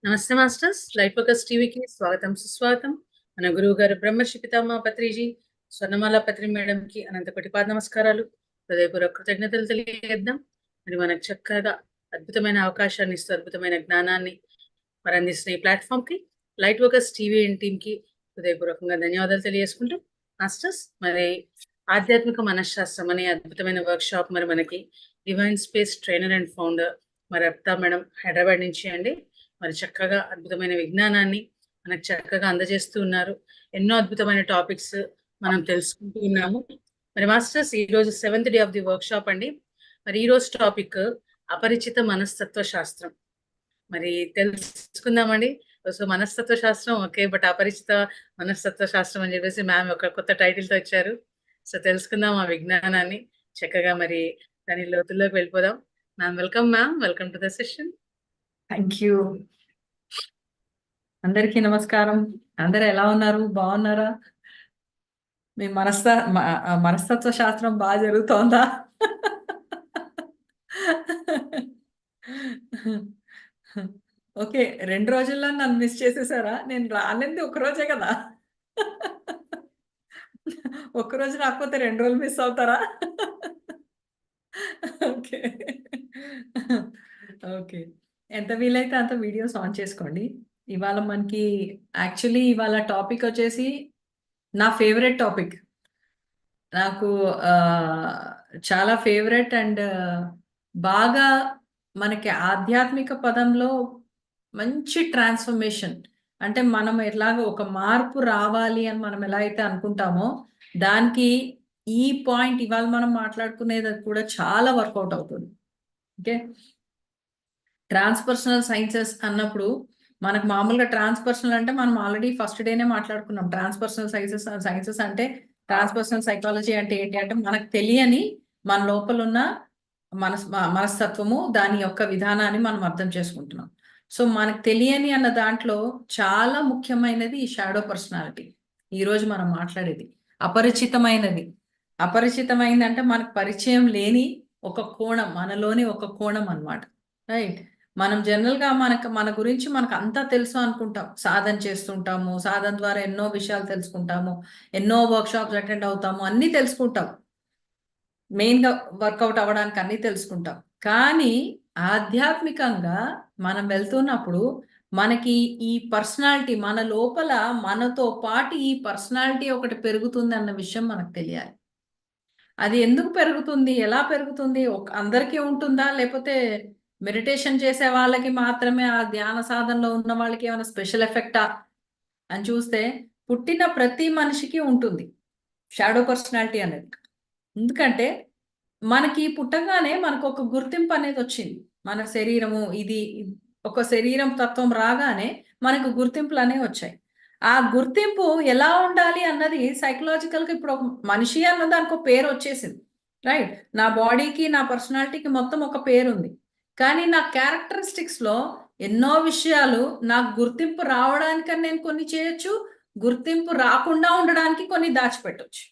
నమస్తే masters. Life focus టీవీకి స్వాగతం, సుస్వాగతం. మన గురువు గారు బ్రహ్మర్షి పితామహ పత్రిజీ, స్వర్ణమాల పత్రి మేడంకి అనంత కోటి పాద నమస్కారాలు, హృదయపూర్వక కృతజ్ఞతలు తెలియజేద్దాం. మరి మనకు చక్కగా అద్భుతమైన అవకాశాన్ని ఇస్తూ అద్భుతమైన జ్ఞానాన్ని మరి అందిస్తున్న ఈ ప్లాట్ఫామ్కి లైట్ ఫోకస్ టీవీ అండ్ టీమ్కి హృదయపూర్వకంగా ధన్యవాదాలు తెలియజేసుకుంటూ మాస్టర్స్, మరి ఆధ్యాత్మిక మనశ్శాస్త్రం అనే అద్భుతమైన వర్క్ షాప్ మరి మనకి divine space trainer and founder మరి అప్తా మేడం హైదరాబాద్ నుంచి అండి మరి చక్కగా అద్భుతమైన విజ్ఞానాన్ని మనకు చక్కగా అందజేస్తూ ఉన్నారు. ఎన్నో అద్భుతమైన టాపిక్స్ మనం తెలుసుకుంటూ ఉన్నాము. మరి మాస్టర్స్, ఈ రోజు 7th day of the work shop అండి. మరి ఈ రోజు టాపిక్ అపరిచిత మనస్తత్వ శాస్త్రం. మరి తెలుసుకుందామండి. సో మనస్తత్వ శాస్త్రం ఓకే, బట్ అపరిచిత మనస్తత్వ శాస్త్రం అని చెప్పేసి మ్యామ్ ఒక కొత్త టైటిల్ తో ఇచ్చారు. సో తెలుసుకుందాం ఆ విజ్ఞానాన్ని చక్కగా. మరి దాని లోతుల్లోకి వెళ్ళిపోదాం. Ma'am welcome, ma'am welcome to the session. Thank you. అందరికీ నమస్కారం. అందరు ఎలా ఉన్నారు? బాగున్నారా? మీ మనస్తత్వ శాస్త్రం బాగా జరుగుతోందా? ఓకే, 2 రోజుల్లో నన్ను మిస్ చేసేసారా? నేను రాలేంది ఒక రోజే కదా. ఒక్కరోజు రాకపోతే 2 రోజులు మిస్ అవుతారా? ఓకే ఓకే, ఎంత వీలైతే అంత వీడియోస్ ఆన్ చేసుకోండి. ఇవాళ మనకి యాక్చువల్లీ ఇవాళ టాపిక్ వచ్చేసి నా ఫేవరెట్ టాపిక్. నాకు చాలా ఫేవరెట్ అండ్ బాగా మనకి ఆధ్యాత్మిక పదంలో మంచి ట్రాన్స్ఫర్మేషన్, అంటే మనం ఎలాగ ఒక మార్పు రావాలి అని మనం ఎలా అయితే అనుకుంటామో దానికి ఈ పాయింట్ ఇవాళ మనం మాట్లాడుకునేది కూడా చాలా వర్కౌట్ అవుతుంది. ఓకే, ట్రాన్స్పర్సనల్ సైన్సెస్ అన్నప్పుడు మనకు మామూలుగా ట్రాన్స్పర్సనల్ అంటే మనం ఆల్రెడీ ఫస్ట్ డేనే మాట్లాడుకున్నాం. ట్రాన్స్పర్సనల్ సైన్సెస్ అంటే ట్రాన్స్పర్సనల్ సైకాలజీ అంటే ఏంటి అంటే మనకు తెలియని మన లోపల ఉన్న మనస్తత్వము, దాని యొక్క విధానాన్ని మనం అర్థం చేసుకుంటున్నాం. సో మనకు తెలియని అన్న దాంట్లో చాలా ముఖ్యమైనది ఈ షాడో పర్సనాలిటీ. ఈరోజు మనం మాట్లాడేది అపరిచితమైనది. అపరిచితమైంది అంటే మనకు పరిచయం లేని ఒక కోణం, మనలోని ఒక కోణం అన్నమాట. రైట్, మనం జనరల్ గా మన గురించి మనకు అంతా తెలుసు అనుకుంటాం. సాధన చేస్తుంటాము, సాధన ద్వారా ఎన్నో విషయాలు తెలుసుకుంటాము, ఎన్నో వర్క్ షాప్స్ అటెండ్ అవుతాము, అన్ని తెలుసుకుంటాం, మెయిన్ గా వర్కౌట్ అవ్వడానికి అన్ని తెలుసుకుంటాం. కానీ ఆధ్యాత్మికంగా మనం వెళ్తున్నప్పుడు మనకి ఈ పర్సనాలిటీ మన లోపల మనతో పాటు ఈ పర్సనాలిటీ ఒకటి పెరుగుతుంది అన్న విషయం మనకు తెలియాలి. అది ఎందుకు పెరుగుతుంది, ఎలా పెరుగుతుంది, అందరికీ ఉంటుందా, లేకపోతే మెడిటేషన్ చేసే వాళ్ళకి మాత్రమే, ఆ ధ్యాన సాధనలో ఉన్న వాళ్ళకి ఏమైనా స్పెషల్ ఎఫెక్టా అని చూస్తే పుట్టిన ప్రతి మనిషికి ఉంటుంది షాడో పర్సనాలిటీ అనేది. ఎందుకంటే మనకి పుట్టగానే మనకు ఒక గుర్తింపు అనేది వచ్చింది. మన శరీరము ఇది, ఒక శరీరం తత్వం రాగానే మనకు గుర్తింపులు అనేవి వచ్చాయి. ఆ గుర్తింపు ఎలా ఉండాలి అన్నది సైకలాజికల్ గా ఇప్పుడు ఒక మనిషి అన్న దానికి ఒక పేరు వచ్చేసింది. రైట్, నా బాడీకి నా పర్సనాలిటీకి మొత్తం ఒక పేరు ఉంది. కానీ నా క్యారెక్టరిస్టిక్స్ లో ఎన్నో విషయాలు నాకు గుర్తింపు రావడానికని నేను కొన్ని చేయొచ్చు, గుర్తింపు రాకుండా ఉండడానికి కొన్ని దాచిపెట్టొచ్చు.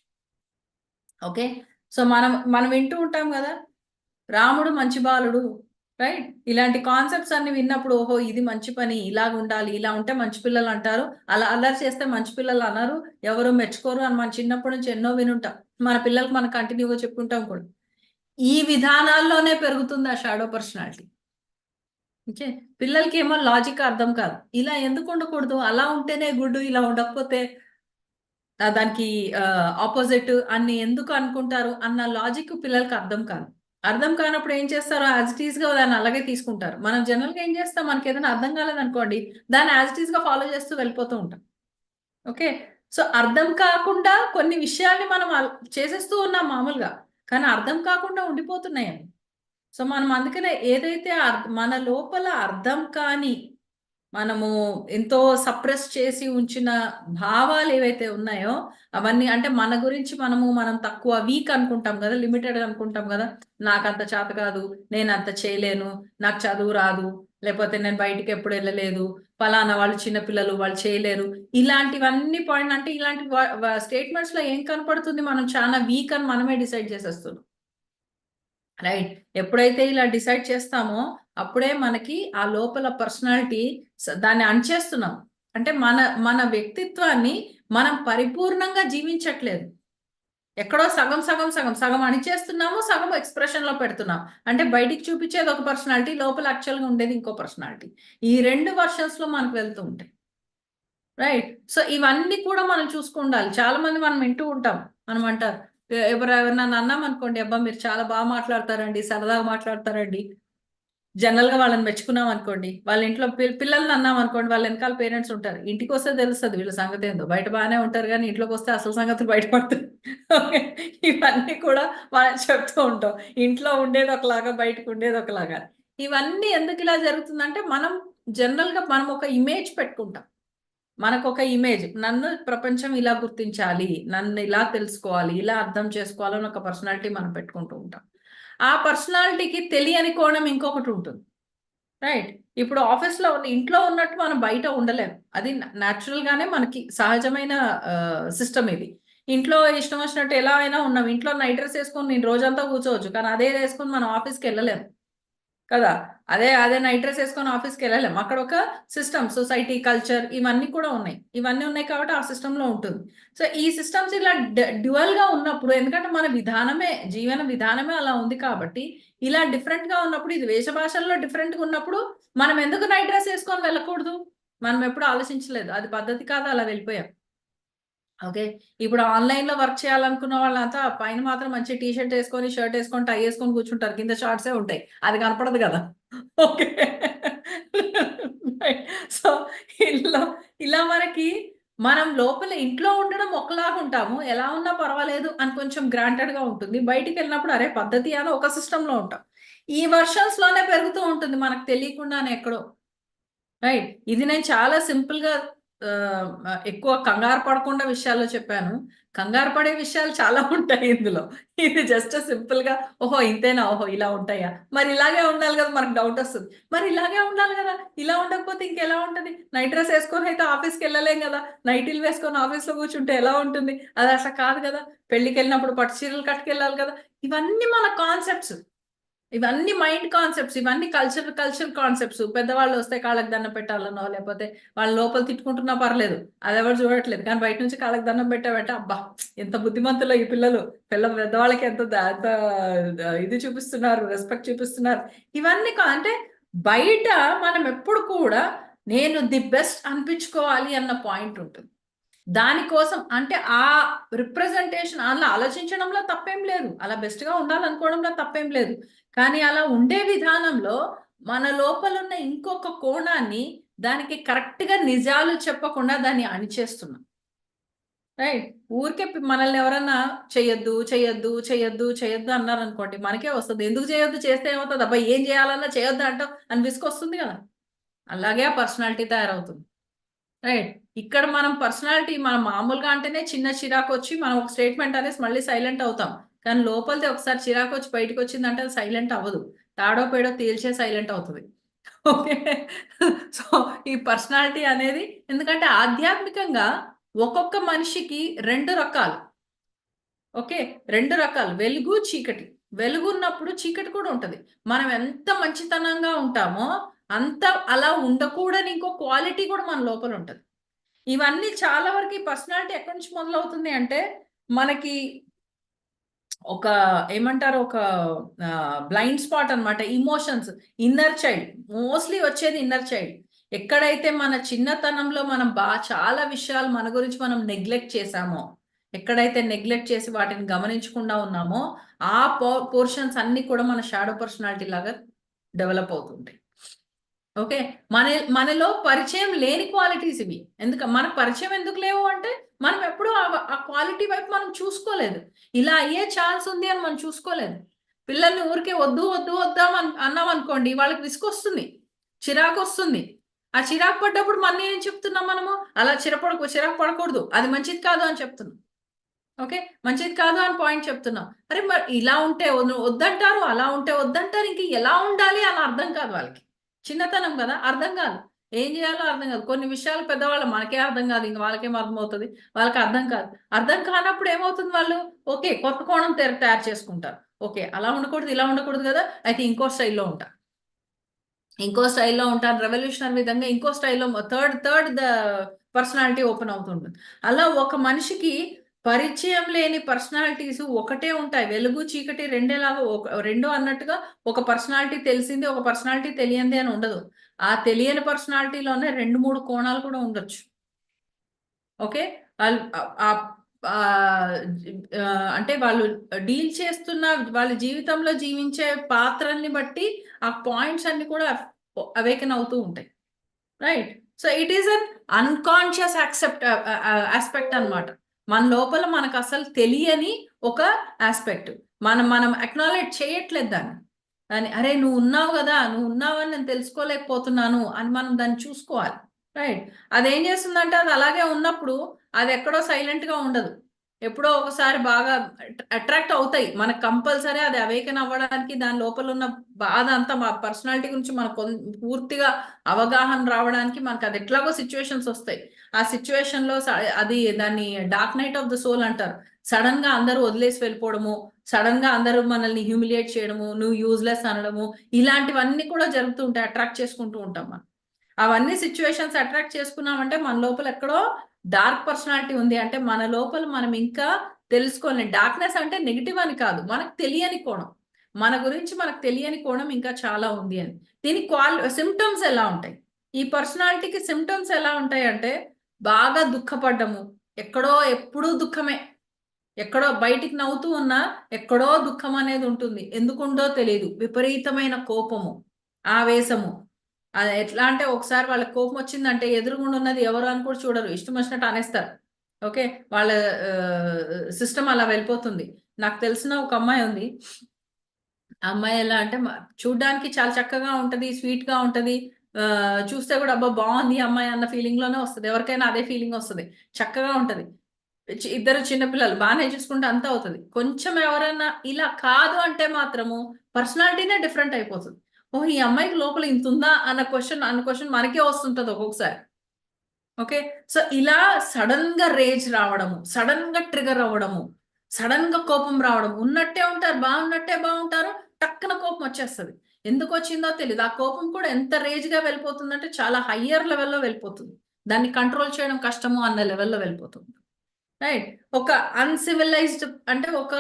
ఓకే, సో మనం వింటూ ఉంటాం కదా, రాముడు మంచి బాలుడు, రైట్, ఇలాంటి కాన్సెప్ట్స్ అన్ని విన్నప్పుడు ఓహో ఇది మంచి పని, ఇలాగ ఉండాలి, ఇలా ఉంటే మంచి పిల్లలు అంటారు, అలా అల్లరి చేస్తే మంచి పిల్లలు అన్నారు, ఎవరు మెచ్చుకోరు అని మనం చిన్నప్పటి నుంచి ఎన్నో వినుంటాం. మన పిల్లలకు మనం కంటిన్యూగా చెప్పుకుంటాం కూడా. ఈ విధానాల్లోనే పెరుగుతుంది ఆ షాడో పర్సనాలిటీ. ఓకే, పిల్లలకి ఏమో లాజిక్ అర్థం కాదు, ఇలా ఎందుకు ఉండకూడదు, అలా ఉంటేనే గుడ్, ఇలా ఉండకపోతే దానికి ఆపోజిట్ అని ఎందుకు అనుకుంటారు అన్న లాజిక్ పిల్లలకి అర్థం కాదు. అర్థం కానప్పుడు ఏం చేస్తారు, యాజ్ ఇట్ ఈస్ గా దాన్ని అలాగే తీసుకుంటారు. మనం జనరల్ గా ఏం చేస్తాం, మనకి ఏదైనా అర్థం కాలేదనుకోండి, దాన్ని యాజ్ ఇట్ ఈస్ గా ఫాలో చేస్తూ వెళ్ళిపోతూ ఉంటాం. ఓకే, సో అర్థం కాకుండా కొన్ని విషయాల్ని మనం చేసేస్తూ ఉన్నాం మామూలుగా, కానీ అర్థం కాకుండా ఉండిపోతున్నాయి. సో మనం అందుకనే ఏదైతే మన లోపల అర్థం కాని, మనము ఎంతో సప్రెస్ చేసి ఉంచిన భావాలు ఏవైతే ఉన్నాయో అవన్నీ, అంటే మన గురించి మనం తక్కువ, వీక్ అనుకుంటాం కదా, లిమిటెడ్ అనుకుంటాం కదా, నాకు అంత చేత కాదు, నేను అంత చేయలేను, నాకు చదువు రాదు, లేకపోతే నేను బయటికి ఎప్పుడు వెళ్ళలేదు, ఫలానా వాళ్ళు చిన్నపిల్లలు వాళ్ళు చేయలేరు, ఇలాంటివన్నీ పాయింట్, అంటే ఇలాంటి స్టేట్మెంట్స్ లో ఏం కనపడుతుంది, మనం చాలా వీక్ అని మనమే డిసైడ్ చేసేస్తున్నాం. రైట్, ఎప్పుడైతే ఇలా డిసైడ్ చేస్తామో అప్పుడే మనకి ఆ లోపల పర్సనాలిటీ దాన్ని అణచేస్తున్నాం. అంటే మన వ్యక్తిత్వాన్ని మనం పరిపూర్ణంగా జీవించట్లేదు. ఎక్కడో సగం సగం సగం సగం అణిచేస్తున్నాము, సగం ఎక్స్ప్రెషన్ లో పెడుతున్నాం. అంటే బయటికి చూపించేది ఒక పర్సనాలిటీ, లోపల యాక్చువల్ గా ఉండేది ఇంకో పర్సనాలిటీ. ఈ 2 వర్షన్స్ లో మనకు వెళ్తూ ఉంటాయి. రైట్. సో ఇవన్నీ కూడా మనం చూసుకుండాలి. చాలా మంది మనం వింటూ ఉంటాం. మనం అంటారు, ఎవరినన్నా అన్నాం అనుకోండి, అబ్బా మీరు చాలా బాగా మాట్లాడతారండి, సరదాగా మాట్లాడతారండి. జనరల్ గా వాళ్ళని మెచ్చుకున్నాం అనుకోండి, వాళ్ళ ఇంట్లో పిల్లల్ని అన్నాం అనుకోండి, వాళ్ళ వెనకాల పేరెంట్స్ ఉంటారు. ఇంటికి వస్తే తెలుస్తుంది వీళ్ళ సంగతి ఏందో. బయట బాగానే ఉంటారు కానీ ఇంట్లోకి వస్తే అసలు సంగతులు బయటపడుతుంది. ఓకే. ఇవన్నీ కూడా మనం చెప్తూ ఉంటాం. ఇంట్లో ఉండేది ఒకలాగా, బయటకు ఉండేది ఒకలాగా. ఇవన్నీ ఎందుకు ఇలా జరుగుతుందంటే జనరల్ గా మనం ఒక ఇమేజ్ పెట్టుకుంటాం. మనకొక ఇమేజ్. నన్ను ప్రపంచం ఇలా గుర్తించాలి, నన్ను ఇలా తెలుసుకోవాలి, ఇలా అర్థం చేసుకోవాలని ఒక పర్సనాలిటీ మనం పెట్టుకుంటూ ఉంటాం. ఆ పర్సనాలిటీకి తెలియని కోణం ఇంకొకటి ఉంటుంది. రైట్. ఇప్పుడు ఆఫీస్‌లో ఇంట్లో ఉన్నట్టు మనం బయట ఉండలేం. అది నేచురల్ గానే మనకి సహజమైన సిస్టమ్ ఇది. ఇంట్లో ఇష్టం వచ్చినట్టు ఎలా అయినా ఉన్నాం. ఇంట్లో నైట్ డ్రెస్ ఏసుకొని నేను రోజంతా కూర్చోవచ్చు. కానీ అదే ఏసుకొని మనం ఆఫీస్‌కెళ్ళలేం. కదా! అదే నైట్ డ్రెస్ ఏసుకొని ఆఫీస్‌కెళ్ళలేం. అక్కడ ఒక సిస్టమ్, సొసైటీ, కల్చర్ ఇవన్నీ కూడా ఉన్నాయి. ఇవన్నీ ఉన్నాయి కాబట్టి ఆ సిస్టమ్‌లో ఉంటుంది. సో, ఈ సిస్టమ్స్ ఇలా డ్యుయల్‌గా ఉన్నప్పుడు, ఎందుకంటే మన జీవన విధానమే అలా ఉంది కాబట్టి, ఇలా డిఫరెంట్‌గా ఉన్నప్పుడు, ఇది వేష భాషల్లో డిఫరెంట్‌గా ఉన్నప్పుడు, మనం ఎందుకు నైట్ డ్రెస్ ఏసుకొని వెళ్ళకూడదు? మనం ఎప్పుడు ఆలోచించలేదు. అది పద్ధతి కాదు, అలా వెళ్ళిపోయాం. ఓకే. ఇప్పుడు ఆన్‌లైన్‌లో వర్క్ చేయాలనుకున్న వాళ్ళంతా పైన మాత్రం మంచి టీ షర్ట్ ఏసుకొని, షర్ట్ ఏసుకొని, టై ఏసుకొని కూర్చుంటారు. కింద షార్ట్సే ఉంటాయి. అది కనపడదు గదా! ఓకే. సో, ఇలా ఇలా మనకి మనం లోపల ఇంట్లో ఉండడం ఒకలాగా ఉంటాము. ఎలా ఉన్నా పర్వాలేదు అని కొంచెం గ్రాంటెడ్‌గా ఉంటుంది. బయటికెళ్ళినప్పుడు అరే! పద్ధతి అని ఒక సిస్టమ్‌లో ఉంటాం. ఈ వెర్షన్స్‌లోనే పెరుగుతూ ఉంటుంది మనకు తెలియకుండానే ఎక్కడో. రైట్. ఇది నేను చాలా సింపుల్‌గా ఎక్కువ కంగారు పడకుండా విషయాల్లో చెప్పాను. కంగారు పడే విషయాలు చాలా ఉంటాయి ఇందులో. ఇది జస్ట్ సింపుల్‌గా ఓహో! ఇంతేనా? ఓహో! ఇలా ఉంటాయా? మరి ఇలాగే ఉండాలి గదా! మనకు డౌటొస్తది. మరి ఇలాగే ఉండాలి గదా! ఇలా ఉండకపోతే ఇంకెలా ఉంటది? నైట్ డ్రెస్ ఏసుకొనైతే ఆఫీస్‌కెళ్ళలేం గదా! నైటీలు వేసుకొని ఆఫీస్‌లో కూర్చుంటే ఎలా ఉంటుంది? అది అట్లా కాదు గదా! పెళ్ళికెళ్ళినప్పుడు పట్టు చీరలు కట్టుకెళ్ళాలి గదా! ఇవన్నీ మన కాన్సెప్ట్స్. ఇవన్నీ మైండ్ కాన్సెప్ట్స్. ఇవన్నీ కల్చర్ కాన్సెప్ట్స్. పెద్దవాళ్ళొస్తే కాళ్ళకి దండం పెట్టాలనో, లేపోతే వాళ్ళ లోపల తిట్టుకుంటున్నా పర్లేదు. అదెవరు చూడట్లేదు. కానీ బయట నుంచి కాళ్ళకి దండం పెట్టావంటే, అబ్బా! ఎంత బుద్ధిమంతులో ఈ పిల్లలు. పెద్దవాళ్ళకి ఎంత ఇది చూపిస్తున్నారు, రెస్పెక్ట్ చూపిస్తున్నారు. ఇవన్నీ అంటే బయట మనం ఎప్పుడు కూడా నేను ది బెస్ట్ అనిపించుకోవాలి అన్న పాయింట్ ఉంటుంది. దానికోసం అంటే ఆ రిప్రజెంటేషన్ అలా ఆలోచించడంలో తప్పేం లేదు. అలా బెస్ట్‌గా ఉండాలనుకోవడంలో తప్పేం లేదు. కానీ అలా ఉండే విధానంలో మన లోపలున్న ఇంకొక కోణాన్ని దానికి కరెక్ట్‌గా నిజాలు చెప్పకుండా దాన్ని అణిచేస్తున్నాం. రైట్. ఊరికే మనల్ని ఎవరన్నా చెయ్యొద్దు, చెయ్యొద్దు, చెయ్యొద్దు, చెయ్యొద్దు అన్నారనుకోండి మనకే వస్తది. ఎందుకు చేయొద్దు? చేస్తే ఏమవుతది? అబ్బా! ఏం చేయాలన్నా చేయొద్దు అంటాం అని విసుగొస్తుంది గదా! అలాగే ఆ పర్సనాలిటీ తయారవుతుంది. రైట్. ఇక్కడ మనం మామూలుగా అంటేనే చిన్న చిరాకొచ్చి మనం ఒక స్టేట్‌మెంట్ అనేసి మళ్ళీ సైలెంట్ అవుతాం. కానీ లోపలిది ఒకసారి చిరాకొచ్చి బయటికొచ్చిందంటే అది సైలెంట్ అవ్వదు. తాడో పేడో తేల్చే సైలెంట్ అవుతది. ఓకే. సో, ఈ పర్సనాలిటీ అనేది ఎందుకంటే ఆధ్యాత్మికంగా ఒక్కొక్క మనిషికి 2 రకాలు. ఓకే. 2 రకాలు. వెలుగు, చీకటి. వెలుగున్నప్పుడు చీకటి కూడా ఉంటది. మనం ఎంత మంచితనంగా ఉంటామో, అంత అలా ఉండకూడని ఇంకో క్వాలిటీ కూడా మన లోపల ఉంటది. ఇవన్నీ చాలా వరకు ఈ పర్సనాలిటీ ఎక్కడి నుంచి మొదలవుతుంది అంటే, మనకి ఒక ఏమంటారు ఒక బ్లైండ్ స్పాట్ అన్నమాట. Emotions, inner child. మోస్ట్‌లీ వచ్చేది ఇన్నర్ చైల్డ్. ఎక్కడైతే మన చిన్నతనంలో మనం చాలా విషయాలు మన గురించి మనం నెగ్లెక్ట్ చేశామో, ఎక్కడైతే నెగ్లెక్ట్ చేసి వాటిని గమనించకుండా ఉన్నామో, ఆ పోర్షన్స్ అన్నీ కూడా మన షాడో పర్సనాలిటీ లాగా డెవలప్ అవుతుంటాయి. ఓకే. మన మనలో పరిచయం లేని క్వాలిటీస్ ఇవి. మనకు పరిచయం ఎందుకు లేవు అంటే, మనం ఎప్పుడూ ఆ క్వాలిటీ వైపు మనం చూసుకోలేదు. ఇలా అయ్యే ఛాన్స్ ఉంది అని మనం చూసుకోలేదు. పిల్లల్ని ఊరికే వద్దు, వద్దు, వద్దాం అన్నామనుకోండి వాళ్ళకి విసుగొస్తుంది. చిరాకొస్తుంది. ఆ చిరాకు పడ్డప్పుడు మళ్ళీ ఏం చెప్తున్నాం మనము? అలా చిరాకు పడకూడదు. అది మంచిది కాదు అని చెప్తున్నాం. ఓకే. మంచిది కాదు అని పాయింట్ చెప్తున్నాం. అరే! మరి ఇలా ఉంటే వద్దంటారు, అలా ఉంటే వద్దంటారు. ఇంక ఎలా ఉండాలి అని అర్థం కాదు వాళ్ళకి. చిన్నతనం గదా! అర్థం గాదు. ఏం జేయాలో అర్థం గాదు. కొన్ని విషయాలు పెద్దవాళ్ళు మనకే అర్థం గాదు. ఇంక వాళ్ళకేం అర్థమవుతది? వాళ్ళకి అర్థం కాదు. అర్థం కానప్పుడు ఏమవుతుంది వాళ్ళు? ఓకే. కొత్త కోణం తయారు చేసుకుంటారు. ఓకే. అలా ఉండకూడదు, ఇలా ఉండకూడదు గదా! అయితే ఇంకో స్టైల్‌లో ఉంటా. ఇంకో స్టైల్లో ఉంటారు, రెవల్యూషనరీ విధంగా ఇంకో స్టైల్లో థర్డ్ ద పర్సనాలిటీ ఓపెన్ అవుతుంటుంది. అలా ఒక మనిషికి పరిచయం లేని పర్సనాలిటీస్ ఒకటే ఉంటాయి. వెలుగు చీకటి రెండేలాగా రెండు అన్నట్టుగా ఒక పర్సనాలిటీ తెలిసింది, ఒక పర్సనాలిటీ తెలియంది అని ఉండదు. ఆ తెలియని పర్సనాలిటీలోనే 2-3 కోణాలు కూడా ఉండొచ్చు. ఓకే. ఆల్ అంటే వాళ్ళు డీల్ చేస్తున్న వాళ్ళ జీవితంలో జీవించే పాత్రల్ని బట్టి ఆ పాయింట్స్ అన్ని కూడా అవేకెన్ అవుతూ ఉంటాయి. Right. So it is an unconscious aspect అన్నమాట. మన లోపల మనకసలు తెలియని ఒక యాస్పెక్ట్. మనం మనం అక్నాలెడ్జ్ చేయట్లేదు దాన్ని. దాన్ని అరే! నువ్వున్నావు గదా! నువ్వున్నావని నేను తెలుసుకోలేకపోతున్నాను అని మనం దాన్ని చూసుకోవాలి. రైట్. అదేం చేస్తుందంటే అది అలాగే ఉన్నప్పుడు అదెక్కడో సైలెంట్‌గా ఉండదు. ఎప్పుడో ఒకసారి బాగా అట్రాక్ట్ అవుతాయి. మనకు కంపల్సరీ అది అవేకెన్ అవ్వడానికి దాని లోపల ఉన్న బాధ అంతా మా పర్సనాలిటీ గురించి మనకు పూర్తిగా అవగాహన రావడానికి మనకు అది ఎట్లాగో సిచ్యువేషన్స్ వస్తాయి. ఆ సిచ్యువేషన్‌లో అది దాన్ని dark night of the soul అంటారు. సడెన్‌గా అందరూ వదిలేసి వెళ్ళిపోవడము, సడెన్‌గా అందరూ మనల్ని హ్యూమిలియేట్ చేయడము, నువ్వు యూజ్‌లెస్ అనడము, ఇలాంటివన్నీ కూడా జరుగుతూ ఉంటాయి. అట్రాక్ట్ చేసుకుంటూ ఉంటాం మనం. అవన్నీ సిచ్యువేషన్స్ అట్రాక్ట్ చేసుకున్నామంటే మన లోపల ఎక్కడో డార్క్ పర్సనాలిటీ ఉంది. అంటే మన లోపల మనం ఇంకా తెలుసుకోలేం. డార్క్‌నెస్ అంటే నెగెటివ్ అని కాదు. మనకు తెలియని కోణం. మన గురించి మనకు తెలియని కోణం ఇంకా చాలా ఉంది అని. దీని సింప్టమ్స్ ఎలా ఉంటాయి? ఈ పర్సనాలిటీకి సింప్టమ్స్ ఎలా ఉంటాయంటే బాగా దుఃఖపడ్డము. ఎక్కడో ఎప్పుడూ దుఃఖమే. ఎక్కడో బయటికి నవ్వుతూ ఉన్నా ఎక్కడో దుఃఖం అనేది ఉంటుంది. ఎందుకుండో తెలీదు. విపరీతమైన కోపము, ఆవేశము. ఎట్లా అంటే ఒకసారి వాళ్ళకి కోపం వచ్చిందంటే ఎదురుగుండా ఉన్నది ఎవరు అని కూడా చూడరు. ఇష్టం వచ్చినట్టు అనేస్తారు. ఓకే. వాళ్ళ సిస్టమ్ అలా వెళ్ళిపోతుంది. నాకు తెలిసిన ఒక అమ్మాయి ఉంది. ఆ అమ్మాయి ఎలా అంటే చూడ్డానికి చాలా చక్కగా ఉంటది. స్వీట్‌గా ఉంటది. చూస్తే కూడా అబ్బా! బావుంది ఈ అమ్మాయి అన్న ఫీలింగ్‌లోనే వస్తది. ఎవరికైనా అదే ఫీలింగ్ వస్తది. చక్కగా ఉంటది. ఇద్దరు చిన్న పిల్లలు బానే చూసుకుంటే అంతా అవుతది. కొంచెం ఎవరన్నా ఇలా కాదు అంటే మాత్రము పర్సనాలిటీనే డిఫరెంట్ అయిపోతది. ఓహ్! ఈ అమ్మాయికి లోపల ఇంతుందా అన్న క్వెషన్ మనకే వస్తుంటది ఒక్కొక్కసారి. ఓకే. సో, ఇలా సడెన్‌గా రేజ్ రావడము, సడెన్‌గా ట్రిగ్గర్ అవ్వడము, సడెన్‌గా కోపం రావడం. ఉన్నట్టే ఉంటారు. బాగున్నట్టే బాగుంటారు. టక్కున కోపం వచ్చేస్తది. ఎందుకొచ్చిందో తెలీదు. ఆ కోపం కూడా ఎంత రేజ్‌గా వెళ్ళిపోతుందంటే చాలా హయ్యర్ లెవెల్‌లో వెళ్ళిపోతుంది. దాన్ని కంట్రోల్ చేయడం కష్టము అన్న లెవెల్‌లో వెళ్ళిపోతుంది. రైట్. ఒక అన్‌సివిలైజ్డ్ అంటే ఒక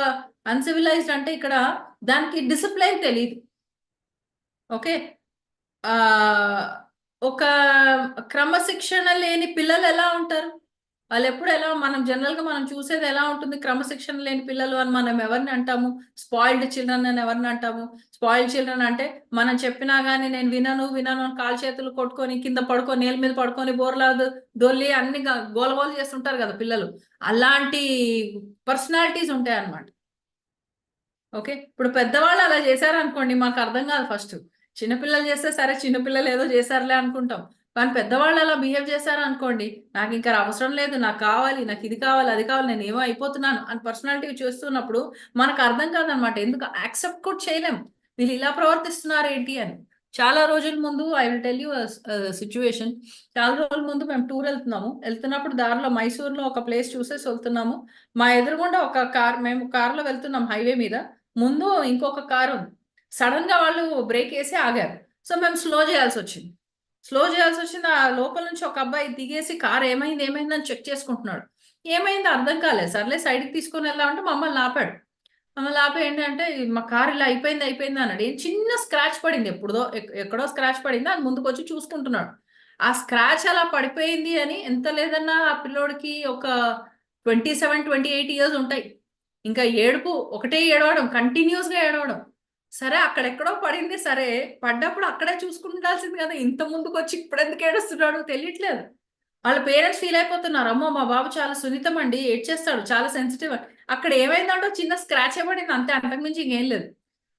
అన్‌సివిలైజ్డ్ అంటే ఇక్కడ దానికి డిసిప్లైన్ తెలీదు. ఓకే. ఆహ్, ఒక క్రమశిక్షణ లేని పిల్లలెలా ఉంటారు? వాళ్ళెప్పుడు ఎలా మనం జనరల్‌గా మనం చూసేది ఎలా ఉంటుంది? క్రమశిక్షణ లేని పిల్లలు అని మనం ఎవరిని అంటాము? స్పాయిల్డ్ చిల్డ్రన్ అని ఎవరిని అంటాము? స్పాయిల్డ్ చిల్డ్రన్ అంటే మనం చెప్పినా గాని నేను వినను అని కాళ్ళు చేతులు కొట్టుకొని, కింద పడుకొని, నేల మీద పడుకొని బోర్లా దొర్లి అన్ని గోల గోల చేస్తుంటారు గదా పిల్లలు. అలాంటి పర్సనాలిటీస్ ఉంటాయన్నమాట. ఓకే. ఇప్పుడు పెద్దవాళ్ళు అలా చేశారనుకోండి మాకర్థం కాదు ఫస్టు. చిన్న పిల్లలు చేస్తే సరే చిన్న పిల్లలు ఏదో చేశారులే అనుకుంటాం. కానీ పెద్దవాళ్ళు అలా బిహేవ్ చేశారనుకోండి, నాకింక అవసరం లేదు, నాకు కావాలి, నాకిది కావాలి, అది కావాలి, నేనేమో అయిపోతున్నాను అని పర్సనాలిటీ చూస్తున్నప్పుడు మనకర్థం కాదనమాట. ఎందుకు యాక్సెప్ట్ కూడా చేయలేం. వీళ్ళు ఇలా ప్రవర్తిస్తున్నారేంటి అని. చాలా రోజుల ముందు I will tell you situation. చాలా రోజుల ముందు మేము టూర్ ఎళ్తున్నాము. ఎళ్తున్నప్పుడు దారిలో మైసూర్‌లో ఒక ప్లేస్ చూసేసి వెళ్తున్నాము. మా ఎదురుగుండా ఒక మేము కార్‌లో వెళ్తున్నాం హైవే మీద. ముందు ఇంకొక కారుంది. సడెన్‌గా వాళ్ళు బ్రేకేసి ఆగారు. సో, మేము స్లో జేయాల్సొచ్చింది. స్లో జేయాల్సొచ్చింది. ఆ లోపల నుంచి ఒక అబ్బాయి దిగేసి కారు ఏమైంది? ఏమైందని చెక్ చేసుకుంటున్నాడు. ఏమైందో అర్థం కాలేదు. సర్లే సైడ్‌కి తీసుకొనెళ్దామంటే మమ్మల్ని ఆపాడు. మమ్మల్ని ఆపి ఏంటంటే, "మా కారు ఇలా అయిపోయింది, అయిపోయింది" అన్నాడు. ఏం చిన్న స్క్రాచ్ పడింది. ఎప్పుడుదో ఎక్కడో స్క్రాచ్ పడింది. అది ముందుకొచ్చి చూసుకుంటున్నాడు. ఆ స్క్రాచ్ అలా పడిపోయింది అని ఎంత లేదన్నా ఆ పిల్లోడికి ఒక 27, 28 ఇయర్స్ ఉంటాయి. ఇంకా ఏడుపు ఒకటే ఏడవడం. కంటిన్యూయస్‌గా ఏడవడం. సరే అక్కడెక్కడో పడింది సరే, పడ్డప్పుడు అక్కడే చూసుకుండాల్సింది కదా! ఇంత ముందుకొచ్చి ఇప్పుడెందుకు ఏడుస్తున్నాడో తెలియట్లేదు. వాళ్ళ పేరెంట్స్ ఫీల్ అయిపోతున్నారు. అమ్మో! మా బాబు చాలా సున్నితమండి. ఏడ్చేస్తాడు. చాలా సెన్సిటివ్ అని. అక్కడ ఏమైందంటే చిన్న స్క్రాచే పడింది అంతే. అంతకు మించి ఇంకేం లేదు.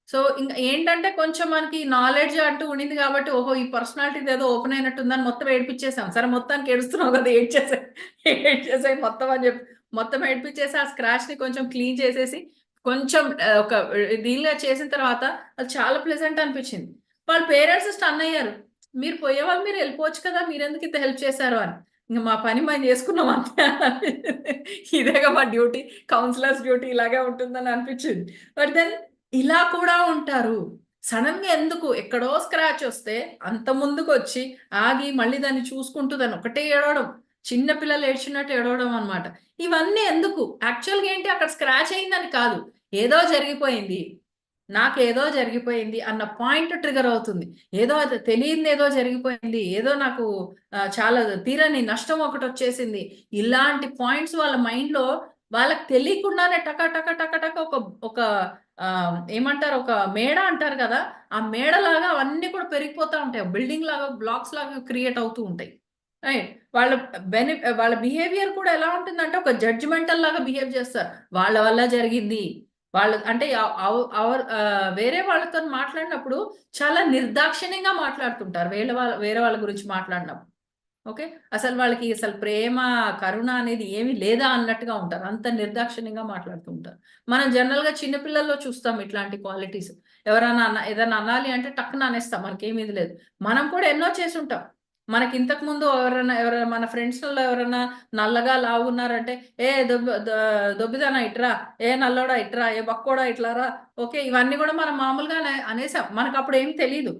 సో, ఇంక ఏంటంటే కొంచెం మనకి నాలెడ్జ్ అంటూ ఉండింది కాబట్టి, ఓహో! ఈ పర్సనాలిటీదేదో ఓపెన్ అయినట్టుందని మొత్తం ఏడిపిచ్చేసాం. సరే మొత్తానికి ఏడుస్తున్నావు కదా! ఏడ్చేసేయి. ఏడ్చేసేయి మొత్తం అని చెప్పి, మొత్తం ఏడిపిచ్చేసి ఆ స్క్రాచ్‌ని కొంచెం క్లీన్ చేసేసి, కొంచెం ఒక దీనిలా చేసిన తర్వాత అది చాలా ప్లెజెంట్ అనిపిచ్చింది. వాళ్ళ పేరెంట్స్ స్టన్ అయ్యారు. మీరు పోయేవాళ్ళు మీరు ఎళ్ళిపోవచ్చు కదా! మీరెందుకు ఇంత హెల్ప్ చేశారు అని. ఇంక మా పని మేము చేసుకున్నాం అంతే. ఇదేగా మా డ్యూటీ. కౌన్సిలర్స్ డ్యూటీ ఇలాగే ఉంటుందని అనిపిచ్చింది. బట్ దెన్ ఇలా కూడా ఉంటారు. సడన్ గా ఎందుకు ఎక్కడో స్క్రాచ్ వస్తే అంత ముందుకు వచ్చి ఆగి మళ్ళీ దాన్ని చూసుకుంటూ దాన్ని ఒకటే ఏడవడం, చిన్న పిల్లలు ఏడ్చినట్టు ఏడవడం అన్నమాట. ఇవన్నీ ఎందుకు? యాక్చువల్గా ఏంటి, అక్కడ స్క్రాచ్ అయిందని కాదు, ఏదో జరిగిపోయింది, నాకేదో జరిగిపోయింది అన్న పాయింట్ ట్రిగర్ అవుతుంది. ఏదో అది తెలియనిది ఏదో జరిగిపోయింది, ఏదో నాకు చాలా తీరని నష్టం ఒకటి వచ్చేసింది. ఇలాంటి పాయింట్స్ వాళ్ళ మైండ్ లో వాళ్ళకి తెలియకుండానే టక టక టక టక ఒక ఒక ఏమంటారు, ఒక మేడ అంటారు కదా, ఆ మేడలాగా అవన్నీ కూడా పెరిగిపోతా ఉంటాయి. బిల్డింగ్ లాగా, బ్లాక్స్ లాగా క్రియేట్ అవుతూ ఉంటాయి. రైట్. వాళ్ళ వాళ్ళ బిహేవియర్ కూడా ఎలా ఉంటుందంటే ఒక జడ్జిమెంటల్ లాగా బిహేవ్ చేస్తారు. వాళ్ళ వల్ల జరిగింది. వాళ్ళు అంటే వేరే వాళ్ళతో మాట్లాడినప్పుడు చాలా నిర్దాక్షిణ్యంగా మాట్లాడుతుంటారు. వేరే వాళ్ళ గురించి మాట్లాడినప్పుడు. ఓకే. అసలు వాళ్ళకి అసలు ప్రేమ, కరుణ అనేది ఏమీ లేదా అన్నట్టుగా ఉంటారు. అంత నిర్దాక్షిణ్యంగా మాట్లాడుతూ ఉంటారు. మనం జనరల్‌గా చిన్న పిల్లల్లో చూస్తాం ఇట్లాంటి క్వాలిటీస్. ఎవరైనా ఏదైనా అనాలి అంటే టక్కున అనేస్తాం. మనకేమి ఇది లేదు. మనం కూడా ఎన్నో చేసుంటాం. మనకి ఇంతకు ముందు ఎవరైనా మన ఫ్రెండ్స్‌లలో ఎవరైనా నల్లగా లావుగున్నారంటే, "ఏ దొబ్బిదానా ఇట్రా, ఏ నల్లోడా ఇట్రా, ఏ బక్కోడా ఇట్లా రా." ఓకే. ఇవన్నీ కూడా మనం మామూలుగా అనేసాం. మనకప్పుడు ఏం తెలీదు.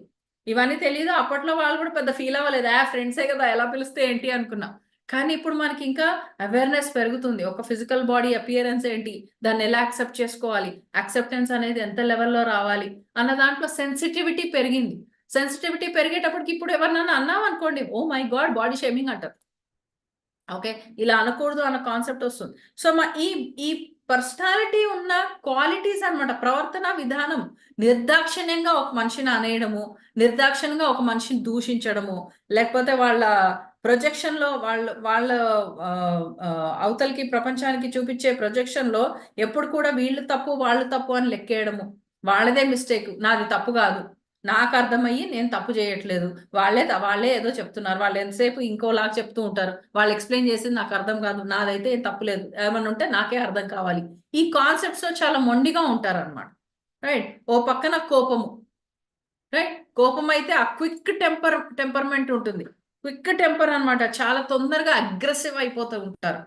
ఇవన్నీ తెలీదు. అప్పట్లో వాళ్ళు కూడా పెద్ద ఫీల్ అవ్వలేదు. ఫ్రెండ్సే కదా! ఎలా పిలిస్తే ఏంటి అనుకున్నాం. కానీ ఇప్పుడు మనకి ఇంకా అవేర్‌నెస్ పెరుగుతుంది. ఒక ఫిజికల్ బాడీ అపియరెన్స్ ఏంటి? దాన్ని ఎలా యాక్సెప్ట్ చేసుకోవాలి? యాక్సెప్టెన్స్ అనేది ఎంత లెవెల్‌లో రావాలి? అన్న దాంట్లో సెన్సిటివిటీ పెరిగింది. సెన్సిటివిటీ పెరిగేటప్పటికి ఇప్పుడు ఎవరినైనా అన్నామనుకోండి, oh my God! Body shaming అంటారు. ఓకే. ఇలా అనకూడదు అన్న కాన్సెప్ట్ వస్తుంది. సో, ఈ ఈ పర్సనాలిటీ ఉన్న క్వాలిటీస్ అన్నమాట. ప్రవర్తన విధానం. నిర్దాక్షిణ్యంగా ఒక మనిషిని అనేయడము, నిర్దాక్షిణ్యంగా ఒక మనిషిని దూషించడము, లేకపోతే వాళ్ళ ప్రొజెక్షన్‌లో వాళ్ళ అవతలకి ప్రపంచానికి చూపించే ప్రొజెక్షన్‌లో ఎప్పుడు కూడా వీళ్ళు తప్పు, వాళ్ళు తప్పు అని లెక్కేయడము. వాళ్ళదే మిస్టేక్. నాది తప్పు గాదు. నాకర్థమయ్యి నేను తప్పు చేయట్లేదు. వాళ్ళే ఏదో చెప్తున్నారు. వాళ్ళు ఎంతసేపు ఇంకోలాగా చెప్తూ ఉంటారు. వాళ్ళు ఎక్స్‌ప్లెయిన్ చేసింది నాకు అర్థం కాదు. నాదైతే ఏం తప్పులేదు. ఏమన్నా ఉంటే నాకే అర్థం కావాలి. ఈ కాన్సెప్ట్స్‌లో చాలా మొండిగా ఉంటారన్నమాట. రైట్. ఓ పక్కన కోపము. రైట్. కోపమైతే ఆ క్విక్ టెంపర్‌మెంట్ ఉంటుంది. క్విక్ టెంపర్ అన్నమాట. చాలా తొందరగా అగ్రెసివ్ అయిపోతూ ఉంటారు.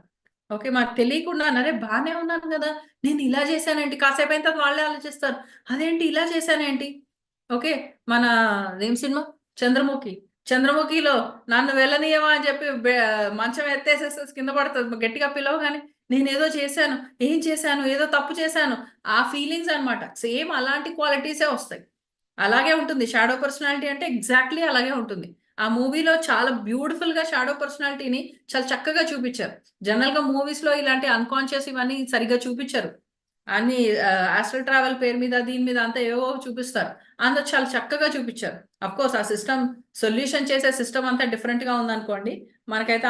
ఓకే. మనకు తెలియకుండానే అరే! బానే ఉన్నాను గదా! నేను ఇలా చేశానేంటి? కాసేపయిన తర్వాత వాళ్ళే ఆలోచిస్తారు. అదేంటి ఇలా చేశానేంటి? ఓకే. మన అదేం సినిమా 'చంద్రముఖి'. 'చంద్రముఖిలో' నన్ను వెళ్ళనీయవా అని చెప్పి మంచం ఎత్తేసేసేసి కింద పడతది. గట్టిగా పిలవగానే నేనేదో చేశాను. ఏం చేశాను? ఏదో తప్పు చేశాను. ఆ ఫీలింగ్స్ అన్నమాట. సేమ్ అలాంటి క్వాలిటీసే వస్తాయి. అలాగే ఉంటుంది. షాడో పర్సనాలిటీ అంటే ఎగ్జాక్ట్‌లీ అలాగే ఉంటుంది. ఆ మూవీలో చాలా బ్యూటిఫుల్‌గా షాడో పర్సనాలిటీని చాలా చక్కగా చూపిచ్చారు. జనరల్‌గా మూవీస్‌లో ఇలాంటి అన్‌కాన్షియస్ ఇవన్నీ సరిగ్గా చూపిచ్చరు. అన్ని ఆస్ట్రల్ ట్రావెల్ పేరు మీద, దీని మీద అంతా ఏవేవో చూపిస్తారు. అందులో చాలా చక్కగా చూపిచ్చారు. అఫ్‌కోర్స్ ఆ సిస్టమ్ సొల్యూషన్ చేసే సిస్టమ్ అంతా డిఫరెంట్‌గా ఉందనుకోండి. మనకైతే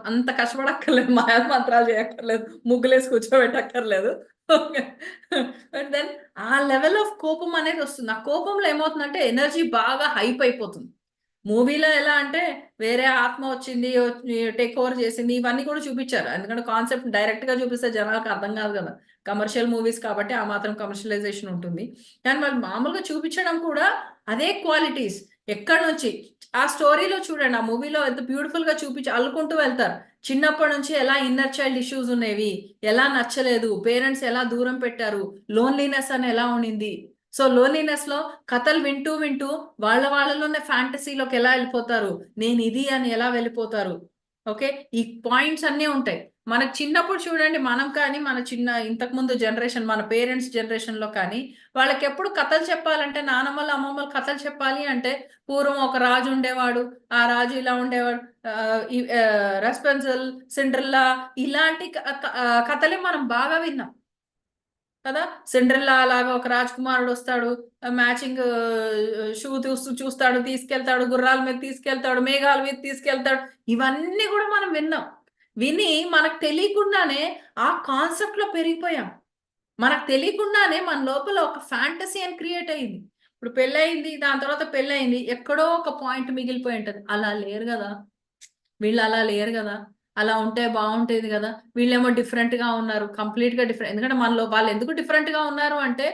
అంత కష్టపడక్కర్లేదు. మాయ మంత్రాలు చేయక్కర్లేదు. ముగ్గులేసి కూర్చోబెట్టక్కర్లేదు. ఓకే. బట్ దెన్ ఆ లెవెల్ ఆఫ్ కోపం అనేదొస్తుంది. ఆ కోపంలో ఏమవుతుందంటే ఎనర్జీ బాగా హైప్ అయిపోతుంది. మూవీలో ఎలా అంటే వేరే ఆత్మ వచ్చింది, టేక్ ఓవర్ చేసింది ఇవన్నీ కూడా చూపిచ్చారు. ఎందుకంటే కాన్సెప్ట్ డైరెక్ట్‌గా చూపిస్తే జనాలకు అర్థం కాదు గదా! కమర్షియల్ మూవీస్ కాబట్టి ఆ మాత్రం కమర్షియలైజేషన్ ఉంటుంది. కానీ వాళ్ళు మామూలుగా చూపిచ్చడం కూడా అదే క్వాలిటీస్. ఎక్కడి నుంచి ఆ స్టోరీలో చూడండి. ఆ మూవీలో ఎంత బ్యూటిఫుల్‌గా చూపిచ్చి అల్లుకుంటూ వెళ్తారు. చిన్నప్పటి నుంచి ఎలా ఇన్నర్ చైల్డ్ ఇష్యూస్ ఉండేవి, ఎలా నచ్చలేదు, పేరెంట్స్ ఎలా దూరం పెట్టారు, లోన్‌లీనెస్ అని ఎలా ఉండింది. సో, లోన్‌లీనెస్‌లో కథలు వింటూ, వింటూ వాళ్ళలోనే ఫ్యాంటసీలోకి ఎలా ఎళ్ళిపోతారు. నేనిది అని ఎలా వెళ్ళిపోతారు. ఓకే. ఈ పాయింట్స్ అన్నీ ఉంటాయి. మనకు చిన్నప్పుడు చూడండి మనం కానీ, మన ఇంతకుముందు జనరేషన్ మన పేరెంట్స్ జనరేషన్‌లో కానీ, వాళ్ళకెప్పుడు కథలు చెప్పాలంటే నానమ్మలు, అమ్మమ్మలు కథలు చెప్పాలి అంటే పూర్వం ఒక రాజు ఉండేవాడు. ఆ రాజు ఇలా ఉండేవాడు. రెస్పాన్సిబుల్, సిండ్రెల్లా ఇలాంటి కథలే మనం బాగా విన్నాం. కదా! సిండ్రెల్లా లాగా ఒక రాజకుమారుడొస్తాడు. మ్యాచింగ్ షూ చూస్తాడు, తీసుకెళ్తాడు, గుర్రాల మీద తీసుకెళ్తాడు, మేఘాల మీద తీసుకెళ్తాడు. ఇవన్నీ గూడా మనం విన్నాం. విని మనకు తెలియకుండానే ఆ కాన్సెప్ట్‌లో పెరిగిపోయాం. మనకు తెలియకుండానే మన లోపల ఒక ఫ్యాంటసీ అని క్రియేట్ అయింది. ఇప్పుడు పెళ్లయింది. దాని తర్వాత పెళ్లయింది. ఎక్కడో ఒక పాయింట్ మిగిలిపోయి ఉంటది. అలా లేరు గదా! వీళ్ళలా లేరు గదా! అలా ఉంటే బావుంటేది గదా! వీళ్ళేమో డిఫరెంట్‌గా ఉన్నారు. కంప్లీట్‌గా డిఫరెంట్. ఎందుకంటే మనలో వాళ్ళెందుకు డిఫరెంట్‌గా ఉన్నారు అంటే,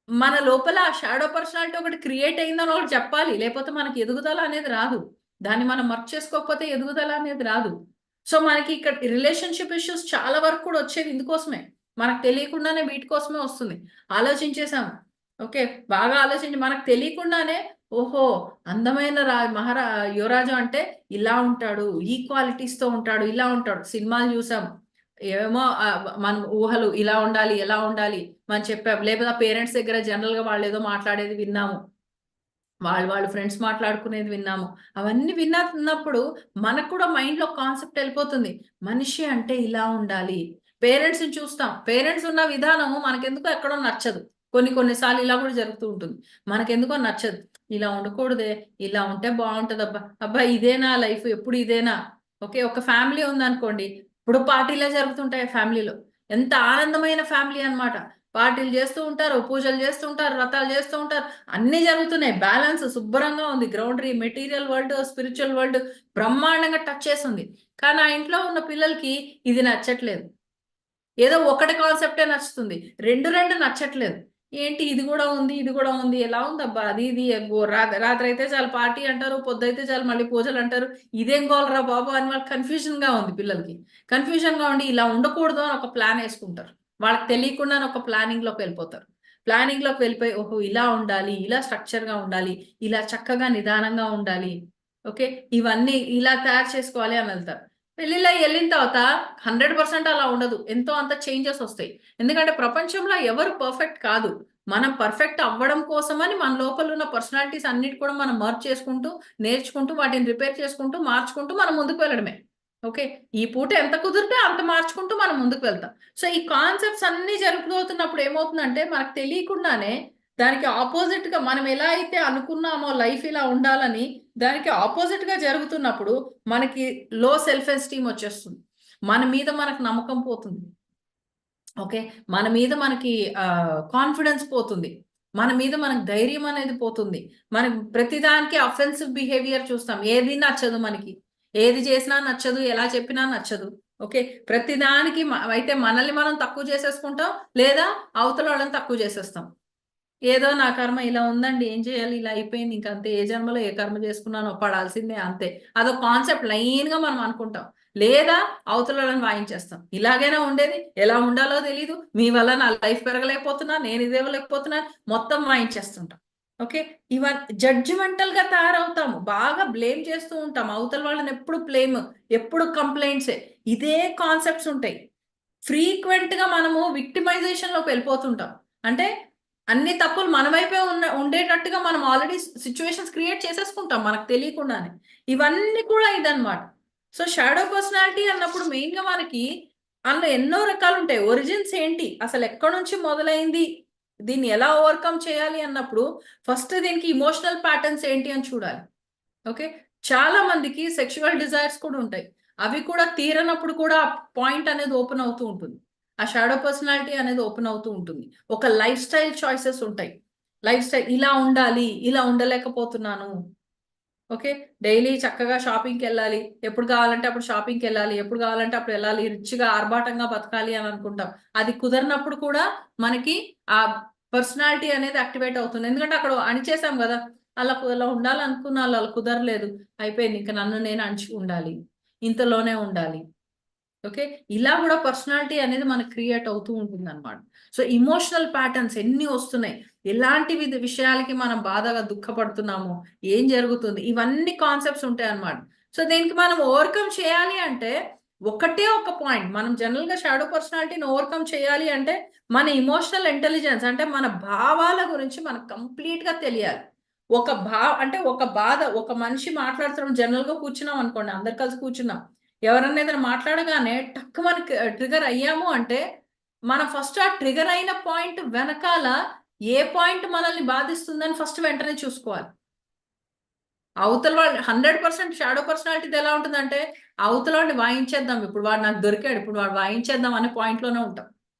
మన లోపల ఆ షాడో పర్సనాలిటీ ఒకటి క్రియేట్ అయిందని ఒకటి చెప్పాలి. లేపోతే మనకి ఎదుగుదల అనేది రాదు. దాన్ని మనం వర్క్ చేసుకోకపోతే ఎదుగుదల అనేది రాదు. సో, మనకి ఇక్కడ రిలేషన్‌షిప్ ఇష్యూస్ చాలా వరకు కూడా వచ్చేది ఇందుకోసమే. మనకు తెలియకుండానే వీటి కోసమే వస్తుంది. ఆలోచించేసాం. ఓకే, బాగా ఆలోచించి మనకు తెలియకుండానే ఓహో, అందమైన యువరాజు అంటే ఇలా ఉంటాడు, ఈ క్వాలిటీస్ తో ఉంటాడు, ఇలా ఉంటాడు. సినిమాలు చూసాం, ఏమో మన ఊహలు ఇలా ఉండాలి, ఎలా ఉండాలి మనం చెప్పాం, లేకపోతే పేరెంట్స్ దగ్గర జనరల్ గా వాళ్ళు ఏదో మాట్లాడేది విన్నాము, వాళ్ళు ఫ్రెండ్స్ మాట్లాడుకునేది విన్నాము. అవన్నీ విన్నప్పుడు మనకు కూడా మైండ్ లో కాన్సెప్ట్ వెళ్ళిపోతుంది, మనిషి అంటే ఇలా ఉండాలి. పేరెంట్స్ ని చూస్తాం, పేరెంట్స్ ఉన్న విధానం మనకెందుకో ఎక్కడో నచ్చదు. కొన్నిసార్లు ఇలా కూడా జరుగుతూ ఉంటుంది. మనకెందుకో నచ్చదు, ఇలా ఉండకూడదే, ఇలా ఉంటే బాగుంటది, అబ్బా అబ్బా ఇదేనా లైఫ్, ఎప్పుడు ఇదేనా. ఓకే, ఒక ఫ్యామిలీ ఉందనుకోండి, ఇప్పుడు పార్టీలే జరుగుతుంటాయి ఫ్యామిలీలో. ఎంత ఆనందమైన ఫ్యామిలీ అన్నమాట. పార్టీలు చేస్తూ ఉంటారు, పూజలు చేస్తూ ఉంటారు, వ్రతాలు చేస్తూ ఉంటారు, అన్ని జరుగుతున్నాయి, బ్యాలెన్స్ శుభ్రంగా ఉంది, గ్రౌండరీ మెటీరియల్ వరల్డ్ స్పిరిచువల్ వరల్డ్ బ్రహ్మాండంగా టచ్ చేస్తుంది. కానీ ఆ ఇంట్లో ఉన్న పిల్లలకి ఇది నచ్చట్లేదు. ఏదో ఒకటి కాన్సెప్టే నచ్చుతుంది, రెండు రెండు నచ్చట్లేదు. ఏంటి ఇది కూడా ఉంది, ఇది కూడా ఉంది, ఎలా ఉందబ్బా అది ఇది, రాత్రి అయితే చాలు పార్టీ అంటారు, పొద్దుైతే చాలు మళ్ళీ పూజలు అంటారు, ఇదేం గోలరా బాబు అని వాళ్ళకి కన్ఫ్యూజన్ గా ఉంది. పిల్లలకి కన్ఫ్యూజన్ గా ఉండి ఇలా ఉండకూడదు అని ఒక ప్లాన్ వేసుకుంటారు. వాళ్ళకి తెలియకుండానే ఒక ప్లానింగ్ లోకి వెళ్ళిపోతారు. ప్లానింగ్ లోకి వెళ్ళిపోయి ఓహో ఇలా ఉండాలి, ఇలా స్ట్రక్చర్ గా ఉండాలి, ఇలా చక్కగా నిదానంగా ఉండాలి, ఓకే ఇవన్నీ ఇలా తయారు చేసుకోవాలి అని వెళ్తారు. పెళ్లిలో వెళ్ళిన తర్వాత 100% అలా ఉండదు, ఎంతో అంత చేంజెస్ వస్తాయి. ఎందుకంటే ప్రపంచంలో ఎవరు పర్ఫెక్ట్ కాదు. మనం పర్ఫెక్ట్ అవ్వడం కోసమని మన లోపల ఉన్న పర్సనాలిటీస్ అన్నిటి కూడా మనం మర్జ్ చేసుకుంటూ, నేర్చుకుంటూ, వాటిని రిపేర్ చేసుకుంటూ, మార్చుకుంటూ మనం ముందుకు వెళ్ళడమే. ఓకే, ఈ పూట ఎంత కుదిరితే అంత మార్చుకుంటూ మనం ముందుకు వెళ్తాం. సో ఈ కాన్సెప్ట్స్ అన్ని జరుగుతున్నప్పుడు ఏమవుతుందంటే మనకు తెలియకుండానే దానికి ఆపోజిట్ గా మనం ఎలా అయితే అనుకున్నామో లైఫ్ ఇలా ఉండాలని, దానికి ఆపోజిట్ గా జరుగుతున్నప్పుడు మనకి లో సెల్ఫ్ ఎస్టీమ్ వచ్చేస్తుంది. మన మీద మనకు నమ్మకం పోతుంది. ఓకే, మన మీద మనకి కాన్ఫిడెన్స్ పోతుంది, మన మీద మనకు ధైర్యం అనేది పోతుంది. మనం ప్రతిదానికి అఫెన్సివ్ బిహేవియర్ చూస్తాం, ఏది నచ్చదు మనకి, ఏది చేసినా నచ్చదు, ఎలా చెప్పినా నచ్చదు. ఓకే, ప్రతిదానికి అయితే మనల్ని మనం తక్కువ చేసేసుకుంటాం, లేదా అవతల వాళ్ళని తక్కువ చేసేస్తాం. ఏదో నా కర్మ ఇలా ఉందండి, ఏం చేయాలి, ఇలా అయిపోయింది, ఇంకంతే, ఏ జన్మలో ఏ కర్మ చేసుకున్నానో పడాల్సిందే అంతే. అదో కాన్సెప్ట్ లైన్ గా మనం అనుకుంటాం, లేదా అవతలని వాయించేస్తాం. ఇలాగైనా ఉండేది, ఎలా ఉండాలో తెలీదు, మీ వల్ల నా లైఫ్ పెరగలేకపోతున్నా, నేను ఇది ఇవ్వలేకపోతున్నా, మొత్తం వాయించేస్తుంటాం. ఓకే, ఇవన్నీ జడ్జిమెంటల్ గా తయారవుతాము, బాగా బ్లేమ్ చేస్తూ ఉంటాం అవతల వాళ్ళని, ఎప్పుడు బ్లేమ్, ఎప్పుడు కంప్లైంట్సే, ఇదే కాన్సెప్ట్స్ ఉంటాయి. ఫ్రీక్వెంట్ గా మనము విక్టిమైజేషన్ లోకి వెళ్ళిపోతుంటాం. అంటే అన్ని తప్పులు మన వైపే ఉండేటట్టుగా మనం ఆల్రెడీ సిచ్యువేషన్స్ క్రియేట్ చేసేసుకుంటాం మనకు తెలియకుండానే. ఇవన్నీ కూడా ఇదన్నమాట. సో షాడో పర్సనాలిటీ అన్నప్పుడు మెయిన్ గా మనకి అందులో ఎన్నో రకాలు ఉంటాయి. ఒరిజిన్స్ ఏంటి, అసలు ఎక్కడి నుంచి మొదలైంది, దీన్ని ఎలా ఓవర్కమ్ చేయాలి అన్నప్పుడు ఫస్ట్ దీనికి ఇమోషనల్ ప్యాటర్న్స్ ఏంటి అని చూడాలి. ఓకే, చాలా మందికి సెక్షువల్ డిజైర్స్ కూడా ఉంటాయి. అవి కూడా తీరనప్పుడు కూడా పాయింట్ అనేది ఓపెన్ అవుతూ ఉంటుంది. ఆ షాడో పర్సనాలిటీ అనేది ఓపెన్ అవుతూ ఉంటుంది. ఒక లైఫ్ స్టైల్ చాయిసెస్ ఉంటాయి. లైఫ్ స్టైల్ ఇలా ఉండాలి, ఇలా ఉండలేకపోతున్నాను. ఓకే, డైలీ చక్కగా షాపింగ్కి వెళ్ళాలి, ఎప్పుడు కావాలంటే అప్పుడు షాపింగ్కి వెళ్ళాలి, ఎప్పుడు కావాలంటే అప్పుడు వెళ్ళాలి, రిచ్గా ఆర్భాటంగా బతకాలి అని అనుకుంటాం. అది కుదరినప్పుడు కూడా మనకి ఆ పర్సనాలిటీ అనేది యాక్టివేట్ అవుతుంది. ఎందుకంటే అక్కడ అణిచేసాం కదా, అలా ఉండాలనుకున్న వాళ్ళు అలా కుదరలేదు, అయిపోయింది, ఇంకా నన్ను నేను అణిచి ఉండాలి, ఇంతలోనే ఉండాలి. ఓకే, ఇలా కూడా పర్సనాలిటీ అనేది మనకు క్రియేట్ అవుతూ ఉంటుంది అనమాట. సో ఇమోషనల్ ప్యాటర్న్స్ ఎన్ని వస్తున్నాయి, ఎలాంటి విషయాలకి మనం బాధగా దుఃఖపడుతున్నాము, ఏం జరుగుతుంది, ఇవన్నీ కాన్సెప్ట్స్ ఉంటాయి అన్నమాట. సో దీనికి మనం ఓవర్కమ్ చేయాలి అంటే ఒకటే ఒక పాయింట్, మనం జనరల్ గా షాడో పర్సనాలిటీని ఓవర్కమ్ చేయాలి అంటే మన ఇమోషనల్ ఇంటెలిజెన్స్, అంటే మన భావాల గురించి మనకు కంప్లీట్ గా తెలియాలి. అంటే ఒక బాధ, ఒక మనిషి మాట్లాడుతున్నాం, జనరల్ గా కూర్చున్నాం అనుకోండి, అందరు కలిసి కూర్చున్నాం, ఎవరన్నా ఏదైనా మాట్లాడగానే టక్ మనకి ట్రిగర్ అయ్యాము అంటే మనం ఫస్ట్ ఆ ట్రిగర్ అయిన పాయింట్ వెనకాల ఏ పాయింట్ మనల్ని బాధిస్తుందని ఫస్ట్ వెంటనే చూసుకోవాలి. అవతల వాళ్ళు 100% షాడో పర్సనాలిటీ ఎలా ఉంటుందంటే అవతల వాడిని వాయించేద్దాం, ఇప్పుడు వాడు నాకు దొరికాడు, ఇప్పుడు వాడు వాయించేద్దాం అనే పాయింట్ లోనే ఉంటాం.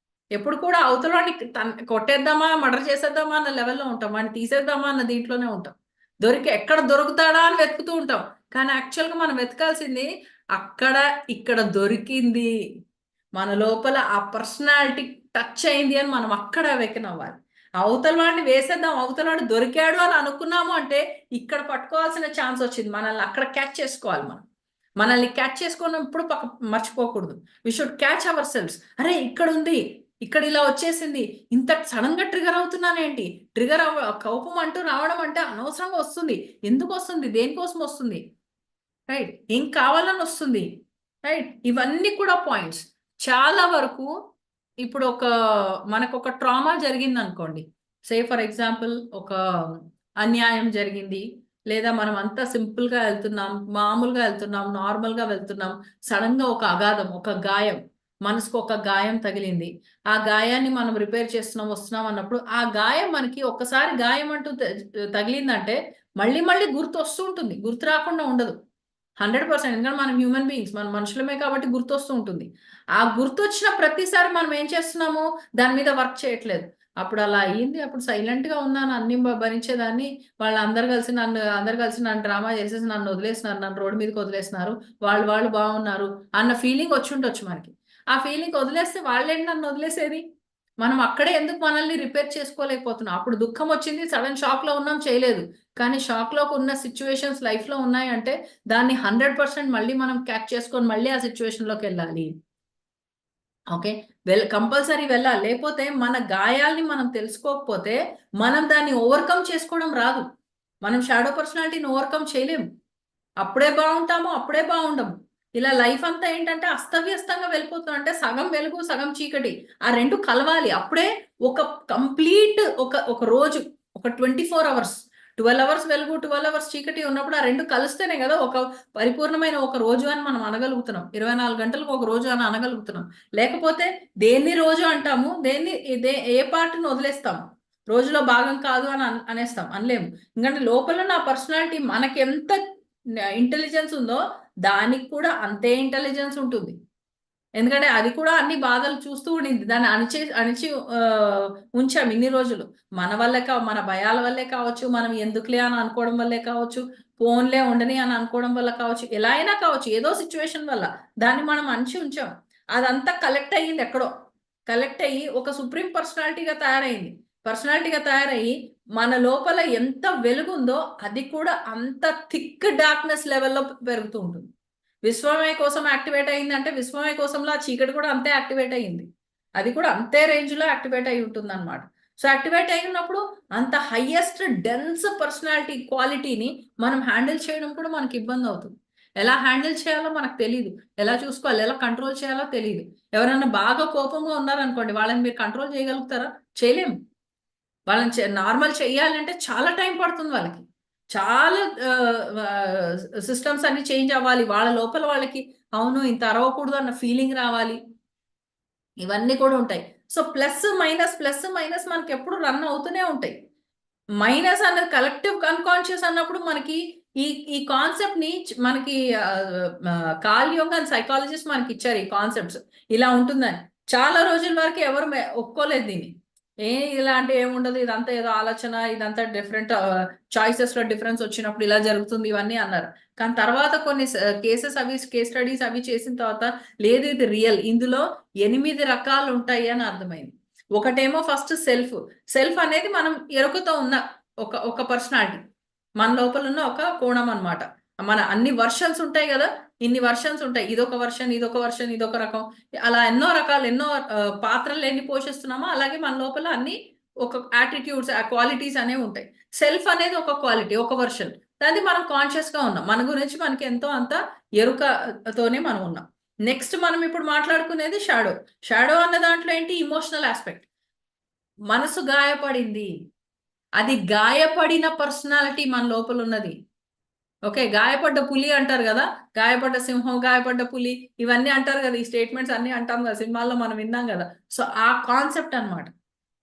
ఎప్పుడు కూడా అవతల వాడిని కొట్టేద్దామా, మర్డర్ చేసేద్దామా అన్న లెవెల్లో ఉంటాం, వాడిని తీసేద్దామా అన్న దీంట్లోనే ఉంటాం. ఎక్కడ దొరుకుతాడా అని వెతుకుతూ ఉంటాం. కానీ యాక్చువల్గా మనం వెతకాల్సింది అక్కడ ఇక్కడ దొరికింది, మన లోపల ఆ పర్సనాలిటీ టచ్ అయింది అని మనం అక్కడ వెకినవ్వాలి. అవతల వాడిని వేసేద్దాం, అవతల వాడు దొరికాడు అని అనుకున్నాము అంటే ఇక్కడ పట్టుకోవాల్సిన ఛాన్స్ వచ్చింది, మనల్ని అక్కడ క్యాచ్ చేసుకోవాలి. మనల్ని క్యాచ్ చేసుకున్నప్పుడు మర్చిపోకూడదు. We should catch ourselves. అరే ఇక్కడ ఉంది, ఇక్కడ ఇలా వచ్చేసింది, ఇంత సడన్ గా ట్రిగర్ అవుతున్నానేంటి, కోపం అంటూ రావడం అంటే అనవసరంగా వస్తుంది. ఎందుకు వస్తుంది, దేనికోసం వస్తుంది, రైట్, ఏం కావాలని వస్తుంది, రైట్. ఇవన్నీ కూడా పాయింట్స్. చాలా వరకు ఇప్పుడు మనకు ఒక ట్రామా జరిగింది అనుకోండి, సే ఫర్ ఎగ్జాంపుల్ ఒక అన్యాయం జరిగింది, లేదా మనం అంతా సింపుల్ గా వెళ్తున్నాం, మామూలుగా వెళ్తున్నాం, నార్మల్ గా వెళ్తున్నాం, సడన్ గా ఒక అగాధం, ఒక గాయం, మనసుకు ఒక గాయం తగిలింది. ఆ గాయాన్ని మనం రిపేర్ చేస్తున్నాం, వస్తున్నాం అన్నప్పుడు ఆ గాయం మనకి ఒక్కసారి గాయం అంటూ తగిలిందంటే మళ్ళీ మళ్ళీ గుర్తు వస్తూ ఉంటుంది, గుర్తు రాకుండా ఉండదు. 100%. ఎందుకంటే మనం హ్యూమన్ బీయింగ్స్, మన మనుషులమే కాబట్టి గుర్తొస్తూ ఉంటుంది. ఆ గుర్తొచ్చిన ప్రతిసారి మనం ఏం చేస్తున్నాము, దాని మీద వర్క్ చేయట్లేదు. అప్పుడు అలా అయ్యింది, అప్పుడు సైలెంట్ గా ఉన్నాను, అన్ని భరించేదాన్ని, అందరు కలిసి నన్ను డ్రామా చేసేసి నన్ను వదిలేసినారు, నన్ను రోడ్డు మీదకి వదిలేసినారు, వాళ్ళు బాగున్నారు అన్న ఫీలింగ్ వచ్చి ఉండొచ్చు మనకి. ఆ ఫీలింగ్ వదిలేస్తే వాళ్ళేంటి నన్ను వదిలేసేది, మనం అక్కడే ఎందుకు మనల్ని రిపేర్ చేసుకోలేకపోతున్నాం. అప్పుడు దుఃఖం వచ్చింది, సడన్ షాక్ లో ఉన్నాం, చేయలేదు. కానీ షాక్ లోకి ఉన్న సిచ్యువేషన్స్ లైఫ్ లో ఉన్నాయంటే దాన్ని 100% మళ్ళీ మనం క్యాచ్ చేసుకొని మళ్ళీ ఆ సిచ్యువేషన్ లోకి వెళ్ళాలి. ఓకే, కంపల్సరీ వెళ్ళాలి. లేకపోతే మన గాయాల్ని మనం తెలుసుకోకపోతే మనం దాన్ని ఓవర్కమ్ చేసుకోవడం రాదు. మనం షాడో పర్సనాలిటీని ఓవర్కమ్ చేయలేము. అప్పుడే బాగుంటాము, అప్పుడే బాగుండము. ఇలా లైఫ్ అంతా ఏంటంటే అస్తవ్యస్తంగా వెళ్ళిపోతాం. అంటే సగం వెలుగు, సగం చీకటి, ఆ రెండు కలవాలి. అప్పుడే ఒక కంప్లీట్ ఒక రోజు, ఒక 24 అవర్స్, 12 అవర్స్ వెలుగు, 12 అవర్స్ చీకటి ఉన్నప్పుడు ఆ రెండు కలిస్తేనే కదా ఒక పరిపూర్ణమైన ఒక రోజు అని మనం అనగలుగుతున్నాం. 24 గంటలకు ఒక రోజు అని అనగలుగుతున్నాం. లేకపోతే దేన్ని రోజు అంటాము, ఏ పార్ట్ని వదిలేస్తాము, రోజులో భాగం కాదు అని అనేస్తాం, అనలేము. ఎందుకంటే లోపల నా పర్సనాలిటీ మనకి ఎంత ఇంటెలిజెన్స్ ఉందో దానికి కూడా అంతే ఇంటెలిజెన్స్ ఉంటుంది. ఎందుకంటే అది కూడా అన్ని బాధలు చూస్తూ ఉండింది, దాన్ని అణిచి ఉంచాం ఇన్ని రోజులు. మన భయాల వల్లే కావచ్చు, మనం ఎందుకులే అని అనుకోవడం వల్లే కావచ్చు, ఫోన్లే ఉండని అని అనుకోవడం వల్ల కావచ్చు, ఎలా అయినా కావచ్చు, ఏదో సిచ్యువేషన్ వల్ల దాన్ని మనం అణిచి ఉంచాం. అదంతా కలెక్ట్ అయ్యింది ఎక్కడో, కలెక్ట్ అయ్యి ఒక సుప్రీం పర్సనాలిటీగా తయారయ్యి మన లోపల ఎంత వెలుగుందో అది కూడా అంత థిక్ డార్క్నెస్ లెవెల్లో పెరుగుతూ ఉంటుంది. విశ్వమయ కోసం యాక్టివేట్ అయింది అంటే విశ్వమయ కోసంలో ఆ చీకటి కూడా అంతే యాక్టివేట్ అయ్యింది, అది కూడా అంతే రేంజ్ లో యాక్టివేట్ అయి ఉంటుంది అనమాట. సో యాక్టివేట్ అయినప్పుడు అంత హైయెస్ట్ డెన్స్ పర్సనాలిటీ క్వాలిటీని మనం హ్యాండిల్ చేయడం కూడా మనకి ఇబ్బంది అవుతుంది. ఎలా హ్యాండిల్ చేయాలో మనకు తెలియదు, ఎలా చూసుకోవాలి, ఎలా కంట్రోల్ చేయాలో తెలియదు. ఎవరైనా బాగా కోపంగా ఉన్నారనుకోండి, వాళ్ళని మీరు కంట్రోల్ చేయగలుగుతారా? చేయలేము. వాళ్ళని నార్మల్ చేయాలంటే చాలా టైం పడుతుంది వాళ్ళకి. చాలా సిస్టమ్స్ అన్ని చేంజ్ అవ్వాలి. వాళ్ళ లోపల వాళ్ళకి అవును ఇంత అరవకూడదు అన్న ఫీలింగ్ రావాలి. ఇవన్నీ కూడా ఉంటాయి. సో ప్లస్ మైనస్ మనకి ఎప్పుడు రన్ అవుతూనే ఉంటాయి. మైనస్ అన్నది కలెక్టివ్ అన్కాన్షియస్ అన్నప్పుడు మనకి ఈ కాన్సెప్ట్ ని మనకి కార్ల్ యోంగ్ అండ్ సైకాలజిస్ట్ మనకి ఇచ్చారు ఈ కాన్సెప్ట్స్ ఇలా ఉంటుందని. చాలా రోజుల వరకు ఎవరు ఒప్పుకోలేదు దీన్ని. ఇలాంటి ఏముండదు, ఇదంతా ఏదో ఆలోచన, ఇదంతా డిఫరెంట్ చాయిసెస్ లో డిఫరెన్స్ వచ్చినప్పుడు ఇలా జరుగుతుంది ఇవన్నీ అన్నారు. కానీ తర్వాత కొన్ని కేస్ స్టడీస్ అవి చేసిన తర్వాత లేదు ఇది రియల్, ఇందులో 8 రకాలు ఉంటాయి అని అర్థమైంది. ఒకటేమో ఫస్ట్ సెల్ఫ్ అనేది మనం ఎరుకతో ఉన్న ఒక పర్సనాలిటీ, మన లోపల ఉన్న ఒక కోణం అన్నమాట. మన అన్ని వర్షన్స్ ఉంటాయి కదా, ఇన్ని వర్షన్స్ ఉంటాయి, ఇదొక వర్షన్, ఇదొక రకం, అలా ఎన్నో రకాలు, ఎన్నో పాత్రలు ఎన్ని పోషిస్తున్నామో అలాగే మన లోపల అన్ని ఒక యాటిట్యూడ్స్, ఆ క్వాలిటీస్ అనేవి ఉంటాయి. సెల్ఫ్ అనేది ఒక క్వాలిటీ, ఒక వర్షన్, దాన్ని మనం కాన్షియస్ గా ఉన్నాం, మన గురించి మనకి ఎంతో అంత ఎరుకతోనే మనం ఉన్నాం. నెక్స్ట్ మనం ఇప్పుడు మాట్లాడుకునేది షాడో అన్న దాంట్లో ఏంటి, ఇమోషనల్ ఆస్పెక్ట్. మనసు గాయపడింది, అది గాయపడిన పర్సనాలిటీ మన లోపల ఉన్నది. ఓకే, గాయపడ్డ పులి అంటారు కదా, గాయపడ్డ సింహం, గాయపడ్డ పులి, ఇవన్నీ అంటారు కదా, ఈ స్టేట్మెంట్స్ అన్ని అంటాం కదా, సినిమాల్లో మనం విన్నాం కదా. సో ఆ కాన్సెప్ట్ అన్నమాట.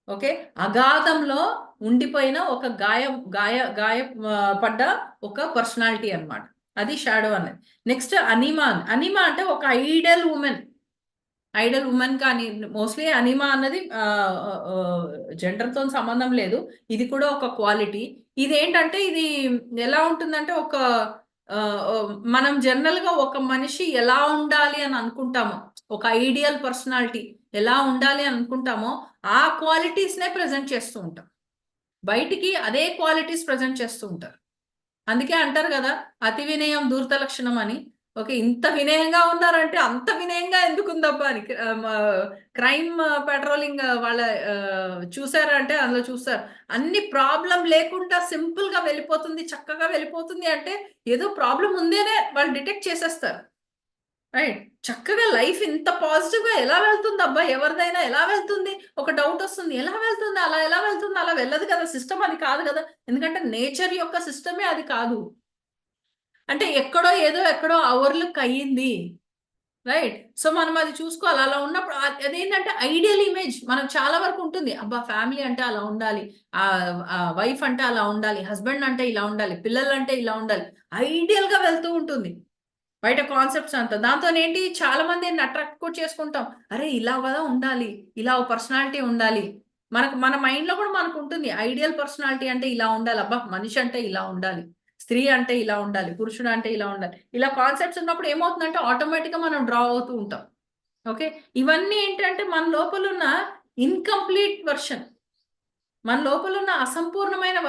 ఓకే, అగాధంలో ఉండిపోయిన ఒక పడ్డ ఒక పర్సనాలిటీ అన్నమాట, అది షాడో అనేది. నెక్స్ట్ అనిమా అంటే ఒక ఐడల్ ఉమెన్ కానీ మోస్ట్లీ అనిమా అన్నది జెండర్ తో సంబంధం లేదు, ఇది కూడా ఒక క్వాలిటీ. ఇది ఏంటంటే ఇది ఎలా ఉంటుందంటే మనం జనరల్ గా ఒక మనిషి ఎలా ఉండాలి అని అనుకుంటామో, ఒక ఐడియల్ పర్సనాలిటీ ఎలా ఉండాలి అని అనుకుంటామో ఆ క్వాలిటీస్ నే ప్రజెంట్ చేస్తూ ఉంటాం, బయటికి అదే క్వాలిటీస్ ప్రజెంట్ చేస్తూ ఉంటారు. అందుకే అంటారు కదా అతి వినయం ధూర్త లక్షణం అని. ఓకే, ఇంత వినయంగా ఉన్నారంటే అంత వినయంగా ఎందుకు ఉందబ్బా అని క్రైమ్ పెట్రోలింగ్ వాళ్ళ చూసారా అంటే అందులో చూస్తారు అన్ని ప్రాబ్లం లేకుండా సింపుల్ గా వెళ్ళిపోతుంది, చక్కగా వెళ్ళిపోతుంది అంటే ఏదో ప్రాబ్లం ఉందేనే వాళ్ళు డిటెక్ట్ చేసేస్తారు. రైట్, చక్కగా లైఫ్ ఇంత పాజిటివ్ గా ఎలా వెళ్తుంది అబ్బా, ఎవరిదైనా ఎలా వెళ్తుంది, ఒక డౌట్ వస్తుంది ఎలా వెళ్తుంది, అలా ఎలా వెళ్తుంది, అలా వెళ్ళదు కదా, సిస్టమ్ అది కాదు కదా, ఎందుకంటే నేచర్ యొక్క సిస్టమే అది కాదు. అంటే ఎక్కడో ఏదో ఎక్కడో ఓవర్లుక్ అయ్యింది. రైట్, సో మనం అది చూసుకోవాలి. అలా ఉన్నప్పుడు అదేంటంటే ఐడియల్ ఇమేజ్ మనకు చాలా వరకు ఉంటుంది. అబ్బా ఫ్యామిలీ అంటే అలా ఉండాలి, వైఫ్ అంటే అలా ఉండాలి, హస్బెండ్ అంటే ఇలా ఉండాలి, పిల్లలు అంటే ఇలా ఉండాలి, ఐడియల్ గా వెళ్తూ ఉంటుంది బయట కాన్సెప్ట్స్ అంతా. దాంతో ఏంటి చాలా మంది అట్రాక్ట్ కూడా చేసుకుంటాం. అరే ఇలా కదా ఉండాలి, ఇలా పర్సనాలిటీ ఉండాలి. మన మైండ్ లో కూడా మనకు ఉంటుంది ఐడియల్ పర్సనాలిటీ అంటే ఇలా ఉండాలి, అబ్బా మనిషి అంటే ఇలా ఉండాలి, స్త్రీ అంటే ఇలా ఉండాలి, పురుషుడు అంటే ఇలా ఉండాలి. ఇలా కాన్సెప్ట్స్ ఉన్నప్పుడు ఏమవుతుందంటే ఆటోమేటిక్ గా మనం డ్రా అవుతూ ఉంటాం. ఓకే, ఇవన్నీ ఏంటంటే మన లోపల ఉన్న ఇన్కంప్లీట్ వర్షన్, మన లోపల ఉన్న అసంపూర్ణమైన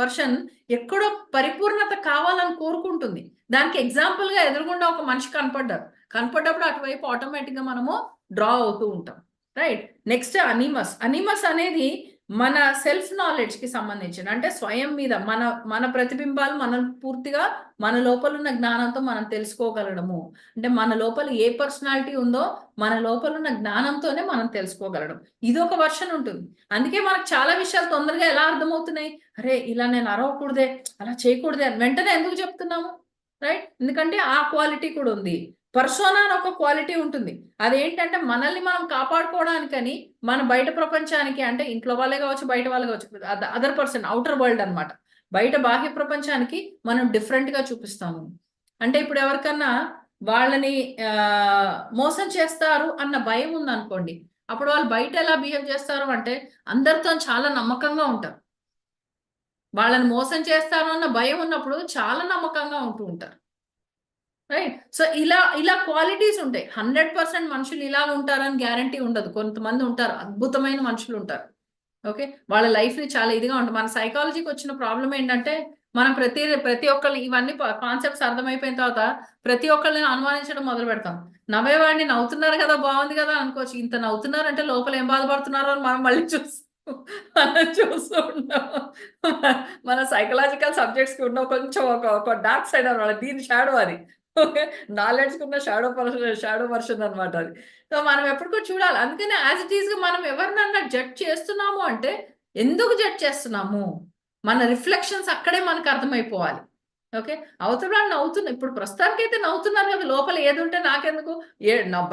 వర్షన్ ఎక్కడో పరిపూర్ణత కావాలని కోరుకుంటుంది. దానికి ఎగ్జాంపుల్ గా ఎదురుగుండా ఒక మనిషి కనపడ్డప్పుడు అటువైపు ఆటోమేటిక్ గా మనము డ్రా అవుతూ ఉంటాం. రైట్, నెక్స్ట్ అనిమస్ అనేది మన సెల్ఫ్ నాలెడ్జ్ కి సంబంధించిన, అంటే స్వయం మీద మన ప్రతిబింబాలు మనం పూర్తిగా మన లోపల ఉన్న జ్ఞానంతో మనం తెలుసుకోగలగడము. అంటే మన లోపల ఏ పర్సనాలిటీ ఉందో మన లోపల ఉన్న జ్ఞానంతోనే మనం తెలుసుకోగలడం. ఇది ఒక వర్షన్ ఉంటుంది. అందుకే మనకు చాలా విషయాలు తొందరగా ఎలా అర్థమవుతున్నాయి, అరే ఇలా నేను అరవకూడదే, అలా చేయకూడదే అని వెంటనే ఎందుకు చెప్తున్నాము? రైట్, ఎందుకంటే ఆ క్వాలిటీ కూడా ఉంది. పర్సోనా అని ఒక క్వాలిటీ ఉంటుంది. అదేంటంటే మనల్ని మనం కాపాడుకోవడానికని మన బయట ప్రపంచానికి, అంటే ఇంట్లో వాళ్ళే కావచ్చు, బయట వాళ్ళు కావచ్చు, అదర్ పర్సన్, అవుటర్ వరల్డ్ అన్నమాట, బయట బాహ్య ప్రపంచానికి మనం డిఫరెంట్ గా చూపిస్తాము. అంటే ఇప్పుడు ఎవరికన్నా వాళ్ళని మోసం చేస్తారు అన్న భయం ఉందనుకోండి, అప్పుడు వాళ్ళు బయట ఎలా బిహేవ్ చేస్తారు అంటే అందరితో చాలా నమ్మకంగా ఉంటారు. వాళ్ళని మోసం చేస్తారు అన్న భయం ఉన్నప్పుడు చాలా నమ్మకంగా ఉంటూ ఉంటారు. రైట్, సో ఇలా క్వాలిటీస్ ఉంటాయి. 100% మనుషులు ఇలా ఉంటారని గ్యారంటీ ఉండదు. కొంతమంది ఉంటారు, అద్భుతమైన మనుషులు ఉంటారు. ఓకే, వాళ్ళ లైఫ్ ని చాలా ఇదిగా ఉంటుంది. మన సైకాలజీకి వచ్చిన ప్రాబ్లం ఏంటంటే మనం ప్రతి ఒక్కళ్ళు ఇవన్నీ కాన్సెప్ట్స్ అర్థమైపోయిన తర్వాత ప్రతి ఒక్కళ్ళని అనుమానించడం మొదలు పెడతాం. నవ్వేవాడిని నవ్వుతున్నారు కదా, బాగుంది కదా అనుకోవచ్చు. ఇంత నవ్వుతున్నారంటే లోపల ఏం బాధపడుతున్నారో అని మనం మళ్ళీ మనం చూస్తూ ఉంటాం. మన సైకలాజికల్ సబ్జెక్ట్స్ కి ఉన్న కొంచెం ఒక డార్క్ సైడ్ అనమాట, దీని షాడో అది. ఓకే, నాలెడ్జ్ కున్న షాడో వర్షన్ అనమాట అది. సో మనం ఎప్పుడు కూడా చూడాలి. అందుకనే యాజ్ ఇట్ ఈస్ గా మనం ఎవరినన్నా జడ్జ్ చేస్తున్నాము అంటే ఎందుకు జడ్జ్ చేస్తున్నాము, మన రిఫ్లెక్షన్స్ అక్కడే మనకు అర్థమైపోవాలి. ఓకే, అవతల వాళ్ళు నవ్వుతున్నారు, ఇప్పుడు ప్రస్తుతానికి అయితే నవ్వుతున్నారు కదా, లోపల ఏది ఉంటే నాకెందుకు,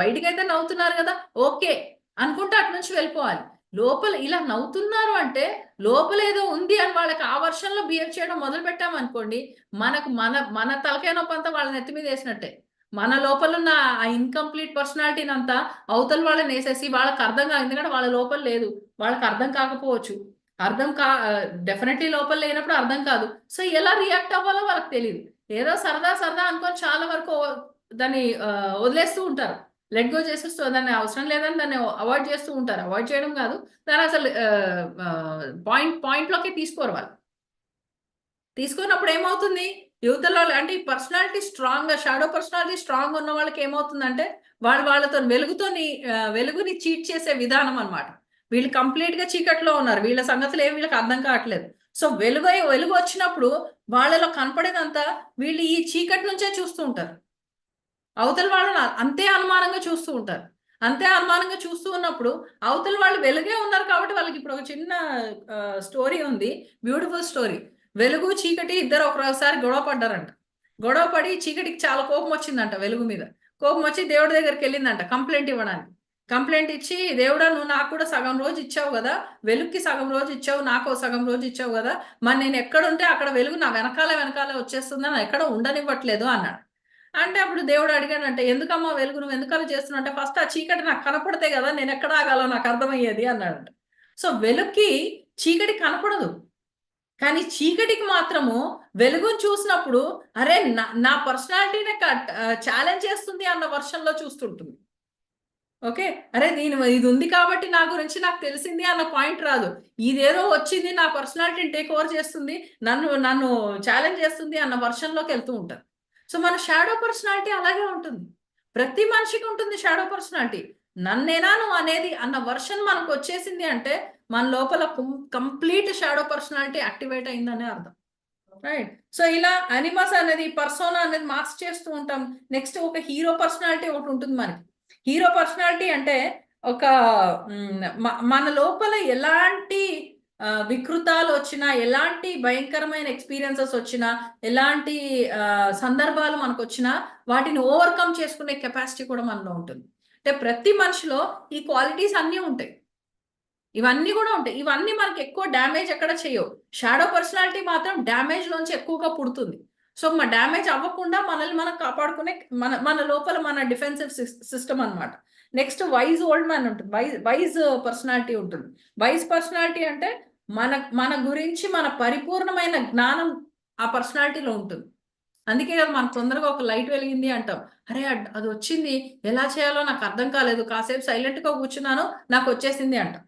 బయటకైతే నవ్వుతున్నారు కదా, ఓకే అనుకుంటే అటు నుంచి వెళ్ళిపోవాలి. లోపల ఇలా నవ్వుతున్నారు అంటే లోపల ఏదో ఉంది అని వాళ్ళకి ఆ వర్షంలో బిహేవ్ చేయడం మొదలు పెట్టామనుకోండి, మనకు మన మన తలకాయ నొప్పి అంతా వాళ్ళ నెత్తి మీద వేసినట్టే. మన లోపల ఉన్న ఆ ఇన్కంప్లీట్ పర్సనాలిటీని అంతా అవతల వాళ్ళని వేసేసి వాళ్ళకి అర్థం కాదు, ఎందుకంటే వాళ్ళ లోపల లేదు, వాళ్ళకి అర్థం కాకపోవచ్చు. అర్థం కా డెఫినెట్లీ లోపల లేనప్పుడు అర్థం కాదు. సో ఎలా రియాక్ట్ అవ్వాలో వాళ్ళకి తెలియదు. ఏదో సరదా సరదా అనుకొని చాలా వరకు దాన్ని వదిలేస్తూ ఉంటారు. లెట్ గో చేసేస్తూ దాన్ని అవసరం లేదని దాన్ని అవాయిడ్ చేస్తూ ఉంటారు. అవాయిడ్ చేయడం కాదు, దాన్ని అసలు పాయింట్‌లోకి తీసుకోరు వాళ్ళు. తీసుకున్నప్పుడు ఏమవుతుంది, యువతల వాళ్ళు అంటే ఈ పర్సనాలిటీ స్ట్రాంగ్‌గా, షాడో పర్సనాలిటీ స్ట్రాంగ్ ఉన్న వాళ్ళకి ఏమవుతుందంటే వాళ్ళతో వెలుగుని చీట్ చేసే విధానం అన్నమాట. వీళ్ళు కంప్లీట్‌గా చీకట్లో ఉన్నారు. వీళ్ళ సంగతులు ఏమి వీళ్ళకి అర్థం కావట్లేదు. సో వెలుగు వచ్చినప్పుడు వాళ్ళలో కనపడేదంతా వీళ్ళు ఈ చీకటి నుంచే చూస్తూ ఉంటారు. అవతల వాళ్ళని అంతే అనుమానంగా చూస్తూ ఉంటారు. అంతే అనుమానంగా చూస్తూ ఉన్నప్పుడు అవతల వాళ్ళు వెలుగే ఉన్నారు కాబట్టి వాళ్ళకి ఇప్పుడు ఒక చిన్న స్టోరీ ఉంది. Beautiful story. వెలుగు, చీకటి ఇద్దరు ఒకసారి గొడవ పడ్డారంట. గొడవ పడి చీకటికి చాలా కోపం వచ్చిందంట వెలుగు మీద. కోపం వచ్చి దేవుడి దగ్గరికెళ్ళిందంట కంప్లెయింట్ ఇవ్వడానికి. కంప్లెయింట్ ఇచ్చి, దేవుడా నువ్వు నాకు కూడా సగం రోజు ఇచ్చావు గదా! వెలుగుకి సగం రోజు ఇచ్చావు, నాకో సగం రోజు ఇచ్చావు గదా! మరి నేను ఎక్కడుంటే అక్కడ వెలుగు నా వెనకాలే వచ్చేస్తుందని ఎక్కడ ఉండనివ్వట్లేదు అన్నాడు. అంటే అప్పుడు దేవుడు అడిగాడంట, "ఎందుకమ్మా వెలుగు నువ్వు అలా చేస్తున్నావు?" అంటే, "ఫస్ట్ ఆ చీకటి నాకు కనపడితే గదా! నేనెక్కడ ఆగాలో నాకు అర్థమయ్యేది" అన్నాడంట. సో, వెలుగుకి చీకటి కనపడదు. కానీ చీకటికి మాత్రము వెలుగుని చూసినప్పుడు, అరే! నా పర్సనాలిటీనే ఛాలెంజ్ చేస్తుంది అన్న వర్షన్‌లో చూస్తుంటుంది. ఓకే, అరే! ఇది ఉంది కాబట్టి నా గురించి నాకు తెలిసింది అన్న పాయింట్ రాదు. ఇదేదో వచ్చింది నా పర్సనాలిటీని టేక్ ఓవర్ చేస్తుంది, నన్ను ఛాలెంజ్ చేస్తుంది అన్న వర్షన్‌లోకెళ్తూ ఉంటారు. సో మన షాడో పర్సనాలిటీ అలాగే ఉంటుంది. ప్రతి మనిషికి ఉంటుంది షాడో పర్సనాలిటీ. నన్నేనా నువ్వు అనేది అన్న వర్షన్ మనకు వచ్చేసింది అంటే మన లోపల కంప్లీట్ షాడో పర్సనాలిటీ యాక్టివేట్ అయిందనే అర్థం. రైట్. సో ఇలా అనిమస్ అనేది పర్సోనా అనేది మాస్క్ చేస్తూ ఉంటాం. నెక్స్ట్ ఒక హీరో పర్సనాలిటీ ఒకటి ఉంటుంది మనకి. హీరో పర్సనాలిటీ అంటే ఒక మన లోపల ఎలాంటి వికృతాలు వచ్చినా, ఎలాంటి భయంకరమైన ఎక్స్పీరియన్సెస్ వచ్చినా, ఎలాంటి సందర్భాలు మనకు వచ్చినా వాటిని ఓవర్కమ్ చేసుకునే కెపాసిటీ కూడా మనలో ఉంటుంది. అంటే ప్రతి మనిషిలో ఈ క్వాలిటీస్ అన్నీ ఉంటాయి. ఇవన్నీ కూడా ఉంటాయి. ఇవన్నీ మనకి ఎక్కువ డ్యామేజ్ ఎక్కడ చేయవు. షాడో పర్సనాలిటీ మాత్రం డ్యామేజ్ లోంచి ఎక్కువగా పుడుతుంది. సో మన డ్యామేజ్ అవ్వకుండా మనల్ని మనం కాపాడుకునే మన లోపల మన డిఫెన్సివ్ సిస్టమ్ అన్నమాట. నెక్స్ట్ వైజ్ ఓల్డ్ మ్యాన్ ఉంటుంది. వైజ్ పర్సనాలిటీ ఉంటుంది. వైజ్ పర్సనాలిటీ అంటే మన గురించి మన పరిపూర్ణమైన జ్ఞానం ఆ పర్సనాలిటీలో ఉంటుంది. అందుకే కదా మనకు తొందరగా ఒక లైట్ వెలిగింది అంటాం. అరే అది వచ్చింది, ఎలా చేయాలో నాకు అర్థం కాలేదు, కాసేపు సైలెంట్ గా కూర్చున్నాను, నాకు వచ్చేసింది అంటాం.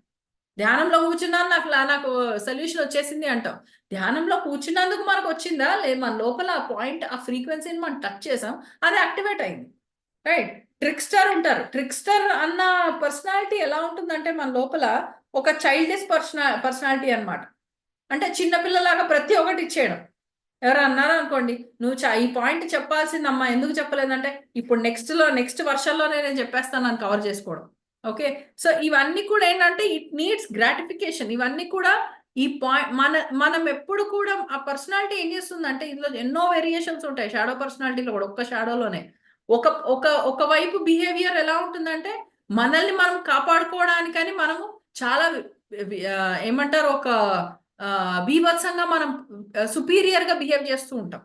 ధ్యానంలో కూర్చున్నాను, నాకు సొల్యూషన్ వచ్చేసింది అంటాం. ధ్యానంలో కూర్చున్నందుకు మనకు వచ్చిందా, లేదు మన లోపల ఆ పాయింట్, ఆ ఫ్రీక్వెన్సీని మనం టచ్ చేసాం, అది యాక్టివేట్ అయింది. రైట్. ట్రిక్స్టర్ ఉంటారు. ట్రిక్స్టర్ అన్న పర్సనాలిటీ ఎలా ఉంటుందంటే మన లోపల ఒక చైల్డిష్ పర్సనాలిటీ అన్నమాట. అంటే చిన్నపిల్లలాగా ప్రతి ఒక్కటి ఇచ్చేయడం. ఎవరు అన్నారు అనుకోండి, నువ్వు ఈ పాయింట్ చెప్పాల్సిందమ్మా, ఎందుకు చెప్పలేదంటే ఇప్పుడు నెక్స్ట్ వర్షంలోనే నేను చెప్పేస్తాను అని కవర్ చేసుకోవడం. ఓకే. సో ఇవన్నీ కూడా ఏంటంటే ఇట్ నీడ్స్ గ్రాటిఫికేషన్. ఇవన్నీ కూడా ఈ పాయింట్ మనం ఎప్పుడు కూడా ఆ పర్సనాలిటీ ఏం చేస్తుందంటే, ఇందులో ఎన్నో వేరియేషన్స్ ఉంటాయి షాడో పర్సనాలిటీలో కూడా. ఒక్క షాడోలోనే ఒక వైపు బిహేవియర్ ఎలా ఉంటుందంటే, మనల్ని మనం కాపాడుకోవడానికని మనము చాలా ఏమంటారు, ఒక బీభత్సంగా మనం సుపీరియర్ గా బిహేవ్ చేస్తూ ఉంటాం.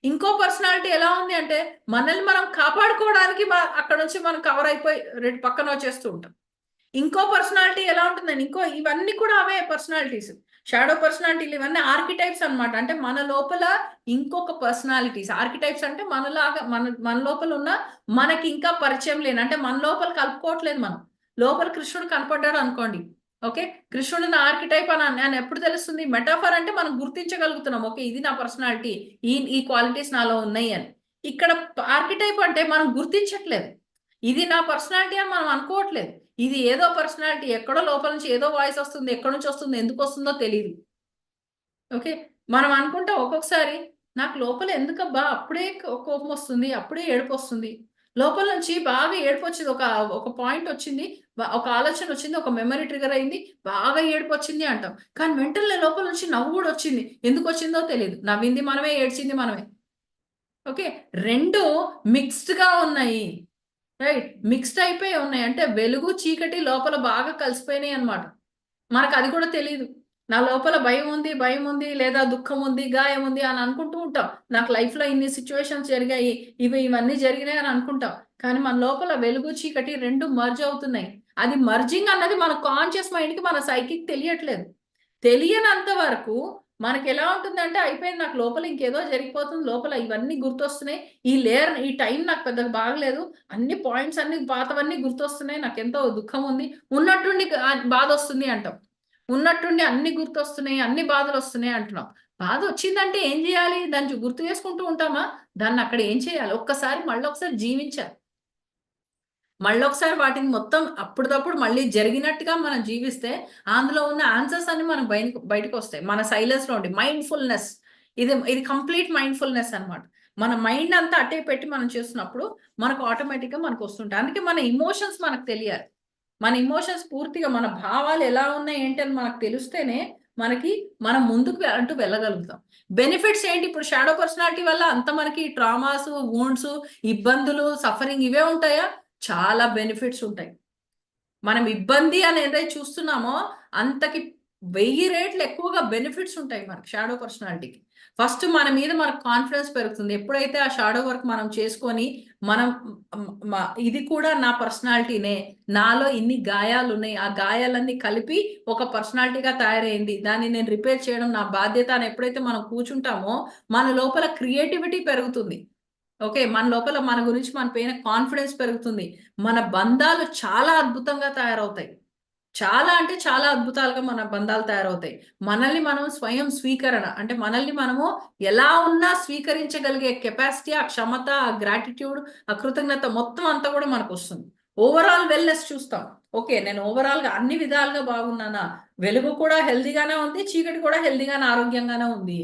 ఇంకో పర్సనాలిటీ ఎలా ఉంది అంటే, మనల్ని మనం కాపాడుకోవడానికి అక్కడ నుంచి మనం కవర్ అయిపోయి పక్కన వచ్చేస్తూ ఉంటాం. ఇంకో పర్సనాలిటీ ఎలా ఉంటుందండి, ఇవన్నీ కూడా అవే పర్సనాలిటీస్. షాడో పర్సనాలిటీలు ఇవన్నీ ఆర్కిటైప్స్ అన్నమాట. అంటే మన లోపల ఇంకొక పర్సనాలిటీస్. ఆర్కిటైప్స్ అంటే మనలాగా మన లోపల ఉన్న మనకి ఇంకా పరిచయం లేని, అంటే మన లోపల కలుపుకోవట్లేదు మనం. లోపల కృష్ణుడు కనపడ్డాడు అనుకోండి. ఓకే. కృష్ణుడు నా ఆర్కిటైప్ అని ఎప్పుడు తెలుస్తుంది? మెటాఫర్ అంటే మనం గుర్తించగలుగుతున్నాం. ఓకే, ఇది నా పర్సనాలిటీ, ఈ క్వాలిటీస్ నాలో ఉన్నాయి అని. ఇక్కడ ఆర్కిటైప్ అంటే మనం గుర్తించట్లేదు. ఇది నా పర్సనాలిటీ అని మనం అనుకోవట్లేదు. ఇది ఏదో పర్సనాలిటీ, ఎక్కడో లోపల నుంచి ఏదో వాయిస్ వస్తుంది, ఎక్కడి నుంచి వస్తుంది, ఎందుకు వస్తుందో తెలియదు. ఓకే. మనం అనుకుంటాం ఒక్కొక్కసారి, నాకు లోపల ఎందుకబ్బా అప్పుడే కోపం వస్తుంది, అప్పుడే ఏడుపు వస్తుంది, లోపల నుంచి బాగా ఏడుపు వచ్చింది, ఒక పాయింట్ వచ్చింది, ఒక ఆలోచన వచ్చింది, ఒక మెమరీ ట్రిగర్ అయింది, బాగా ఏడుపు వచ్చింది అంటాం. కానీ వెంటనే లోపల నుంచి నవ్వు కూడా వచ్చింది, ఎందుకు వచ్చిందో తెలియదు. నవ్వింది మనమే, ఏడ్చింది మనమే. ఓకే. రెండు మిక్స్డ్ గా ఉన్నాయి. రైట్. మిక్స్డ్ అయిపోయి ఉన్నాయి. అంటే వెలుగు చీకటి లోపల బాగా కలిసిపోయినాయి అన్నమాట. మనకు అది కూడా తెలీదు. నా లోపల భయం ఉంది, లేదా దుఃఖం ఉంది, గాయం ఉంది అని అనుకుంటూ ఉంటాం. నాకు లైఫ్ లో ఇన్ని సిచ్యువేషన్స్ జరిగాయి, ఇవన్నీ జరిగినాయి అని అనుకుంటాం. కానీ మన లోపల వెలుగు చీకటి రెండు మర్జ్ అవుతున్నాయి. అది మర్జింగ్ అన్నది మన కాన్షియస్ మైండ్ కి, మన సైకిక్ తెలియట్లేదు. తెలియనంత వరకు మనకి ఎలా ఉంటుందంటే, అయిపోయింది, నాకు లోపల ఇంకేదో జరిగిపోతుంది, లోపల ఇవన్నీ గుర్తొస్తున్నాయి, ఈ టైం నాకు పెద్దగా బాగలేదు, అన్ని పాయింట్స్ అన్ని పాతవన్నీ గుర్తొస్తున్నాయి, నాకు ఎంతో దుఃఖం ఉంది, ఉన్నట్టుండి బాధ వస్తుంది అంటాం. ఉన్నట్టుండి అన్ని గుర్తొస్తున్నాయి, అన్ని బాధలు వస్తున్నాయి అంటున్నాం. బాధ వచ్చిందంటే ఏం చేయాలి? దాన్ని గుర్తు చేసుకుంటూ ఉంటామా? దాన్ని అక్కడ ఏం చేయాలి? ఒక్కసారి మళ్ళొకసారి జీవించాలి. మళ్ళొకసారి వాటిని మొత్తం అప్పటిదప్పుడు మళ్ళీ జరిగినట్టుగా మనం జీవిస్తే, అందులో ఉన్న ఆన్సర్స్ అన్ని మనకు బయటకొస్తాయి. మన సైలెన్స్‌లో ఉండి మైండ్‌ఫుల్‌నెస్, ఇది కంప్లీట్ మైండ్‌ఫుల్‌నెస్ అన్నమాట. మన మైండ్ అంతా అట్టే పెట్టి మనం చేస్తున్నప్పుడు మనకు ఆటోమేటిక్‌గా మనకొస్తుంటాయి. అందుకే మన ఎమోషన్స్ మనకు తెలియాలి. మన ఎమోషన్స్ పూర్తిగా, మన భావాలు ఎలా ఉన్నాయి ఏంటి అని మనకు తెలిస్తేనే మనం ముందుకు అంటూ వెళ్ళగలుగుతాం. బెనిఫిట్స్ ఏంటి? ఇప్పుడు షాడో పర్సనాలిటీ వల్ల అంత మనకి ట్రామాస్, వూండ్స్, ఇబ్బందులు, సఫరింగ్ ఇవే ఉంటాయా? చాలా బెనిఫిట్స్ ఉంటాయి. మనం ఇబ్బంది అని ఏదైతే చూస్తున్నామో అంతకి 1000 రెట్లు ఎక్కువగా బెనిఫిట్స్ ఉంటాయి మనకి షాడో పర్సనాలిటీకి. ఫస్ట్ మన మీద మనకు కాన్ఫిడెన్స్ పెరుగుతుంది. ఎప్పుడైతే ఆ షాడో వర్క్ మనం చేసుకొని, మనం ఇది కూడా నా పర్సనాలిటీనే, నాలో ఇన్ని గాయాలున్నాయి, ఆ గాయాలన్నీ కలిపి ఒక పర్సనాలిటీగా తయారైంది, దాన్ని నేను రిపేర్ చేయడం నా బాధ్యత అని ఎప్పుడైతే మనం కూర్చుంటామో, మన లోపల క్రియేటివిటీ పెరుగుతుంది. ఓకే. మన లోపల మన గురించి మన పైన కాన్ఫిడెన్స్ పెరుగుతుంది. మన బంధాలు చాలా అద్భుతంగా తయారవుతాయి. చాలా అంటే చాలా అద్భుతాలుగా మన బంధాలు తయారవుతాయి. మనల్ని మనం స్వయం స్వీకరణ అంటే మనల్ని మనము ఎలా ఉన్నా స్వీకరించగలిగే కెపాసిటీ, ఆ క్షమత, ఆ గ్రాటిట్యూడ్, ఆ కృతజ్ఞత మొత్తం అంతా కూడా మనకు వస్తుంది. ఓవరాల్ వెల్నెస్ చూస్తాం. ఓకే, నేను ఓవరాల్ గా అన్ని విధాలుగా బాగున్నానా, వెలుగు కూడా హెల్దీగానే ఉంది, చీకటి కూడా హెల్దీగానే ఆరోగ్యంగానే ఉంది,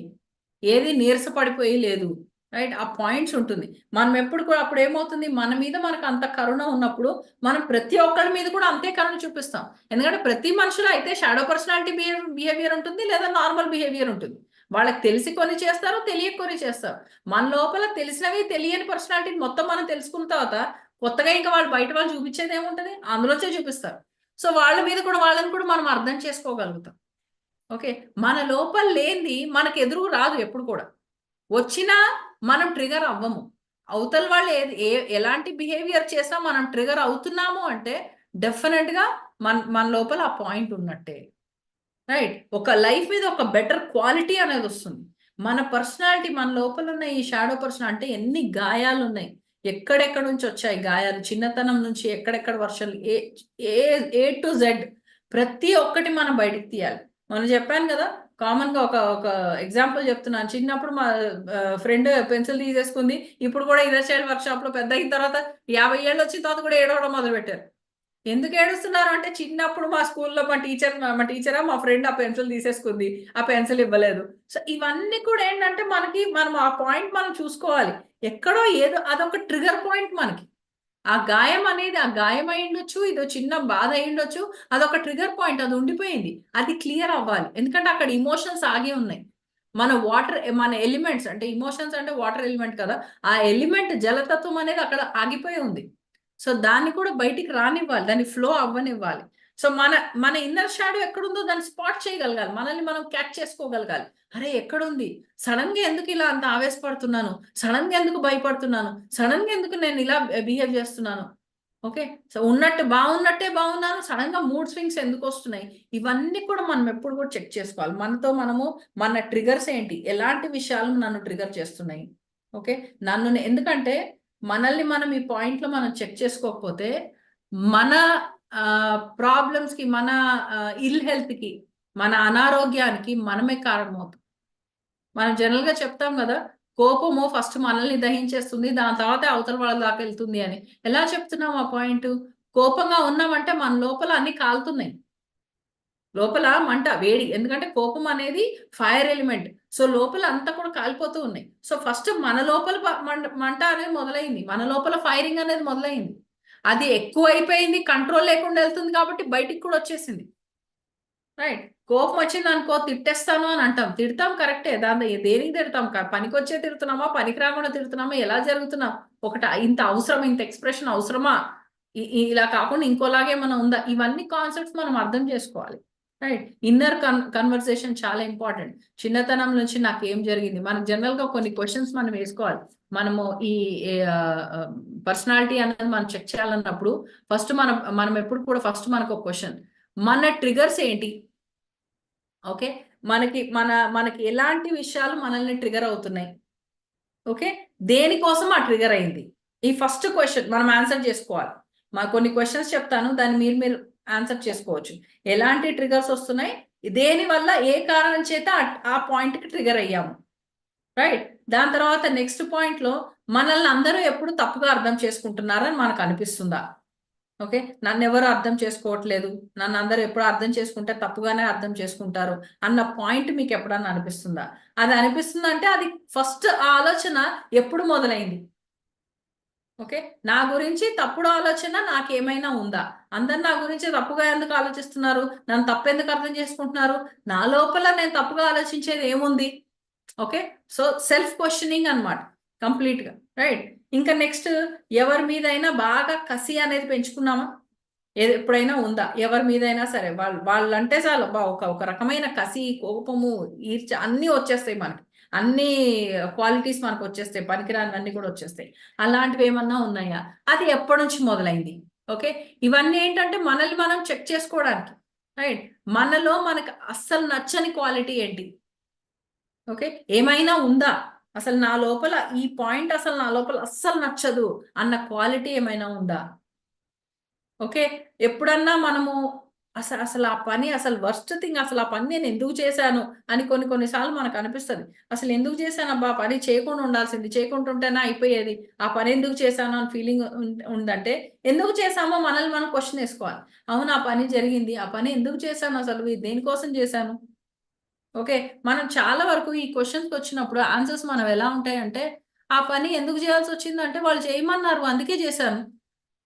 ఏది నీరస పడిపోయి లేదు. రైట్, ఆ పాయింట్స్ ఉంటుంది. మనం ఎప్పుడు కూడా అప్పుడు ఏమవుతుంది, మన మీద మనకు అంత కరుణ ఉన్నప్పుడు మనం ప్రతి ఒక్కరి మీద కూడా అంతే కరుణ చూపిస్తాం. ఎందుకంటే ప్రతి మనుషులు అయితే షాడో పర్సనాలిటీ బిహేవియర్ ఉంటుంది, లేదా నార్మల్ బిహేవియర్ ఉంటుంది. వాళ్ళకి తెలిసి కొన్ని చేస్తారు, తెలియక కొన్ని చేస్తారు. మన లోపల తెలిసినవి తెలియని పర్సనాలిటీని మొత్తం మనం తెలుసుకున్న తర్వాత కొత్తగా ఇంకా వాళ్ళు బయట వాళ్ళు చూపించేది ఏముంటది, అందులోంచే చూపిస్తారు. సో వాళ్ళ మీద కూడా వాళ్ళని కూడా మనం అర్థం చేసుకోగలుగుతాం. ఓకే, మన లోపల లేనిది మనకు ఎదురు రాదు ఎప్పుడు కూడా. వచ్చినా మనం ట్రిగర్ అవ్వము. అవతల వాళ్ళు ఎలాంటి బిహేవియర్ చేసినా మనం ట్రిగర్ అవుతున్నాము అంటే డెఫినెట్ గా మన లోపల ఆ పాయింట్ ఉన్నట్టే. రైట్, ఒక లైఫ్ మీద ఒక బెటర్ క్వాలిటీ అనేది వస్తుంది. మన పర్సనాలిటీ, మన లోపల ఉన్న ఈ షాడో పర్సన్ అంటే ఎన్ని గాయాలు ఉన్నాయి, ఎక్కడెక్కడ నుంచి వచ్చాయి గాయాలు, చిన్నతనం నుంచి ఎక్కడెక్కడ వర్షాలు, ఏ ఏ ఏ టు జెడ్ ప్రతి ఒక్కటి మనం బయటికి తీయాలి. మనం చెప్పాను కదా, కామన్ గా ఒక ఒక ఎగ్జాంపుల్ చెప్తున్నాను. చిన్నప్పుడు మా ఫ్రెండ్ పెన్సిల్ తీసేసుకుంది, ఇప్పుడు కూడా ఇదే చైల్డ్ వర్క్ షాప్ లో పెద్ద అయిన తర్వాత 50 ఏళ్ళు వచ్చిన తర్వాత కూడా ఏడవడం మొదలు పెట్టారు. ఎందుకు ఏడుస్తున్నారు అంటే, చిన్నప్పుడు మా స్కూల్లో మా టీచరా మా ఫ్రెండ్ ఆ పెన్సిల్ తీసేసుకుంది, ఆ పెన్సిల్ ఇవ్వలేదు. సో ఇవన్నీ కూడా ఏంటంటే మనం ఆ పాయింట్ మనం చూసుకోవాలి. ఎక్కడో ఏదో అదొక ట్రిగర్ పాయింట్ మనకి. ఆ గాయం అనేది ఆ గాయం అయి ఉండొచ్చు, ఇదో చిన్న బాధ అయి ఉండొచ్చు, అదొక ట్రిగర్ పాయింట్, అది ఉండిపోయింది. అది క్లియర్ అవ్వాలి. ఎందుకంటే అక్కడ ఎమోషన్స్ ఆగి ఉన్నాయి. మన ఎలిమెంట్స్ అంటే ఎమోషన్స్ అంటే వాటర్ ఎలిమెంట్ కదా, ఆ ఎలిమెంట్ జలతత్వం అనేది అక్కడ ఆగిపోయి ఉంది. సో దాన్ని కూడా బయటికి రానివ్వాలి, దాన్ని ఫ్లో అవ్వనివ్వాలి. సో మన మన ఇన్నర్ షాడో ఎక్కడుందో దాన్ని స్పాట్ చేయగలగాలి, మనల్ని మనం క్యాచ్ చేసుకోగలగాలి. అరే ఎక్కడుంది, సడన్ గా ఎందుకు ఇలా అంత ఆవేశపడుతున్నాను, సడన్ గా ఎందుకు భయపడుతున్నాను, సడన్ గా ఎందుకు నేను ఇలా బిహేవ్ చేస్తున్నాను. ఓకే, సో ఉన్నట్టు బాగున్నట్టే బాగున్నాను, సడన్ గా మూడ్ స్వింగ్స్ ఎందుకు వస్తున్నాయి, ఇవన్నీ కూడా మనం ఎప్పుడు కూడా చెక్ చేసుకోవాలి. మనము మన ట్రిగర్స్ ఏంటి, ఎలాంటి విషయాలు నన్ను ట్రిగర్ చేస్తున్నాయి. ఓకే, ఎందుకంటే మనల్ని మనం ఈ పాయింట్ లో మనం చెక్ చేసుకోకపోతే మన ప్రాబ్లమ్స్ కి, మన ఇల్ హెల్త్ కి, మన అనారోగ్యానికి మనమే కారణమవుతాం. మనం జనరల్ గా చెప్తాం కదా, కోపము ఫస్ట్ మనల్ని దహించేస్తుంది, దాని తర్వాత అవతల వాళ్ళ దాకా వెళ్తుంది అని. ఎలా చెప్తున్నాం ఆ పాయింట్? కోపంగా ఉన్నామంటే మన లోపల అన్ని కాలుతున్నాయి, లోపల మంట, వేడి. ఎందుకంటే కోపం అనేది ఫైర్ ఎలిమెంట్. సో లోపల అంతా కూడా కాలిపోతూ ఉన్నాయి. సో ఫస్ట్ మన లోపల మంట అనేది మొదలైంది, మన లోపల ఫైరింగ్ అనేది మొదలైంది. అది ఎక్కువ అయిపోయింది, కంట్రోల్ లేకుండా వెళ్తుంది కాబట్టి బయటికి కూడా వచ్చేసింది. రైట్, కోపం వచ్చింది అనుకో తిట్టేస్తాను అని అంటాం, తిడతాం కరెక్టే, దేనికి తిడతాం, పనికొచ్చే తిడుతున్నామా, పనికి రాకుండా తిడుతున్నామా, ఎలా జరుగుతున్నాం, ఇంత అవసరం, ఇంత ఎక్స్ప్రెషన్ అవసరమా, ఇలా కాకుండా ఇంకోలాగే మనం ఉందా, ఇవన్నీ కాన్సెప్ట్స్ మనం అర్థం చేసుకోవాలి. రైట్, ఇన్నర్ కన్వర్సేషన్ చాలా ఇంపార్టెంట్. చిన్నతనం నుంచి నాకు ఏం జరిగింది, మనకు జనరల్ గా కొన్ని క్వశ్చన్స్ మనం వేసుకోవాలి. మనము ఈ పర్సనాలిటీ అనేది మనం చెక్ చేయాలన్నప్పుడు ఫస్ట్ మనం ఎప్పుడు కూడా ఫస్ట్ మనకు ఒక క్వశ్చన్, మన ట్రిగర్స్ ఏంటి. ఓకే, మనకి ఎలాంటి విషయాలు మనల్ని ట్రిగర్ అవుతున్నాయి. ఓకే, దేనికోసం ఆ ట్రిగర్ అయింది, ఈ ఫస్ట్ క్వశ్చన్ మనం ఆన్సర్ చేసుకోవాలి. కొన్ని క్వశ్చన్స్ చెప్తాను, దాన్ని మీరు ఆన్సర్ చేసుకోవచ్చు. ఎలాంటి ట్రిగర్స్ వస్తున్నాయి, దేని వల్ల, ఏ కారణం చేత ఆ పాయింట్ కి ట్రిగర్ అయ్యాము. రైట్, దాని తర్వాత నెక్స్ట్ పాయింట్ లో మనల్ని అందరూ ఎప్పుడు తప్పుగా అర్థం చేసుకుంటున్నారని మనకు అనిపిస్తుందా. ఓకే, నన్ను ఎవరు అర్థం చేసుకోవట్లేదు, నన్ను అందరూ ఎప్పుడు అర్థం చేసుకుంటే తప్పుగానే అర్థం చేసుకుంటారు అన్న పాయింట్ మీకు ఎప్పుడన్నా అనిపిస్తుందా. అది అనిపిస్తుందంటే అది ఫస్ట్ ఆలోచన ఎప్పుడు మొదలైంది. ఓకే, నా గురించి తప్పుడు ఆలోచన నాకేమైనా ఉందా, అందరు నా గురించి తప్పుగా ఎందుకు ఆలోచిస్తున్నారు, నన్ను తప్పు ఎందుకు అర్థం చేసుకుంటున్నారు, నా లోపల నేను తప్పుగా ఆలోచించేది ఏముంది. ఓకే, సో సెల్ఫ్ క్వశ్చనింగ్ అన్నమాట కంప్లీట్ గా. రైట్, ఇంకా నెక్స్ట్, ఎవరి మీదైనా బాగా కసి అనేది పెంచుకున్నామా, ఎప్పుడైనా ఉందా, ఎవరి మీదైనా సరే వాళ్ళంటే చాలు ఒక రకమైన కసి, కోపము, ఈర్చ అన్ని వచ్చేస్తాయి మనకి, అన్ని క్వాలిటీస్ మనకు వచ్చేస్తాయి, పనికిరానివన్నీ కూడా వచ్చేస్తాయి. అలాంటివి ఏమన్నా ఉన్నాయా, అది ఎప్పటి నుంచి మొదలైంది. ఓకే, ఇవన్నీ ఏంటంటే మనల్ని మనం చెక్ చేసుకోవడానికి. రైట్, మనలో మనకు అస్సలు నచ్చని క్వాలిటీ ఏంటి. ఓకే, ఏమైనా ఉందా, అసలు నా లోపల ఈ పాయింట్ అసలు నా లోపల అస్సలు నచ్చదు అన్న క్వాలిటీ ఏమైనా ఉందా. ఓకే, ఎప్పుడన్నా మనము అసలు ఆ పని అసలు వర్స్ట్ థింగ్, అసలు ఆ పని నేను ఎందుకు చేశాను అని కొన్నిసార్లు మనకు అనిపిస్తుంది. అసలు ఎందుకు చేశానబ్బా ఆ పని, చేయకుండా ఉండాల్సింది, చేయకుండా ఉంటేనే అయిపోయేది, ఆ పని ఎందుకు చేశాను అని ఫీలింగ్ ఉందంటే, ఎందుకు చేశామో మనల్ని మనం క్వశ్చన్ వేసుకోవాలి. అవును, ఆ పని జరిగింది, ఆ పని ఎందుకు చేశాను, అసలు దేనికోసం చేశాను. ఓకే. మనం చాలా వరకు ఈ క్వెషన్స్‌కి వచ్చినప్పుడు ఆన్సర్స్ మనవి ఎలా ఉంటాయంటే, ఆ పని ఎందుకు చేయాల్సొచ్చిందంటే వాళ్ళు చేయమన్నారు అందుకే చేశాను.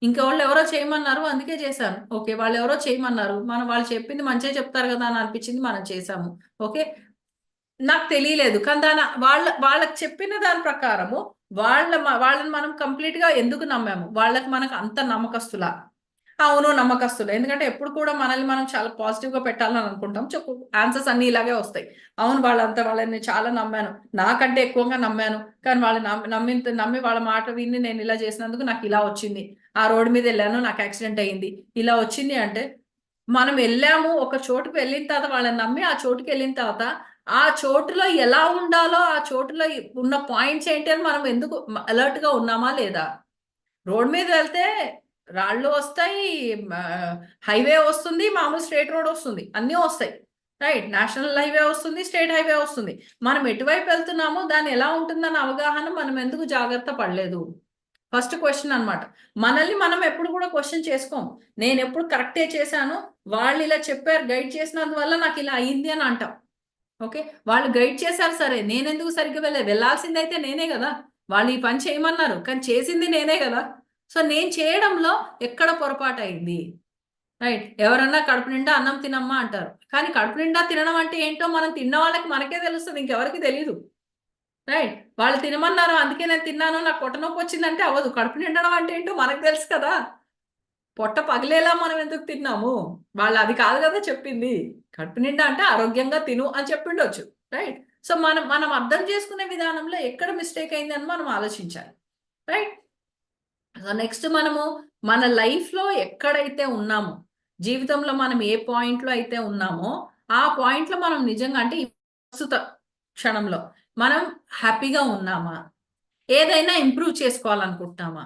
ఇంకెవళ్ళెవరో చేయమన్నారు అందుకే చేశాను. ఓకే. వాళ్ళెవరో చేయమన్నారు. వాళ్ళు చెప్పింది మంచే చెప్తారు గదా అని అనిపించింది మనం చేశాము. ఓకే. నాకు తెలియలేదు. కానీ వాళ్ళకి చెప్పిన దాని ప్రకారము వాళ్ళని మనం కంప్లీట్‌గా ఎందుకు నమ్మాము? మనకు అంత నమ్మకస్తులా? అవును, నమ్మకస్తులే. ఎందుకంటే ఎప్పుడు కూడా మనల్ని మనం చాలా పాజిటివ్‌గా పెట్టాలని అనుకుంటాం. ఆన్సర్స్ అన్నీ ఇలాగే వస్తాయి. అవును, వాళ్ళని చాలా నమ్మాను. నాకంటే ఎక్కువగా నమ్మాను. కానీ వాళ్ళు నమ్మి వాళ్ళ మాట విని నేను ఇలా చేసినందుకు నాకు ఇలా వచ్చింది. ఆ రోడ్ మీద ఎళ్ళాను, నాకు యాక్సిడెంట్ అయింది. ఇలా వచ్చింది అంటే, మనం ఎళ్ళాము, ఒక చోటుకి వెళ్ళిన తర్వాత వాళ్ళని నమ్మి ఆ చోటుకెళ్ళిన తర్వాత, ఆ చోటులో ఎలా ఉండాలో, ఆ చోటులో ఉన్న పాయింట్స్ ఏంటి అని మనం ఎందుకు అలర్ట్‌గా ఉన్నామా లేదా? రోడ్ మీద వెళ్తే రాళ్ళు వస్తాయి, హైవే వస్తుంది, మామూలు స్ట్రెయిట్ రోడ్ వస్తుంది. అన్నీ వస్తాయి. రైట్. నేషనల్ హైవే వస్తుంది, స్టేట్ హైవే వస్తుంది. మనం ఎటువైపు వెళ్తున్నామో దాన్ని ఎలా ఉంటుందన్న అవగాహన మనం ఎందుకు జాగ్రత్త పడలేదు? ఫస్ట్ క్వెషన్ అన్నమాట. మనల్ని మనం ఎప్పుడు కూడా క్వెషన్ చేసుకోము. నేనెప్పుడు కరెక్టే చేశాను. వాళ్ళిలా చెప్పారు, గైడ్ చేసినందువల్ల నాకిలా అయింది అని అంటాం. ఓకే. వాళ్ళు గైడ్ చేశారు సరే. నేనెందుకు సరిగ్గా వెళ్ళాల్సిందైతే నేనే గదా! వాళ్ళు ఈ పని చేయమన్నారు. కానీ చేసింది నేనే గదా! సో, నేను చేయడంలో ఎక్కడ పొరపాటయింది? రైట్. ఎవరన్నా కడుపు నిండా అన్నం తినమ్మా అంటారు. కానీ కడుపు నిండా తినడం అంటే ఏంటో మనం తిన్న వాళ్ళకి మనకే తెలుస్తది. ఇంకెవరికీ తెలీదు. రైట్. వాళ్ళు తినమన్నారు అందుకే నేను తిన్నాను. నాకు పొట్ట నొప్పొచ్చిందంటే అవ్వదు. కడుపు నిండడం అంటే ఏంటో మనకు తెలుసు కదా! పొట్ట పగిలేలా మనం ఎందుకు తిన్నాము? వాళ్ళది కాదు గదా చెప్పింది. కడుపు నిండా అంటే ఆరోగ్యంగా తిను అని చెప్పిండొచ్చు. రైట్. సో, మనం మనం అర్థం చేసుకునే విధానంలో ఎక్కడ మిస్టేక్ అయిందని మనం ఆలోచించాలి. రైట్. సో, నెక్స్ట్ మనము మన లైఫ్‌లో ఎక్కడైతే ఉన్నామో, జీవితంలో మనం ఏ పాయింట్‌లో అయితే ఉన్నామో, ఆ పాయింట్‌లో మనం నిజంగా అంటే ఈ ప్రస్తుత క్షణంలో మనం హ్యాపీగా ఉన్నామా? ఏదైనా ఇంప్రూవ్ చేసుకోవాలనుకుంటున్నామా?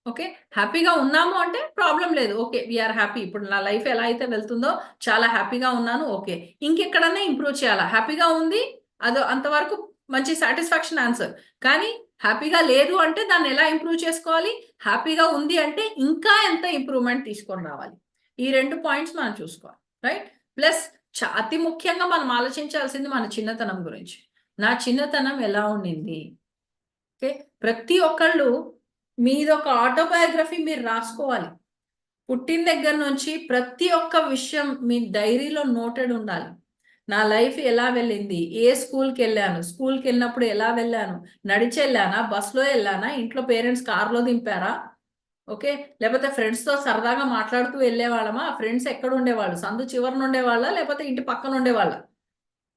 ఓకే. హ్యాపీగా ఉన్నాము అంటే ప్రాబ్లమ్ లేదు. ఓకే. We are happy. ఇప్పుడు నా లైఫ్ ఎలా అయితే వెళ్తుందో చాలా హ్యాపీగా ఉన్నాను. ఓకే. ఇంకెక్కడన్నా ఇంప్రూవ్ చేయాలా? హ్యాపీగా ఉంది. అంతవరకు మంచి సాటిస్ఫాక్షన్ ఆన్సర్. కానీ హ్యాపీగా లేదు అంటే దాన్ని ఎలా ఇంప్రూవ్ చేసుకోవాలి? హ్యాపీగా ఉంది అంటే ఇంకా ఎంత ఇంప్రూవ్‌మెంట్ తీసుకొని రావాలి? ఈ 2 పాయింట్స్ మనం చూసుకోవాలి. రైట్? ప్లస్ అతి ముఖ్యంగా మనం ఆలోచించాల్సింది మన చిన్నతనం గురించి. నా చిన్నతనం ఎలా ఉండింది? ఓకే. ప్రతి ఒక్కళ్ళు మీదొక ఆటోబయోగ్రఫీ మీరు రాసుకోవాలి. పుట్టిన దగ్గర నుంచి ప్రతి ఒక్క విషయం మీ డైరీలో నోటెడ్ ఉండాలి. నా లైఫ్ ఎలా వెళ్ళింది? ఏ స్కూల్‌కెళ్ళాను? స్కూల్‌కెళ్ళినప్పుడు ఎలా వెళ్ళాను? నడిచెళ్ళానా? బస్‌లో ఎళ్ళానా? ఇంట్లో పేరెంట్స్ కార్‌లో దింపారా? ఓకే. లేపోతే ఫ్రెండ్స్‌తో సరదాగా మాట్లాడుతూ వెళ్ళేవాళ్ళమా? ఫ్రెండ్స్ ఎక్కడుండేవాళ్ళు? సందు చివరన ఉండేవాళ్ళా? లేపోతే ఇంటి పక్కన ఉండేవాళ్ళా?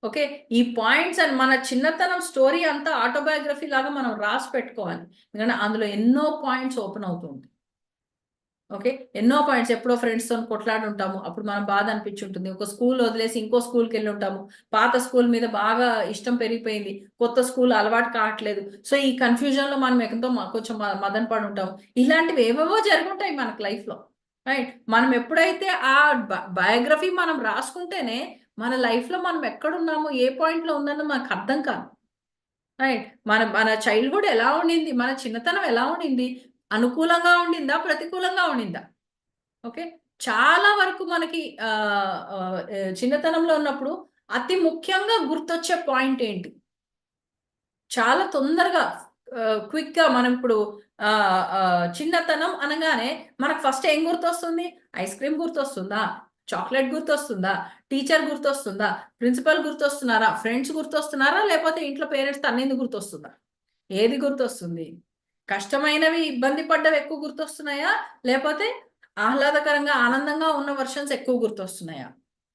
ఓకే. ఈ పాయింట్స్ అండ్ మన చిన్నతనం స్టోరీ అంతా ఆటోబయోగ్రఫీ లాగా మనం రాసి పెట్టుకోవాలి. ఎందుకంటే అందులో ఎన్నో పాయింట్స్ ఓపెన్ అవుతూ ఉంటాయి. ఓకే. ఎన్నో పాయింట్స్ ఎప్పుడో ఫ్రెండ్స్‌తోని కొట్లాడుంటాము. అప్పుడు మనం బాధ అనిపించుంటుంది. ఒక స్కూల్ వదిలేసి ఇంకో స్కూల్‌కెళ్ళుంటాము. పాత స్కూల్ మీద బాగా ఇష్టం పెరిగిపోయింది. కొత్త స్కూల్ అలవాటు కావట్లేదు. సో, ఈ కన్‌ఫ్యూజన్‌లో మనం ఎంతో కొంచెం మదన పడుంటాం. ఇలాంటివి ఏవేవో జరుగుంటాయి మనకు లైఫ్‌లో. రైట్. మనం ఎప్పుడైతే ఆ బయోగ్రఫీ మనం రాసుకుంటేనే మన లైఫ్‌లో మనం ఎక్కడున్నామో, ఏ పాయింట్‌లో ఉన్నామో మనకు అర్థం కాదు. రైట్. మన మన చైల్డ్‌హుడ్ ఎలా ఉండింది? మన చిన్నతనం ఎలా ఉండింది? అనుకూలంగా ఉండిందా? ప్రతికూలంగా ఉండిందా? ఓకే. చాలా వరకు మనకి చిన్నతనంలో ఉన్నప్పుడు అతి ముఖ్యంగా గుర్తొచ్చే పాయింట్ ఏంటి? చాలా తొందరగా క్విక్‌గా మనం ఇప్పుడు చిన్నతనం అనగానే మనకు ఫస్ట్ ఏం గుర్తొస్తుంది? ఐస్ క్రీమ్ గుర్తొస్తుందా? చాక్లేట్ గుర్తొస్తుందా? టీచర్ గుర్తొస్తుందా? ప్రిన్సిపల్ గుర్తొస్తున్నారా? ఫ్రెండ్స్ గుర్తొస్తున్నారా? లేపోతే ఇంట్లో పేరెంట్స్ తన్నింది గుర్తొస్తుందా? ఏది గుర్తొస్తుంది? కష్టమైనవి, ఇబ్బంది పడ్డవి ఎక్కువ గుర్తొస్తున్నాయా? లేపోతే ఆహ్లాదకరంగా, ఆనందంగా ఉన్న వెర్షన్స్ ఎక్కువ గుర్తొస్తున్నాయా?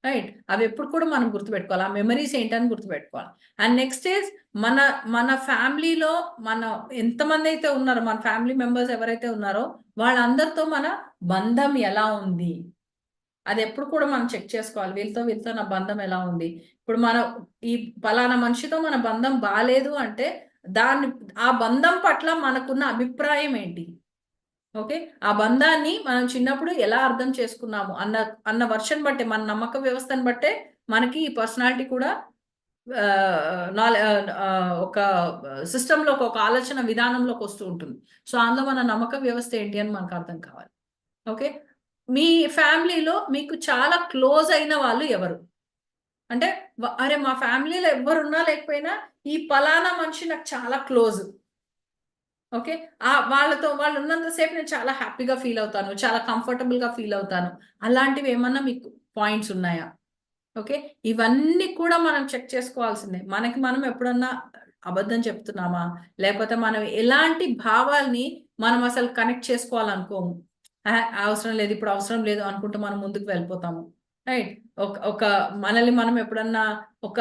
రైట్. అవెప్పుడు కూడా మనం గుర్తుపెట్టుకోవాలి. ఆ మెమోరీస్ ఏంటని గుర్తుపెట్టుకోవాలి. అండ్ నెక్స్ట్ ఈజ్ మన మన ఫ్యామిలీలో ఎంతమందైతే ఉన్నారో, మన ఫ్యామిలీ మెంబర్స్ ఎవరైతే ఉన్నారో, వాళ్ళందరితో మన బంధం ఎలా ఉంది? అదెప్పుడు కూడా మనం చెక్ చేసుకోవాలి. వీళ్ళతో నా బంధం ఎలా ఉంది? ఇప్పుడు మనం ఈ పలానా మనిషితో మన బంధం బాలేదు అంటే, దాన్ని ఆ బంధం పట్ల మనకున్న అభిప్రాయం ఏంటి? ఓకే, ఆ బంధాన్ని మనం చిన్నప్పుడు ఎలా అర్థం చేసుకున్నాము అన్న వర్షన్ బట్టే, మన నమ్మక వ్యవస్థను బట్టే మనకి ఈ పర్సనాలిటీ కూడా ఒక సిస్టంలోకి, ఒక ఆలోచన విధానంలోకి వస్తూ ఉంటుంది. సో అందులో మన నమ్మక వ్యవస్థ ఏంటి అని మనకు అర్థం కావాలి. ఓకే, మీ ఫ్యామిలీలో మీకు చాలా క్లోజ్ అయిన వాళ్ళు ఎవరు? అంటే అరే మా ఫ్యామిలీలో ఎవ్వరున్నా లేకపోయినా ఈ పలానా మనిషి నాకు చాలా క్లోజ్. ఓకే, వాళ్ళతో వాళ్ళు ఉన్నంత సేపు నేను చాలా హ్యాపీగా ఫీల్ అవుతాను, చాలా కంఫర్టబుల్ గా ఫీల్ అవుతాను. అలాంటివి ఏమన్నా మీకు పాయింట్స్ ఉన్నాయా? ఓకే, ఇవన్నీ కూడా మనం చెక్ చేసుకోవాల్సిందే. మనకి మనం ఎప్పుడన్నా అబద్ధం చెప్తున్నామా? లేకపోతే మనం ఎలాంటి భావాల్ని మనం అసలు కనెక్ట్ చేసుకోవాలనుకోము. అవసరం లేదు, ఇప్పుడు అవసరం లేదు అనుకుంటూ మనం ముందుకు వెళ్ళిపోతాము. రైట్. ఒక ఒక మనల్ని మనం ఎప్పుడన్నా ఒక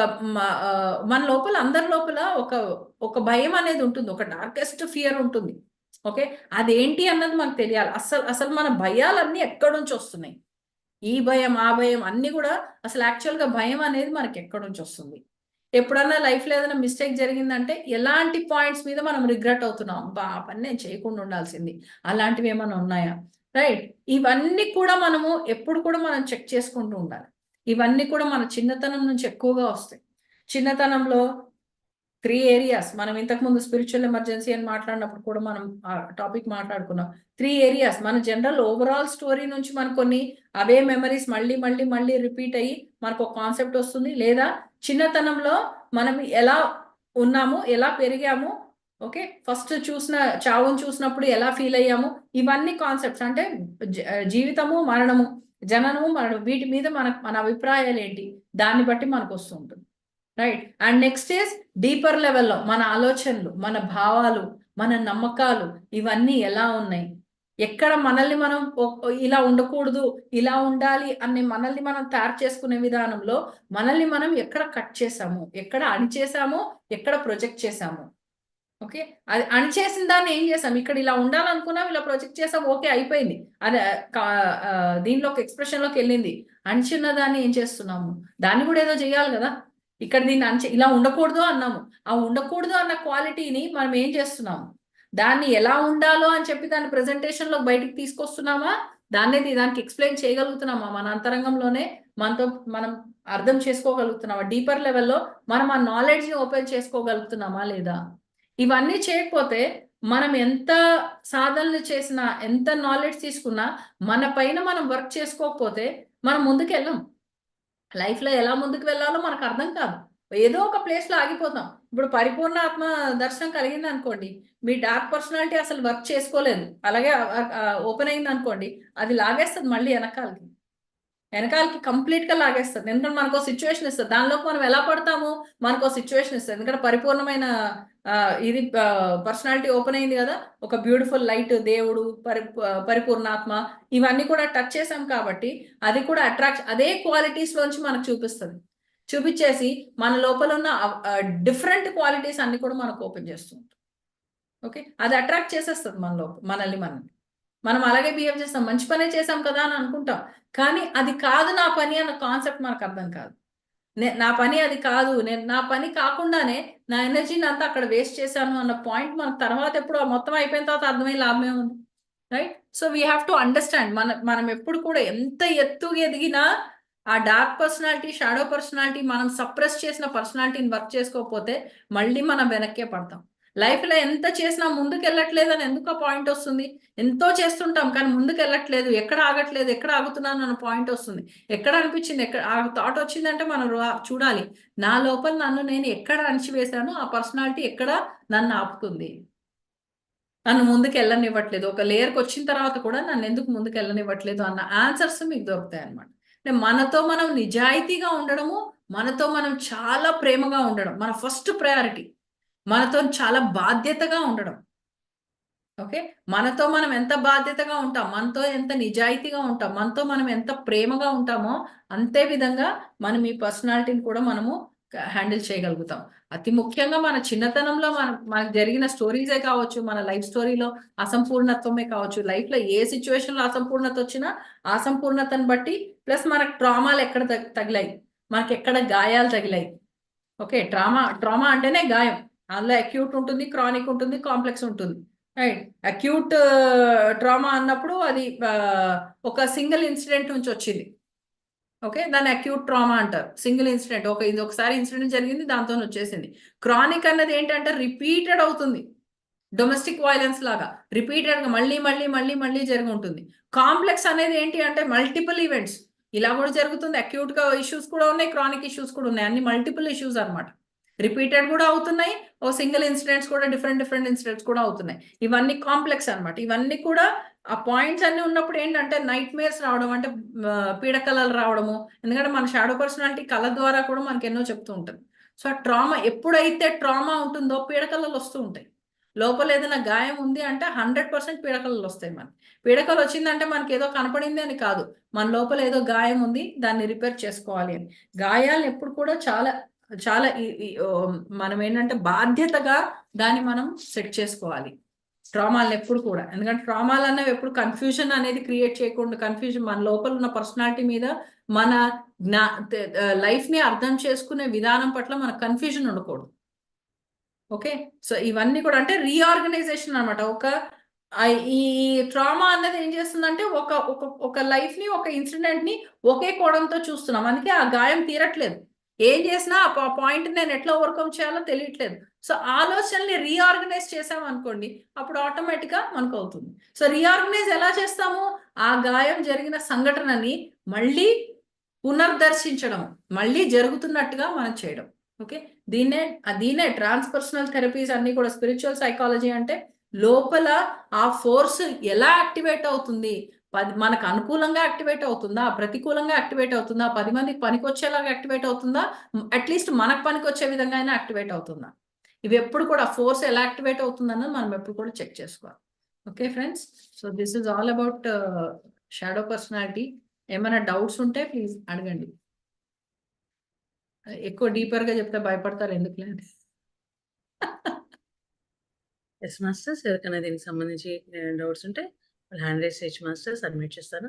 మన లోపల, అందరి లోపల ఒక ఒక భయం అనేది ఉంటుంది. ఒక డార్కెస్ట్ ఫియర్ ఉంటుంది. ఓకే, అదేంటి అన్నది మనకు తెలియాలి. అసలు మన భయాలన్నీ ఎక్కడి నుంచి వస్తున్నాయి? ఈ భయం, ఆ భయం అన్నీ గూడా అసలు యాక్చువల్‌గా భయం అనేది మనకెక్కడి నుంచొస్తుంది? ఎప్పుడన్నా లైఫ్‌లో ఏదైనా మిస్టేక్ జరిగిందంటే, ఎలాంటి పాయింట్స్ మీద మనం రిగ్రెట్ అవుతున్నాం? అబ్బా! ఆ పని నేను చేయకుండా ఉండాల్సింది. అలాంటివేమన్నా ఉన్నాయా? రైట్. ఇవన్నీ కూడా మనము ఎప్పుడు కూడా మనం చెక్ చేసుకుంటూ ఉండాలి. ఇవన్నీ కూడా మన చిన్నతనం నుంచి ఎక్కువగా వస్తాయి. చిన్నతనంలో 3 ఏరియాస్, మనం ఇంతకుముందు స్పిరిచ్యువల్ ఎమర్జెన్సీ అని మాట్లాడినప్పుడు కూడా మనం ఆ టాపిక్ మాట్లాడుకున్నాం. 3 ఏరియాస్ మన జనరల్ ఓవరాల్ స్టోరీ నుంచి మనకు కొన్ని అవే మెమరీస్ మళ్ళీ రిపీట్ అయ్యి మనకొక కాన్సెప్ట్ వస్తుంది. లేదా చిన్నతనంలో మనం ఎలా ఉన్నాము, ఎలా పెరిగాము, ఓకే, ఫస్ట్ చావుని చూసినప్పుడు ఎలా ఫీల్ అయ్యాము, ఇవన్నీ కాన్సెప్ట్స్ అంటే జీవితము, మరణము, జననము, మరణం, వీటి మీద మన అభిప్రాయాలేంటి, దాన్ని బట్టి మనకొస్తూ ఉంటుంది. Right. And next is deeper లెవెల్‌లో మన ఆలోచనలు, మన భావాలు, మన నమ్మకాలు, ఇవన్నీ ఎలా ఉన్నాయి? ఎక్కడ మనల్ని మనం ఇలా ఉండకూడదు, ఇలా ఉండాలి అని మనల్ని మనం తయారు చేసుకునే విధానంలో మనల్ని మనం ఎక్కడ కట్ చేసాము, ఎక్కడ అణిచేసామో, ఎక్కడ ప్రొజెక్ట్ చేసాము. ఓకే, అది అణిచేసిన దాన్ని ఏం చేసాం? ఇక్కడ ఇలా ఉండాలనుకున్నాం, ఇలా ప్రొజెక్ట్ చేసాం, ఓకే అయిపోయింది. అది దీనిలోకి ఎక్స్‌ప్రెషన్‌లోకి ఎళ్ళింది. అణిచున్న దాన్ని ఏం చేస్తున్నాము? దాన్ని కూడా ఏదో చేయాలి గదా! ఇక్కడ దీన్ని ఇలా ఉండకూడదు అన్నాము. ఆ ఉండకూడదు అన్న క్వాలిటీని మనం ఏం చేస్తున్నాము? దాన్ని ఎలా ఉండాలో అని చెప్పి దాన్ని ప్రెజెంటేషన్‌లోకి బయటికి తీసుకొస్తున్నామా? దానికి ఎక్స్‌ప్లెయిన్ చేయగలుగుతున్నామా? మన అంతరంగంలోనే మనతో మనం అర్థం చేసుకోగలుగుతున్నామా? డీపర్ లెవెల్‌లో మనం ఆ నాలెడ్జ్‌ని ఓపెన్ చేసుకోగలుగుతున్నామా లేదా? ఇవన్నీ చేయకపోతే మనం ఎంత సాధనలు చేసినా, ఎంత నాలెడ్జ్ తీసుకున్నా, మన పైన మనం వర్క్ చేసుకోకపోతే మనం ముందుకెళ్ళం. లైఫ్‌లో ఎలా ముందుకు వెళ్ళాలో మనకు అర్థం కాదు. ఏదో ఒక ప్లేస్‌లో ఆగిపోతాం. ఇప్పుడు పరిపూర్ణ ఆత్మ దర్శనం కలిగిందనుకోండి, మీ డార్క్ పర్సనాలిటీ అసలు వర్క్ చేసుకోలేదు. అలాగే ఓపెన్ అయిందనుకోండి, అది లాగేస్తది మళ్ళీ వెనకాలకి కంప్లీట్‌గా లాగేస్తది. ఎందుకంటే మనకో సిట్యుయేషన్ ఇస్తది. దానిలోకి మనం ఎలా పడతాము? మనకో సిట్యుయేషన్ ఇస్తది. ఎందుకంటే పరిపూర్ణమైన పర్సనాలిటీ ఓపెన్ అయింది గదా! ఒక బ్యూటిఫుల్ లైట్, దేవుడు, పరిపూర్ణాత్మ, ఇవన్నీ కూడా టచ్ చేసాం కాబట్టి, అది కూడా అదే క్వాలిటీస్‌లోంచి మనకు చూపిస్తది. చూపిచ్చేసి మన లోపల ఉన్న డిఫరెంట్ క్వాలిటీస్ అన్నీ కూడా మనకు ఓపెన్ చేస్తూ ఉంటది. ఓకే, అది అట్రాక్ట్ చేసేస్తది మనల్ని మనం. మనం అలాగే బిహేవ్ చేస్తాం. మంచి పనే చేశాం కదా అని అనుకుంటాం. కానీ అది కాదు నా పని అన్న కాన్సెప్ట్ మనకు అర్థం కాదు. నా పని అది కాదు. నేను నా పని కాకుండానే నా ఎనర్జీని అంతా అక్కడ వేస్ట్ చేశాను అన్న పాయింట్ మనకు తర్వాత ఎప్పుడు మొత్తం అయిపోయిన తర్వాత అర్థమయ్యే లాభం ఏముంది? Right. So we have to understand మనం ఎప్పుడు కూడా ఎంత ఎత్తుగా ఎదిగినా ఆ డార్క్ పర్సనాలిటీ, షాడో పర్సనాలిటీ, మనం సప్రెస్ చేసిన పర్సనాలిటీని వర్క్ చేసుకోకపోతే మళ్ళీ మనం వెనక్కే పడతాం. లైఫ్‌లో ఎంత చేసినా ముందుకెళ్ళట్లేదని ఎందుకు ఆ పాయింట్ వస్తుంది? ఎంతో చేస్తుంటాం కానీ ముందుకెళ్ళట్లేదు, ఎక్కడ ఆగట్లేదు, ఎక్కడ ఆగుతున్నాను అన్న పాయింట్ వస్తుంది. ఎక్కడ అనిపించింది, ఆ థాట్ వచ్చిందంటే మనం చూడాలి. నా లోపల నన్ను నేను ఎక్కడ అణిచివేశానో ఆ పర్సనాలిటీ ఎక్కడ నన్ను ఆపుతుంది. నన్ను ముందుకెళ్ళనివ్వట్లేదు. ఒక లేయర్‌కొచ్చిన తర్వాత కూడా నన్నెందుకు ముందుకెళ్ళనివ్వట్లేదు అన్న ఆన్సర్స్ మీకు దొరుకుతాయన్నమాట. అంటే మనతో మనం నిజాయితీగా ఉండడము, మనతో మనం చాలా ప్రేమగా ఉండడం. మన ఫస్ట్ ప్రయారిటీ. మనతోని చాలా బాధ్యతగా ఉండడం. ఓకే, మనతో మనం ఎంత బాధ్యతగా ఉంటాం, మనతో ఎంత నిజాయితీగా ఉంటాం, మనతో మనం ఎంత ప్రేమగా ఉంటామో, అంతే విధంగా మనం ఈ పర్సనాలిటీని కూడా మనము హ్యాండిల్ చేయగలుగుతాం. అతి ముఖ్యంగా మన చిన్నతనంలో మనకు జరిగిన స్టోరీసే కావచ్చు, మన లైఫ్ స్టోరీలో అసంపూర్ణత్వమే కావచ్చు. లైఫ్‌లో ఏ సిట్యుయేషన్‌లో అసంపూర్ణత వచ్చినా, ఆ అసంపూర్ణతను బట్టి ప్లస్ మనకు ట్రామాలు ఎక్కడ తగిలాయి, మనకెక్కడ గాయాలు తగిలాయి. ఓకే, ట్రామా అంటేనే గాయం. అందులో అక్యూట్ ఉంటుంది, క్రానిక్ ఉంటుంది, కాంప్లెక్స్ ఉంటుంది. రైట్. అక్యూట్ ట్రామా అన్నప్పుడు అది ఒక సింగిల్ ఇన్సిడెంట్ నుంచి వచ్చింది. ఓకే, దాన్ని అక్యూట్ ట్రామా అంటారు. సింగిల్ ఇన్సిడెంట్, ఇది ఒకసారి ఇన్సిడెంట్ జరిగింది, దాంతో వచ్చేసింది. క్రానిక్ అన్నది ఏంటంటే రిపీటెడ్ అవుతుంది, డొమెస్టిక్ వైలెన్స్ లాగా రిపీటెడ్ గా మళ్ళీ మళ్ళీ మళ్ళీ మళ్ళీ జరిగి ఉంటుంది. కాంప్లెక్స్ అనేది ఏంటి అంటే మల్టిపుల్ ఈవెంట్స్, ఇలా కూడా జరుగుతుంది. అక్యూట్ గా ఇష్యూస్ కూడా ఉన్నాయి, క్రానిక్ ఇష్యూస్ కూడా ఉన్నాయి, అన్ని మల్టిపుల్ ఇష్యూస్ అన్నమాట. రిపీటెడ్ కూడా అవుతున్నాయి, ఓ సింగిల్ ఇన్సిడెంట్స్ కూడా డిఫరెంట్ ఇన్సిడెంట్స్ కూడా అవుతున్నాయి. ఇవన్నీ కాంప్లెక్స్ అన్నమాట. ఇవన్నీ కూడా ఆ పాయింట్స్ అన్ని ఉన్నప్పుడు ఏంటంటే నైట్ మేర్స్ రావడం, అంటే పీడకలలు రావడము. ఎందుకంటే మన షాడో పర్సనాలిటీ కళ ద్వారా కూడా మనకి ఎన్నో చెప్తూ ఉంటుంది. సో ఆ ట్రామా, ఎప్పుడైతే ట్రామా ఉంటుందో పీడకలలు వస్తూ ఉంటాయి. లోపల ఏదైనా గాయం ఉంది అంటే 100% పీడకలలు వస్తాయి. మనకి పీడకలు వచ్చిందంటే మనకి ఏదో కనపడింది అని కాదు, మన లోపల ఏదో గాయం ఉంది, దాన్ని రిపేర్ చేసుకోవాలి అని. గాయాలను ఎప్పుడు కూడా చాలా చాలా మనం ఏంటంటే బాధ్యతగా దాన్ని మనం సెట్ చేసుకోవాలి ట్రామాలను ఎప్పుడు కూడా. ఎందుకంటే ట్రామాలు అనేవి ఎప్పుడు కన్ఫ్యూజన్ అనేది క్రియేట్ చేయకుండా, కన్ఫ్యూజన్ మన లోపల ఉన్న పర్సనాలిటీ మీద, మన లైఫ్ ని అర్థం చేసుకునే విధానం పట్ల మన కన్ఫ్యూజన్ ఉండకూడదు. ఓకే, సో ఇవన్నీ కూడా అంటే రీఆర్గనైజేషన్ అనమాట. ఈ ట్రామా అన్నది ఏం చేస్తుందంటే ఒక లైఫ్ ని, ఒక ఇన్సిడెంట్ ని ఒకే కోణంతో చూస్తున్నాం, అందుకే ఆ గాయం తీరట్లేదు. ఏం చేసినా ఆ పాయింట్ నేను ఎట్లా ఓవర్కమ్ చేయాలో తెలియట్లేదు. సో ఆలోచనల్ని రీఆర్గనైజ్ చేసాం అనుకోండి, అప్పుడు ఆటోమేటిక్ గా మనకు అవుతుంది. సో రీఆర్గనైజ్ ఎలా చేస్తాము? ఆ గాయం జరిగిన సంఘటనని మళ్ళీ పునర్దర్శించడం, మళ్ళీ జరుగుతున్నట్టుగా మనం చేయడం. ఓకే, దీన్నే ట్రాన్స్పర్సనల్ థెరపీస్ అన్ని కూడా. స్పిరిచువల్ సైకాలజీ అంటే లోపల ఆ ఫోర్స్ ఎలా యాక్టివేట్ అవుతుంది, మనకు అనుకూలంగా యాక్టివేట్ అవుతుందా, ప్రతికూలంగా యాక్టివేట్ అవుతుందా, 10 మందికి పనికొచ్చేలాగా యాక్టివేట్ అవుతుందా, అట్లీస్ట్ మనకు పనికొచ్చే విధంగా అయినా యాక్టివేట్ అవుతుందా. ఇవి ఎప్పుడు కూడా ఫోర్స్ ఎలా యాక్టివేట్ అవుతుందన్నది మనం ఎప్పుడు కూడా చెక్ చేసుకోవాలి. Okay friends, so this is all about shadow personality. ఏమైనా డౌట్స్ ఉంటే ప్లీజ్ అడగండి. ఎక్కువ డీపర్ గా చెప్తే భయపడతారు, ఎందుకులే. ఎస్ మాస్టర్స్, ఎవరికైనా దీనికి సంబంధించి డౌట్స్ ఉంటే వాళ్ళు హ్యాండ్ రైస్ చేయొచ్చు మాస్టర్స్, సబ్మిట్ చేస్తాను.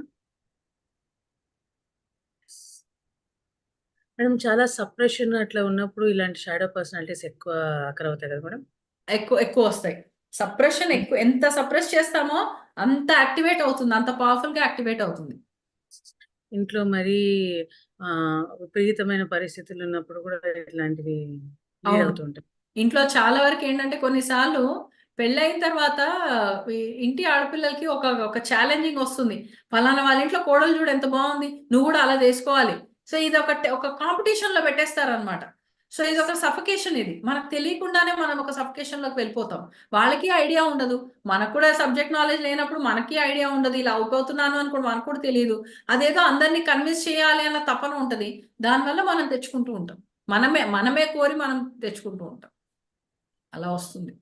మేడం, చాలా సప్రెషన్ అట్లా ఉన్నప్పుడు ఇలాంటి షాడో పర్సనాలిటీస్ ఎక్కువ అక్కరవుతాయి కదా మేడం? ఎక్కువ ఎక్కువ వస్తాయి. సప్రెషన్ ఎక్కువ, ఎంత సప్రెస్ చేస్తామో అంత యాక్టివేట్ అవుతుంది, అంత పవర్ఫుల్ గా యాక్టివేట్ అవుతుంది. ఇంట్లో మరీ విపరీతమైన పరిస్థితులు ఉన్నప్పుడు కూడా ఇట్లాంటివి లీడ్ అవును, అవుతుంటాయి. ఇంట్లో చాలా వరకు ఏంటంటే కొన్నిసార్లు పెళ్ళైన తర్వాత ఇంటి ఆడపిల్లలకి ఒక ఛాలెంజింగ్ వస్తుంది. ఫలానా వాళ్ళ ఇంట్లో కోడలు చూడు ఎంత బాగుంది, నువ్వు కూడా అలా చేసుకోవాలి. సో ఇది ఒక కాంపిటీషన్ లో పెట్టేస్తారనమాట. సో ఇది ఒక సఫికేషన్, ఇది మనకు తెలియకుండానే మనం ఒక సఫికేషన్ లోకి వెళ్ళిపోతాం. వాళ్ళకి ఐడియా ఉండదు, మనకు కూడా సబ్జెక్ట్ నాలెడ్జ్ లేనప్పుడు మనకి ఐడియా ఉండదు, ఇలా అవుతున్నాను అని కూడా మనకు కూడా తెలియదు. అదేదో అందరినీ కన్విన్స్ చేయాలి అన్న తపన ఉంటది, దానివల్ల మనం తెచ్చుకుంటూ ఉంటాం. మనమే కోరి మనం తెచ్చుకుంటూ ఉంటాం, అలా వస్తుంది.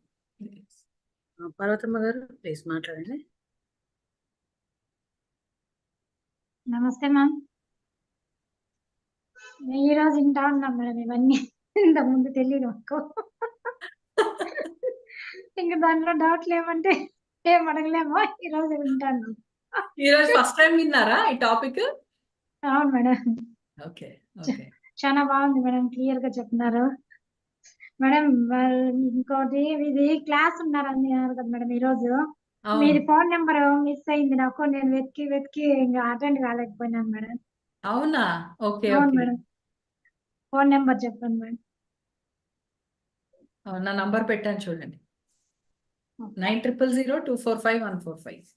పార్వతమ్మ గారు ప్లీజ్ మాట్లాడండి. నమస్తే మ్యామ్. ఈ రోజు వింటా ఉన్నాం మేడం ఇవన్నీ, ఇంతకు ముందు తెలియదు మాకు. ఇంకా దాంట్లో డౌట్లు ఏమంటే ఏం అడగలేమో, ఈ రోజు వింటాను. ఈ రోజు ఫస్ట్ టైం విన్నారా ఈ టాపిక్? అవును మేడం, ఓకే ఓకే, చాలా బాగుంది మేడం, క్లియర్ గా చెప్తున్నారు మేడం. ఇంకోటి, ఇది క్లాస్ ఉన్నారని కదా మేడం ఈ రోజు. అవును మీది ఫోన్ నెంబర్ మిస్ అయింది నాకు, నేను వెతికి వెతికి ఇంకా అటెండ్ కాలేకపోయినాను మేడం. అవునా, ఓకే అవును ఓకే. మేడం, ఫోన్ నెంబర్ చెప్పండి మేడం. నా నంబర్ పెట్టాను చూడండి, 9000245145.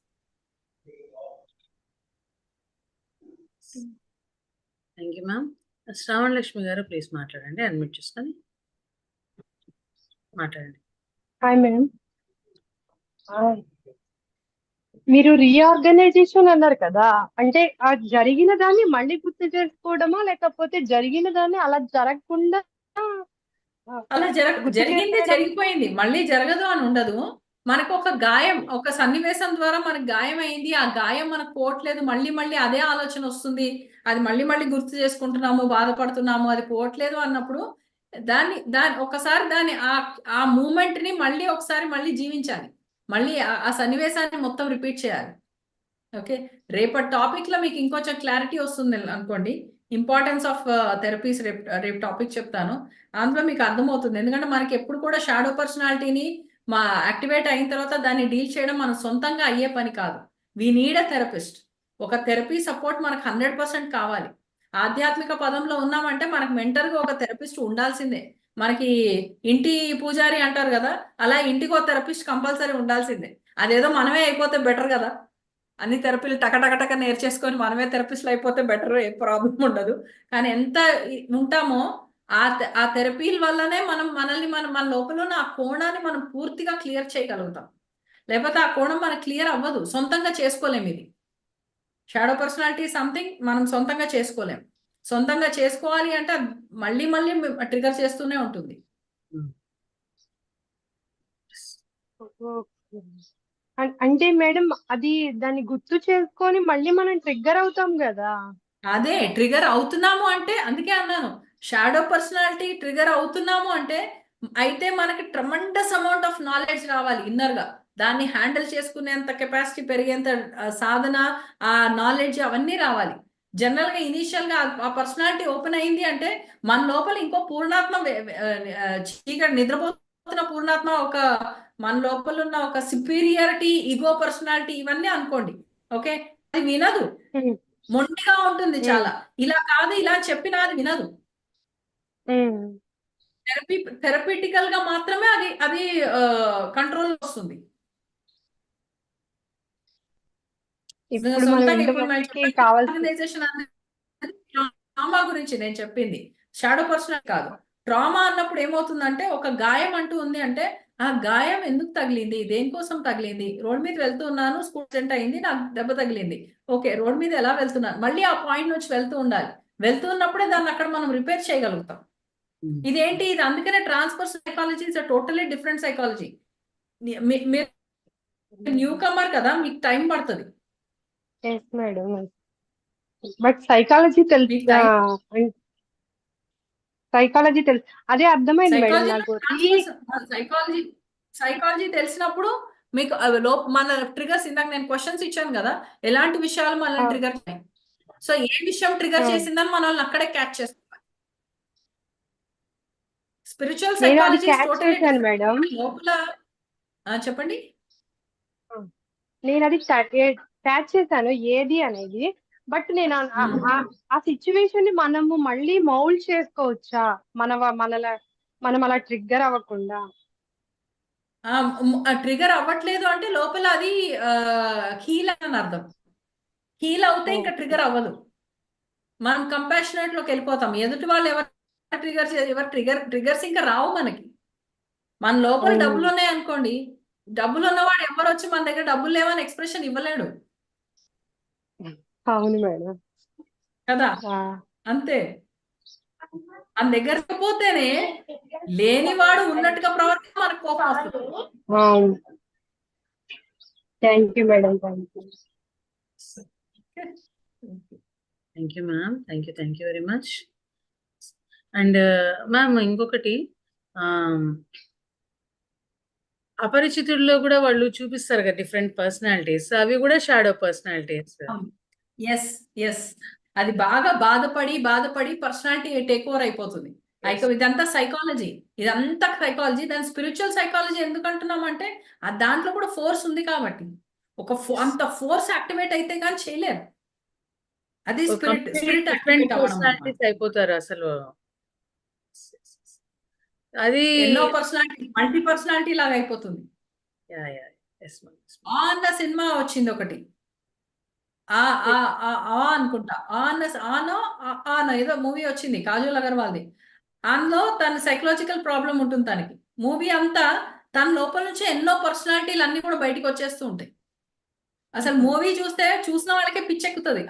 Thank you ma'am. Shravana Lakshmi గారు ప్లీజ్ మాట్లాడండి, అడ్మిట్ చేసుకొని మాట్లాడండి. Hi madam. మీరు రీఆర్గనైజేషన్ అన్నారు కదా, అంటే ఆ జరిగిన దాన్ని మళ్ళీ గుర్తు చేసుకోవడమా, లేకపోతే జరిగిన దాన్ని అలా జరగకుండా అలా గుర్తు జరిగింది చేసుకోవడం? జరిగిపోయింది, మళ్ళీ జరగదు అని ఉండదు. మనకు ఒక గాయం, ఒక సన్నివేశం ద్వారా మనకు గాయం అయింది, ఆ గాయం మనకు పోవట్లేదు, మళ్ళీ మళ్ళీ అదే ఆలోచన వస్తుంది, అది మళ్ళీ మళ్ళీ గుర్తు చేసుకుంటున్నాము, బాధపడుతున్నాము, అది పోవట్లేదు అన్నప్పుడు దాన్ని ఒకసారి ఆ మూమెంట్ ని మళ్ళీ ఒకసారి మళ్ళీ జీవించాలి, మళ్ళీ ఆ సన్నివేశాన్ని మొత్తం రిపీట్ చేయాలి. ఓకే, రేపటి టాపిక్ లో మీకు ఇంకొంచెం క్లారిటీ వస్తుంది అనుకోండి. ఇంపార్టెన్స్ ఆఫ్ థెరపీస్ రేపు టాపిక్ చెప్తాను, అందులో మీకు అర్థమవుతుంది. ఎందుకంటే మనకి ఎప్పుడు కూడా షాడో పర్సనాలిటీని మా యాక్టివేట్ అయిన తర్వాత దాన్ని డీల్ చేయడం మనం సొంతంగా అయ్యే పని కాదు. We need a therapist. ఒక థెరపీ సపోర్ట్ మనకు 100% కావాలి. ఆధ్యాత్మిక పదంలో ఉన్నామంటే మనకు మెంటర్గా ఒక థెరపిస్ట్ ఉండాల్సిందే. మనకి ఇంటి పూజారి అంటారు కదా, అలా ఇంటికి ఒక థెరపిస్ట్ కంపల్సరీ ఉండాల్సిందే. అదేదో మనమే అయిపోతే బెటర్ కదా. అన్ని థెరపీలు టకటకటక నేర్చేసుకొని మనమే థెరపిస్ట్లు అయిపోతే బెటర్, ఏ ప్రాబ్లం ఉండదు. కానీ ఎంత ఉంటామో ఆ థెరపీల వల్లనే మనల్ని మన లోపల ఉన్న ఆ కోణాన్ని మనం పూర్తిగా క్లియర్ చేయగలుగుతాం. లేకపోతే ఆ కోణం మనకు క్లియర్ అవ్వదు, సొంతంగా చేసుకోలేము. ఇది షాడో పర్సనాలిటీ సంథింగ్ మనం సొంతంగా చేసుకోలేం. సొంతంగా చేసుకోవాలి అంటే అది మళ్ళీ మళ్ళీ ట్రిగర్ చేస్తూనే ఉంటుంది. అంటే మేడం అది దాన్ని గుర్తు చేసుకొని మళ్ళీ మనం ట్రిగ్గర్ అవుతాం కదా. అదే ట్రిగర్ అవుతున్నాము అంటే, అందుకే అన్నాను షాడో పర్సనాలిటీ ట్రిగర్ అవుతున్నాము అంటే, అయితే మనకి ట్రమండస్ అమౌంట్ ఆఫ్ నాలెడ్జ్ రావాలి ఇన్నర్ గా. దాన్ని హ్యాండిల్ చేసుకునేంత కెపాసిటీ పెరిగేంత సాధన, ఆ నాలెడ్జ్ అవన్నీ రావాలి. జనరల్ గా ఇనీషియల్ గా ఆ పర్సనాలిటీ ఓపెన్ అయింది అంటే మన లోపల ఇంకో పూర్ణాత్మ చీకటి నిద్రపోతున్న పూర్ణాత్మ, ఒక మన లోపల ఉన్న ఒక సుపీరియారిటీ, ఈగో పర్సనాలిటీ ఇవన్నీ అనుకోండి. ఓకే, అది వినదు, మొండిగా ఉంటుంది చాలా. ఇలా కాదు ఇలా చెప్పినా అది వినదు. థెరపిటికల్ గా మాత్రమే అది కంట్రోల్ వస్తుంది. ఇప్పుడు మనం ఇంతమందికి కావాల్సిన ట్రామా గురించి నేను చెప్పింది షాడో పర్సనల్ కాదు. ట్రామా అన్నప్పుడు ఏమవుతుందంటే, ఒక గాయం అంటూ ఉంది అంటే ఆ గాయం ఎందుకు తగిలింది, దేనికోసం తగిలింది, రోడ్ మీద వెళ్తూ ఉన్నాను, స్కూల్ యాక్సిడెంట్ అయింది, నాకు దెబ్బ తగిలింది. ఓకే, రోడ్ మీద ఎలా వెళ్తున్నాను, మళ్ళీ ఆ పాయింట్ నుంచి వెళ్తూ ఉండాలి. వెళ్తూ ఉన్నప్పుడే దాన్ని అక్కడ మనం రిపేర్ చేయగలుగుతాం. ఇదేంటి, ఇది అందుకనే transpersonal psychology is totally different psychology. మీరు న్యూ కమర్ కదా, మీకు టైం పడుతుంది. మేడం బట్ సైకాలజీ తెలుసు, సైకాలజీ తెలుసు, అదే అర్థమైంది మేడం నాకు. సైకాలజీ తెలిసినప్పుడు మీకు మన ట్రిగర్స్, ఇందాక నేను క్వశ్చన్స్ ఇచ్చాను కదా, ఎలాంటి విషయాలు మనల్ని ట్రిగర్ చేయాలి, సో ఏ విషయం ట్రిగర్ చేసిందని మనల్ని అక్కడే క్యాచ్ చేస్తాం. స్పిరిచువల్ సైకాలజీ మేడం లోపల చెప్పండి. నేను అది క్యాచ్ చేశాను ఏది అనేది, బట్ నేను ఆ సిచ్యువేషన్ ని మనము మళ్ళీ మౌల్డ్ చేసుకోవచ్చా, మనం అలా ట్రిగ్గర్ అవ్వకుండా. ట్రిగర్ అవ్వట్లేదు అంటే లోపల అది హీల్ అని అర్థం. హీల్ అవుతే ఇంకా ట్రిగర్ అవ్వదు. మనం కంపాషనేట్ లోకి వెళ్ళిపోతాం. ఎదుటి వాళ్ళు ఎవరు ట్రిగర్స్ ఇంకా రావు మనకి. మన లోపల డబ్బులు ఉన్నాయి అనుకోండి, డబ్బులు ఉన్నవాడు ఎవరు వచ్చి మన దగ్గర డబ్బులు లేవని ఎక్స్ప్రెషన్ ఇవ్వలేడు. అవును మేడం కదా, అంతే. మన దగ్గర పోతేనే లేనివాడు ఉన్నట్టుగా ప్రవర్తన మనకు కోపం వస్తుంది. Thank you madam. Thank you ma'am, thank you very much. And ma'am ఇంకొకటి, అపరిచితుల్లో కూడా వాళ్ళు చూపిస్తారు కదా డిఫరెంట్ పర్సనాలిటీస్, అవి కూడా షాడో పర్సనాలిటీస్. ఎస్ ఎస్, అది బాగా బాధపడి పర్సనాలిటీ టేక్ ఓవర్ అయిపోతుంది. అయితే ఇదంతా సైకాలజీ, దాని స్పిరిచువల్ సైకాలజీ ఎందుకు అంటున్నామంటే దాంట్లో కూడా ఫోర్స్ ఉంది కాబట్టి. అంత ఫోర్స్ యాక్టివేట్ అయితే కానీ చేయలేరు. అది స్పిరిట్ పర్సనాలిటీస్ అయిపోతారు అసలు. అది ఎన్నో పర్సనాలిటీ, మల్టీ పర్సనాలిటీ లాగా అయిపోతుంది. అన్న సినిమా వచ్చింది ఒకటి, అనుకుంటా, ఆనో ఏదో మూవీ వచ్చింది, కాజల్ అగర్వాల్ది. అందులో తన సైకలాజికల్ ప్రాబ్లం ఉంటుంది తనకి. మూవీ అంతా తన లోపల నుంచి ఎన్నో పర్సనాలిటీలు అన్ని కూడా బయటకు వచ్చేస్తూ ఉంటాయి. అసలు మూవీ చూసిన వాళ్ళకే పిచ్చెక్కుతుంది,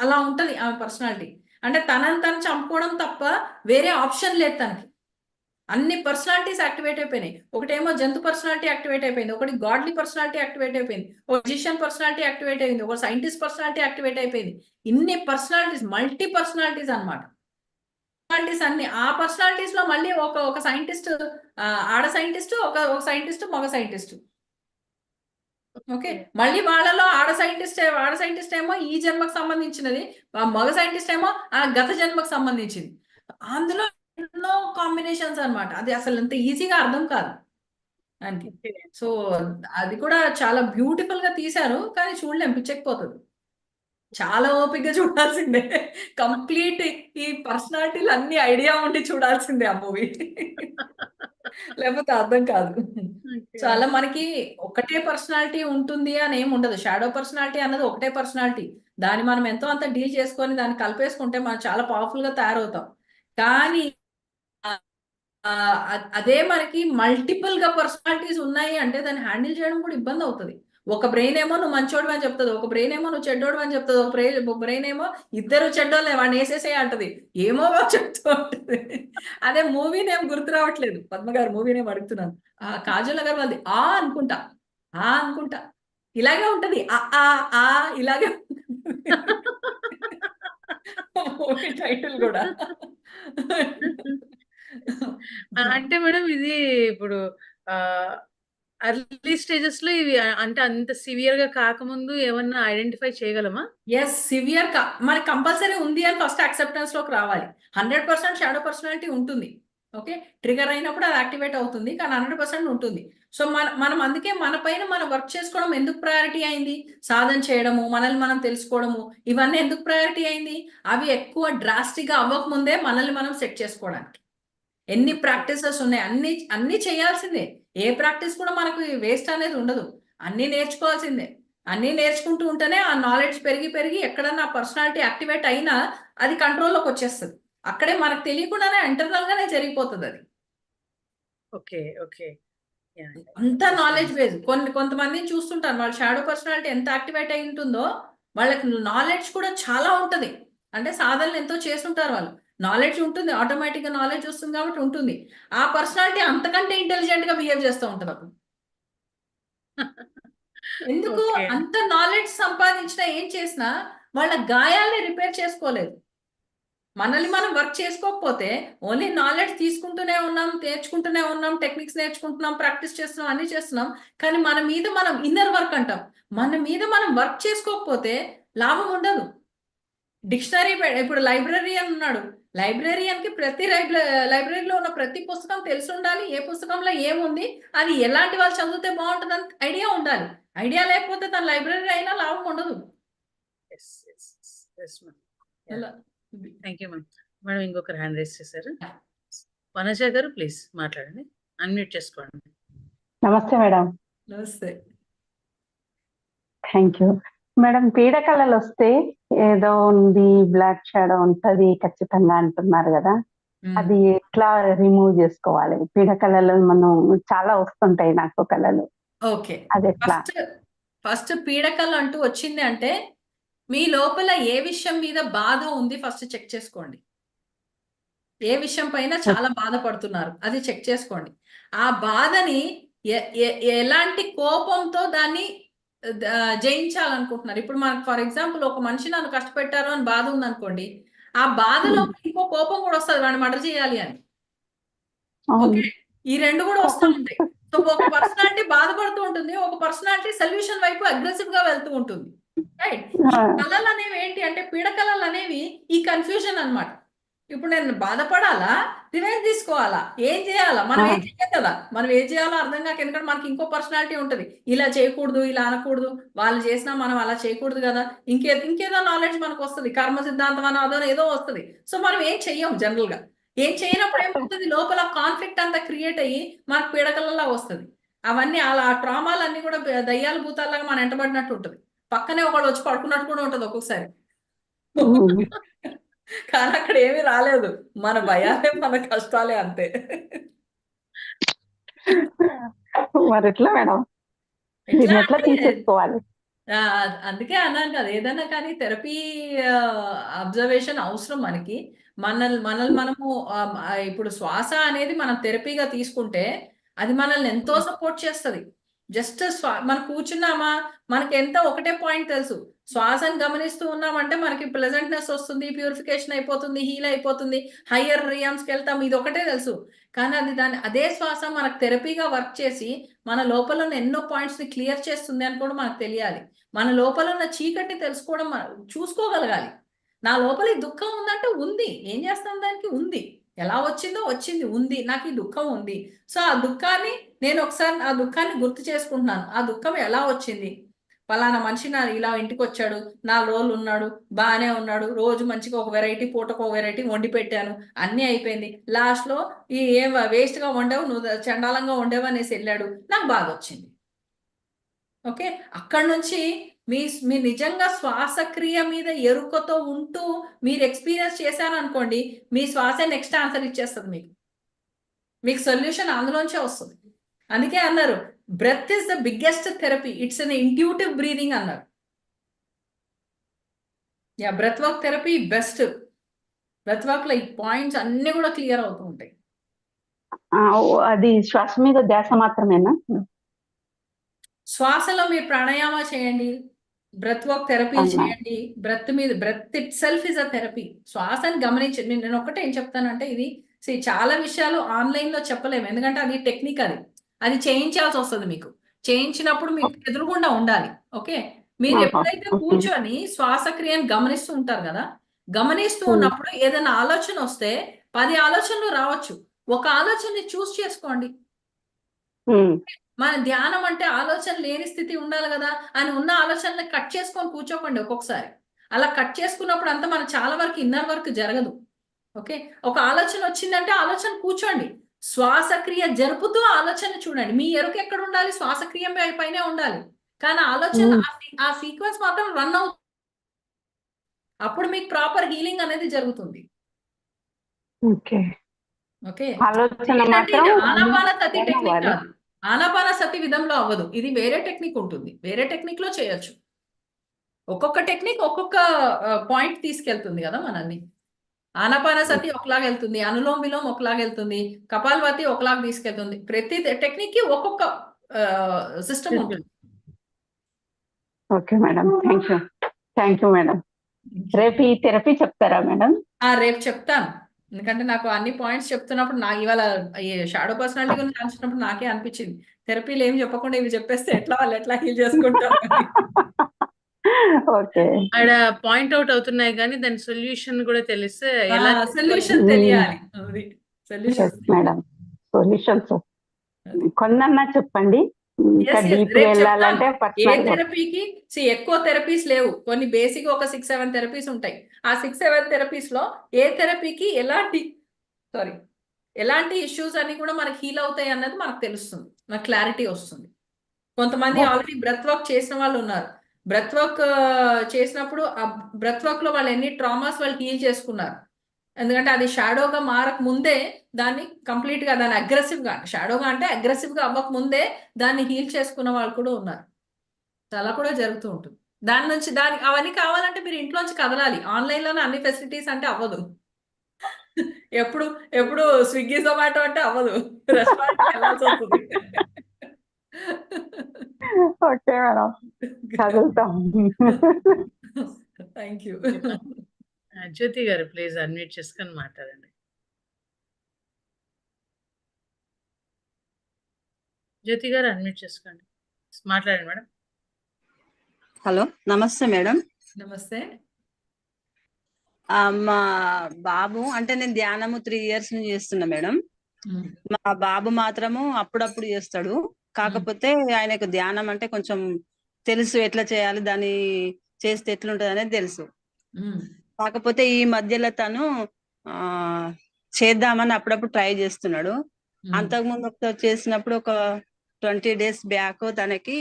అలా ఉంటది ఆమె పర్సనాలిటీ. అంటే తనని తను చంపుకోవడం తప్ప వేరే ఆప్షన్ లేదు తనకి. అన్ని పర్సనాలిటీస్ యాక్టివేట్ అయిపోయినాయి. ఒకటేమో జంతు పర్సనాలిటీ యాక్టివేట్ అయిపోయింది, ఒకటి గాడ్లీ పర్సనాలిటీ యాక్టివేట్ అయిపోయింది, ఒక మ్యూజిషియన్ పర్సనాలిటీ యాక్టివేట్ అయింది, ఒక సైంటిస్ట్ పర్సనాలిటీ యాక్టివేట్ అయిపోయింది. ఇన్ని పర్సనాలిటీస్, మల్టీ పర్సనాలిటీస్ అన్నమాట. పర్సనాలిటీస్ అన్ని, ఆ పర్సనాలిటీస్ లో మళ్ళీ ఒక సైంటిస్ట్, ఆడ సైంటిస్ట్, ఒక సైంటిస్ట్, మగ సైంటిస్ట్. ఓకే, మళ్ళీ వాళ్ళలో ఆడ సైంటిస్ట్ ఏమో ఈ జన్మకు సంబంధించినది, మగ సైంటిస్ట్ ఏమో ఆ గత జన్మకు సంబంధించింది. అందులో ఎన్నో కాంబినేషన్స్ అన్నమాట. అది అసలు అంత ఈజీగా అర్థం కాదు. దానికి. ఓకే. సో అది కూడా చాలా బ్యూటిఫుల్ గా తీశారు, కానీ చూడలేం, పిచ్చెక్కిపోతుంది. చాలా ఓపికగా చూడాల్సిందే. కంప్లీట్ ఈ పర్సనాలిటీలు అన్ని ఐడియా ఉండి చూడాల్సిందే ఆ మూవీ. లేకపోతే అర్థం కాదు. ఓకే. సో అలా మనకి ఒకటే పర్సనాలిటీ ఉంటుంది అని ఏమి ఉండదు. షాడో పర్సనాలిటీ అన్నది ఒకటే పర్సనాలిటీ. దాన్ని మనం ఎంతో అంత డీల్ చేసుకొని దాన్ని కలిపేసుకుంటే మనం చాలా పవర్ఫుల్ గా తయారవుతాం. కానీ అదే మనకి మల్టిపుల్ గా పర్సనాలిటీస్ ఉన్నాయి అంటే దాన్ని హ్యాండిల్ చేయడం కూడా ఇబ్బంది అవుతుంది. ఒక బ్రెయిన్ ఏమో నువ్వు మంచోడు అని చెప్తుంది, ఒక బ్రెయిన్ ఏమో నువ్వు చెడ్డోడు అని చెప్తుంది, ఒక బ్రెయిన్ ఏమో ఇద్దరు చెడ్డోళ్ళే వాడిని వేసేసే అంటది, ఏమో చెప్తూ ఉంటుంది. అదే మూవీ నేమ్ గుర్తు రావట్లేదు, పద్మ గారు మూవీ నేమ్ అడుగుతున్నాను. కాజల్ అగర్వాల్ది అనుకుంటా, అనుకుంటా ఇలాగే ఉంటది, ఇలాగే మూవీ టైటిల్ కూడా. అంటే మేడం ఇది ఇప్పుడు అర్లీ స్టేజెస్ లో ఇవి అంటే అంత సివియర్ గా కాకముందు ఏమన్నా ఐడెంటిఫై చేయగలమా? ఎస్, సివియర్ మనకి కంపల్సరీ ఉంది అని ఫస్ట్ అక్సెప్టెన్స్ లోకి రావాలి. 100% షాడో పర్సనాలిటీ ఉంటుంది. ఓకే, ట్రిగర్ అయినప్పుడు అది యాక్టివేట్ అవుతుంది, కానీ 100% ఉంటుంది. సో మనం అందుకే మన పైన మనం వర్క్ చేసుకోవడం ఎందుకు ప్రయారిటీ అయింది? సాధన చేయడము, మనల్ని మనం తెలుసుకోవడము, ఇవన్నీ ఎందుకు ప్రయారిటీ అయింది? అవి ఎక్కువ డ్రాస్టిక్ గా అవ్వక ముందే మనల్ని మనం సెట్ చేసుకోవడానికి. ఎన్ని ప్రాక్టీసెస్ ఉన్నాయి, అన్ని చేయాల్సిందే. ఏ ప్రాక్టీస్ కూడా మనకు వేస్ట్ అనేది ఉండదు, అన్ని నేర్చుకోవాల్సిందే. అన్ని నేర్చుకుంటూ ఉంటేనే ఆ నాలెడ్జ్ పెరిగి ఎక్కడన్నా పర్సనాలిటీ యాక్టివేట్ అయినా అది కంట్రోల్లోకి వచ్చేస్తుంది. అక్కడే మనకు తెలియకుండానే ఇంటర్నల్ గానే జరిగిపోతుంది అది. ఓకే. ఓకే. అంత నాలెడ్జ్ బేస్. కొంతమందిని చూస్తుంటాను, వాళ్ళ షాడో పర్సనాలిటీ ఎంత యాక్టివేట్ అయి ఉంటుందో వాళ్ళకి నాలెడ్జ్ కూడా చాలా ఉంటది. అంటే సాధనలు ఎంతో చేస్తుంటారు వాళ్ళు, నాలెడ్జ్ ఉంటుంది, ఆటోమేటిక్ గా నాలెడ్జ్ వస్తుంది కాబట్టి ఉంటుంది. ఆ పర్సనాలిటీ అంతకంటే ఇంటెలిజెంట్ గా బిహేవ్ చేస్తూ ఉంటుంది అప్పుడు. ఎందుకు? ఓకే. అంత నాలెడ్జ్ సంపాదించినా ఏం చేసినా వాళ్ళ గాయాల్ని రిపేర్ చేసుకోలేదు. మనల్ని మనం వర్క్ చేసుకోకపోతే ఓన్లీ నాలెడ్జ్ తీసుకుంటూనే ఉన్నాం, నేర్చుకుంటూనే ఉన్నాం, టెక్నిక్స్ నేర్చుకుంటున్నాం, ప్రాక్టీస్ చేస్తున్నాం, అన్ని చేస్తున్నాం. కానీ మన మీద మనం ఇన్నర్ వర్క్ అంటాం, మన మీద మనం వర్క్ చేసుకోకపోతే లాభం ఉండదు. డిక్షనరీ ఇప్పుడు లైబ్రరీయన్ ఉన్నాడు, లైబ్రరీయన్ కి ప్రతి లైబ్రరీలో ఉన్న ప్రతి పుస్తకం తెలిసి ఉండాలి, ఏ పుస్తకంలో ఏముంది, అది ఎలాంటి వాళ్ళు చదివితే బాగుంటుంది అని ఐడియా ఉండాలి. ఐడియా లేకపోతే తన లైబ్రరీ అయినా లాభం ఉండదు. Thank you ma'am. మేడం ఇంకొకరు హ్యాండ్ రైస్ చేశారు, వనజ గారు ప్లీజ్ మాట్లాడండి, అన్మ్యూట్ చేసుకోండి. నమస్తే మేడం. నమస్తే. Thank you madam. పీడకలలు వస్తే ఏదో ఉంది, బ్లాక్ షాడో ఉంటది ఖచ్చితంగా అంటున్నారు కదా, అది ఎట్లా రిమూవ్ చేసుకోవాలి? పీడకలలు మనం చాలా వస్తుంటాయి నాకు కళలు. ఓకే, అది ఎట్లా? ఫస్ట్ పీడకలు అంటూ వచ్చింది అంటే మీ లోపల ఏ విషయం మీద బాధ ఉంది ఫస్ట్ చెక్ చేసుకోండి. ఏ విషయం పైన చాలా బాధపడుతున్నారు అది చెక్ చేసుకోండి. ఆ బాధని ఎలాంటి కోపంతో దాన్ని జయించాలనుకుంటున్నారు. ఇప్పుడు మనకు ఫర్ ఎగ్జాంపుల్ ఒక మనిషి నన్ను కష్టపెట్టారు అని బాధ ఉందనుకోండి, ఆ బాధలో ఇంకో కోపం కూడా వస్తుంది, వాడిని మర్డర్ చేయాలి అని. ఓకే, ఈ రెండు కూడా వస్తూ ఉంటాయి. సో ఒక పర్సనాలిటీ బాధపడుతూ ఉంటుంది, ఒక పర్సనాలిటీ సొల్యూషన్ వైపు అగ్రెసివ్ గా వెళ్తూ ఉంటుంది. రైట్, ఈ కళలు అనేవి ఏంటి అంటే పీడకలలు అనేవి ఈ కన్ఫ్యూజన్ అన్నమాట. ఇప్పుడు నేను బాధపడాలా, రివెంజ్ తీసుకోవాలా, ఏం చేయాలా? మనం ఏం చేయాలి కదా, మనం ఏం చేయాలో అర్థం కాక, ఎందుకంటే మనకి ఇంకో పర్సనాలిటీ ఉంటది, ఇలా చేయకూడదు, ఇలా అనకూడదు, వాళ్ళు చేసినా మనం అలా చేయకూడదు కదా, ఇంకేదో నాలెడ్జ్ మనకు వస్తుంది, కర్మ సిద్ధాంతం అని అదో ఏదో వస్తుంది. సో మనం ఏం చెయ్యం, జనరల్ గా ఏం చేయనప్పుడు ఏమవుతుంది, లోపల కాన్ఫ్లిక్ట్ అంతా క్రియేట్ అయ్యి మనకు పీడకలలా వస్తుంది. అవన్నీ అలా ట్రామాలన్నీ కూడా దయ్యాల భూతాల్లాగా మనం ఎంటబడినట్టు ఉంటుంది, పక్కనే ఒకళ్ళు వచ్చి పడుకున్నట్టు కూడా ఉంటుంది ఒక్కొక్కసారి. కానీ అక్కడ ఏమీ రాలేదు, మన భయాలే మన కష్టాలే అంతే. మరి ఎట్లా మేడం, దీన్ని ఎట్లా తీసేసుకోవాలి? అందుకే అన్నాను కదా, ఏదైనా కానీ థెరపీ అబ్జర్వేషన్ అవసరం మనకి. మనల్ని మనము ఇప్పుడు శ్వాస అనేది మనం థెరపీగా తీసుకుంటే అది మనల్ని ఎంతో సపోర్ట్ చేస్తుంది. జస్ట్ మనం కూర్చున్నామా, మనకి ఎంత ఒకటే పాయింట్ తెలుసు, శ్వాసను గమనిస్తూ ఉన్నామంటే మనకి ప్లెజెంట్నెస్ వస్తుంది, ప్యూరిఫికేషన్ అయిపోతుంది, హీల్ అయిపోతుంది, హయ్యర్ రియామ్స్కి వెళ్తాం, ఇది ఒకటే తెలుసు. కానీ అదే శ్వాస మనకు థెరపీగా వర్క్ చేసి మన లోపల ఉన్న ఎన్నో పాయింట్స్ ని క్లియర్ చేస్తుంది అని కూడా మనకు తెలియాలి. మన లోపల ఉన్న చీకటిని తెలుసుకోవడం, చూసుకోగలగాలి. నా లోపల ఈ దుఃఖం ఉందంటే ఉంది, ఏం చేస్తాం దానికి, ఉంది, ఎలా వచ్చిందో వచ్చింది, ఉంది, నాకు ఈ దుఃఖం ఉంది. సో ఆ దుఃఖాన్ని నేను ఒకసారి ఆ దుఃఖాన్ని గుర్తు చేసుకుంటున్నాను. ఆ దుఃఖం ఎలా వచ్చింది? పలానా మనిషి నా ఇలా ఇంటికి వచ్చాడు, 4 రోజులు ఉన్నాడు, బాగానే ఉన్నాడు, రోజు మంచిగా ఒక వెరైటీ, పూటకు ఒక వెరైటీ వండి పెట్టాను, అన్నీ అయిపోయింది. లాస్ట్ లో ఈ ఏం వేస్ట్ గా వండావు, నువ్వు చండాలంగా వండావు అనేసి వెళ్ళాడు. నాకు బాధ వచ్చింది. ఓకే, అక్కడ నుంచి మీ నిజంగా శ్వాసక్రియ మీద ఎరుకతో ఉంటూ మీరు ఎక్స్పీరియన్స్ చేశారనుకోండి, మీ శ్వాసే నెక్స్ట్ ఆన్సర్ ఇచ్చేస్తుంది. మీకు సొల్యూషన్ అందులోంచే వస్తుంది. అందుకే అన్నారు breath is the biggest therapy, it's an intuitive breathing అన్నారు. Breath work therapy best. Breath work లో ఈ పాయింట్స్ అన్ని కూడా క్లియర్ అవుతూ ఉంటాయి. అది శ్వాస మీద ధ్యాస మాత్రమేనా? శ్వాసలో మీరు ప్రాణాయామ చేయండి, బ్రెత్ వర్క్ థెరపీ చేయండి. Breath itself is a therapy. శ్వాసని గమనించండి. నేను ఒకటే ఏం చెప్తానంటే, ఇది చాలా విషయాలు ఆన్లైన్ లో చెప్పలేము, ఎందుకంటే అది టెక్నిక్, అది చేయించాల్సి వస్తుంది. మీకు చేయించినప్పుడు మీకు ఎదురుగుండా ఉండాలి. ఓకే, మీరు ఎప్పుడైతే కూర్చొని శ్వాసక్రియను గమనిస్తూ ఉంటారు కదా, గమనిస్తూ ఉన్నప్పుడు ఏదైనా ఆలోచన వస్తే 10 ఆలోచనలు రావచ్చు, ఒక ఆలోచనని చూస్ చేసుకోండి. మన ధ్యానం అంటే ఆలోచన లేని స్థితి ఉండాలి కదా అని ఉన్న ఆలోచనని కట్ చేసుకొని కూర్చోకండి. ఒక్కొక్కసారి అలా కట్ చేసుకున్నప్పుడు అంతా మన చాలా వరకు ఇన్నర్ వర్క్ జరగదు. ఓకే, ఒక ఆలోచన వచ్చిందంటే ఆలోచన కూర్చోండి, శ్వాసక్రియ జరుపుతూ ఆలోచన చూడండి. మీ ఎరుక ఎక్కడ ఉండాలి? శ్వాసక్రియ పైనే ఉండాలి. కానీ ఆలోచన ఆ సీక్వెన్స్ మాత్రం రన్ అవుతుంది. అప్పుడు మీకు ప్రాపర్ హీలింగ్ అనేది జరుగుతుంది. ఓకే, ఆనాపానసతి టెక్నిక్ కాదు, ఆనాపానసతి విధంలో అవ్వదు. ఇది వేరే టెక్నిక్ ఉంటుంది, వేరే టెక్నిక్ లో చేయొచ్చు. ఒక్కొక్క టెక్నిక్ ఒక్కొక్క పాయింట్ తీసుకెళ్తుంది కదా మనల్ని. ఆనాపానసతి ఒకలాగా వెళ్తుంది, అనులోమ విలోమ ఒకలాగా వెళ్తుంది, కపాలభాతి ఒకలాగా తీసుకెళ్తుంది. ప్రతి టెక్నిక్ కి ఒక్కొక్క సిస్టమ్ ఉంటుంది. Okay madam, thank you madam. రేపు ఈ థెరపీ చెప్తారా మేడం? రేపు చెప్తాను, ఎందుకంటే నాకు అన్ని పాయింట్స్ చెప్తున్నప్పుడు నాకు ఇవాళ షాడో పర్సనాలిటీ గురించి ఆలోచించినప్పుడు నాకే అనిపించింది, థెరపీలు ఏం చెప్పకుండా ఇవి చెప్పేస్తే వాళ్ళు ఎట్లా హీల్ చేసుకుంటారు. ఓకే, ఆడ పాయింట్ అవుట్ అవుతున్నాయి కానీ దాని సొల్యూషన్ కూడా తెలిస్తే ఎలా సొల్యూషన్ తెలియాలి. మేడం సొల్యూషన్స్ కొన్నన్నా చెప్పండి. వెళ్ళాలంటే ఏ థెరపీకి ఎక్కువ థెరపీస్ లేవు, కొన్ని బేసిక్ ఒక 6-7 థెరపీస్ ఉంటాయి. ఆ 6-7 థెరపీస్ లో ఏ థెరపీకి ఎలాంటి ఇష్యూస్ అన్ని కూడా మనకి హీల్ అవుతాయి అన్నది మనకు తెలుస్తుంది, మనకు క్లారిటీ వస్తుంది. కొంతమంది ఆల్రెడీ బ్రెత్ వర్క్ చేసిన వాళ్ళు ఉన్నారు. బ్రెత్ వర్క్ చేసినప్పుడు ఆ బ్రెత్ వర్క్ లో వాళ్ళు ఎన్ని ట్రామాస్ వాళ్ళు హీల్ చేసుకున్నారు. ఎందుకంటే అది షాడోగా మారక ముందే దాన్ని కంప్లీట్ గా, దాన్ని అగ్రెసివ్ గా, షాడోగా అంటే అగ్రెసివ్ గా అవ్వక ముందే దాన్ని హీల్ చేసుకున్న వాళ్ళు కూడా ఉన్నారు. చాలా కూడా జరుగుతూ ఉంటుంది. దాని నుంచి అవన్నీ కావాలంటే మీరు ఇంట్లోంచి కదలాలి. ఆన్లైన్ లోనే అన్ని ఫెసిలిటీస్ అంటే అవ్వదు. ఎప్పుడు స్విగ్గీ జొమాటో అంటే అవ్వదు, రెస్టారెంట్ వెళ్ళాల్సి వస్తుంది. ఓకే మేడం, చదువుతాం. Thank you. జ్యోతి గారు ప్లీజ్ అన్మ్యూట్ చేసుకొని మాట్లాడండి. జ్యోతి గారు అన్మ్యూట్ చేసుకోండి, మాట్లాడండి మేడం. హలో, నమస్తే మేడం. నమస్తే. మా బాబు అంటే నేను ధ్యానము 3 years నుంచి చేస్తున్నా మేడం. మా బాబు మాత్రము అప్పుడప్పుడు చేస్తాడు, కాకపోతే ఆయనకు ధ్యానం అంటే కొంచెం తెలుసు, ఎట్లా చేయాలి, దాన్ని చేస్తే ఎట్లుంటది అనేది తెలుసు. కాకపోతే ఈ మధ్యలో తను చేద్దామని అప్పుడప్పుడు ట్రై చేస్తున్నాడు. అంతకుముందు ఒకసారి చేసినప్పుడు ఒక 20 days బ్యాక్ తనకి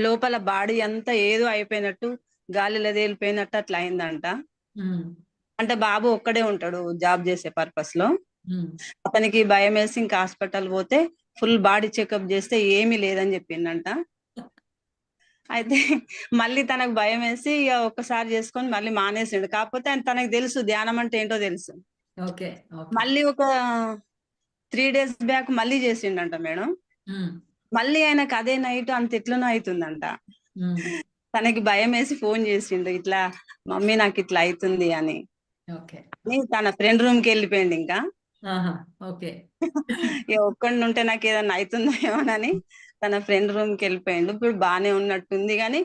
లోపల బాడీ అంతా ఏదో అయిపోయినట్టు, గాలిలో తేలిపోయినట్టు అట్లా అయిందంట. అంటే బాబు ఒక్కడే ఉంటాడు జాబ్ చేసే పర్పస్ లో. అతనికి భయం వేసి ఇంకా హాస్పిటల్ పోతే ఫుల్ బాడీ చెకప్ చేస్తే ఏమీ లేదని చెప్పిందంట. అయితే మళ్ళీ తనకు భయం వేసి ఒక్కసారి చేసుకొని మళ్ళీ మానేసిండు. కాకపోతే తనకు తెలుసు ధ్యానం అంటే ఏంటో తెలుసు. మళ్ళీ ఒక 3 days బ్యాక్ మళ్ళీ చేసిండంట మేడం. మళ్ళీ ఆయనకు అదే నైట్ అంత ఎట్లనో అవుతుందంట. తనకి భయం వేసి ఫోన్ చేసిండు, ఇట్లా మమ్మీ నాకు ఇట్లా అవుతుంది అని. తన ఫ్రెండ్ రూమ్ కి వెళ్ళిపోయింది. ఇంకా ఒక్కడిని ఉంటే నాకు ఏదన్నా అవుతుందేమోనని తన ఫ్రెండ్ రూమ్ కి వెళ్ళిపోయిండు. ఇప్పుడు బానే ఉన్నట్టుంది కానీ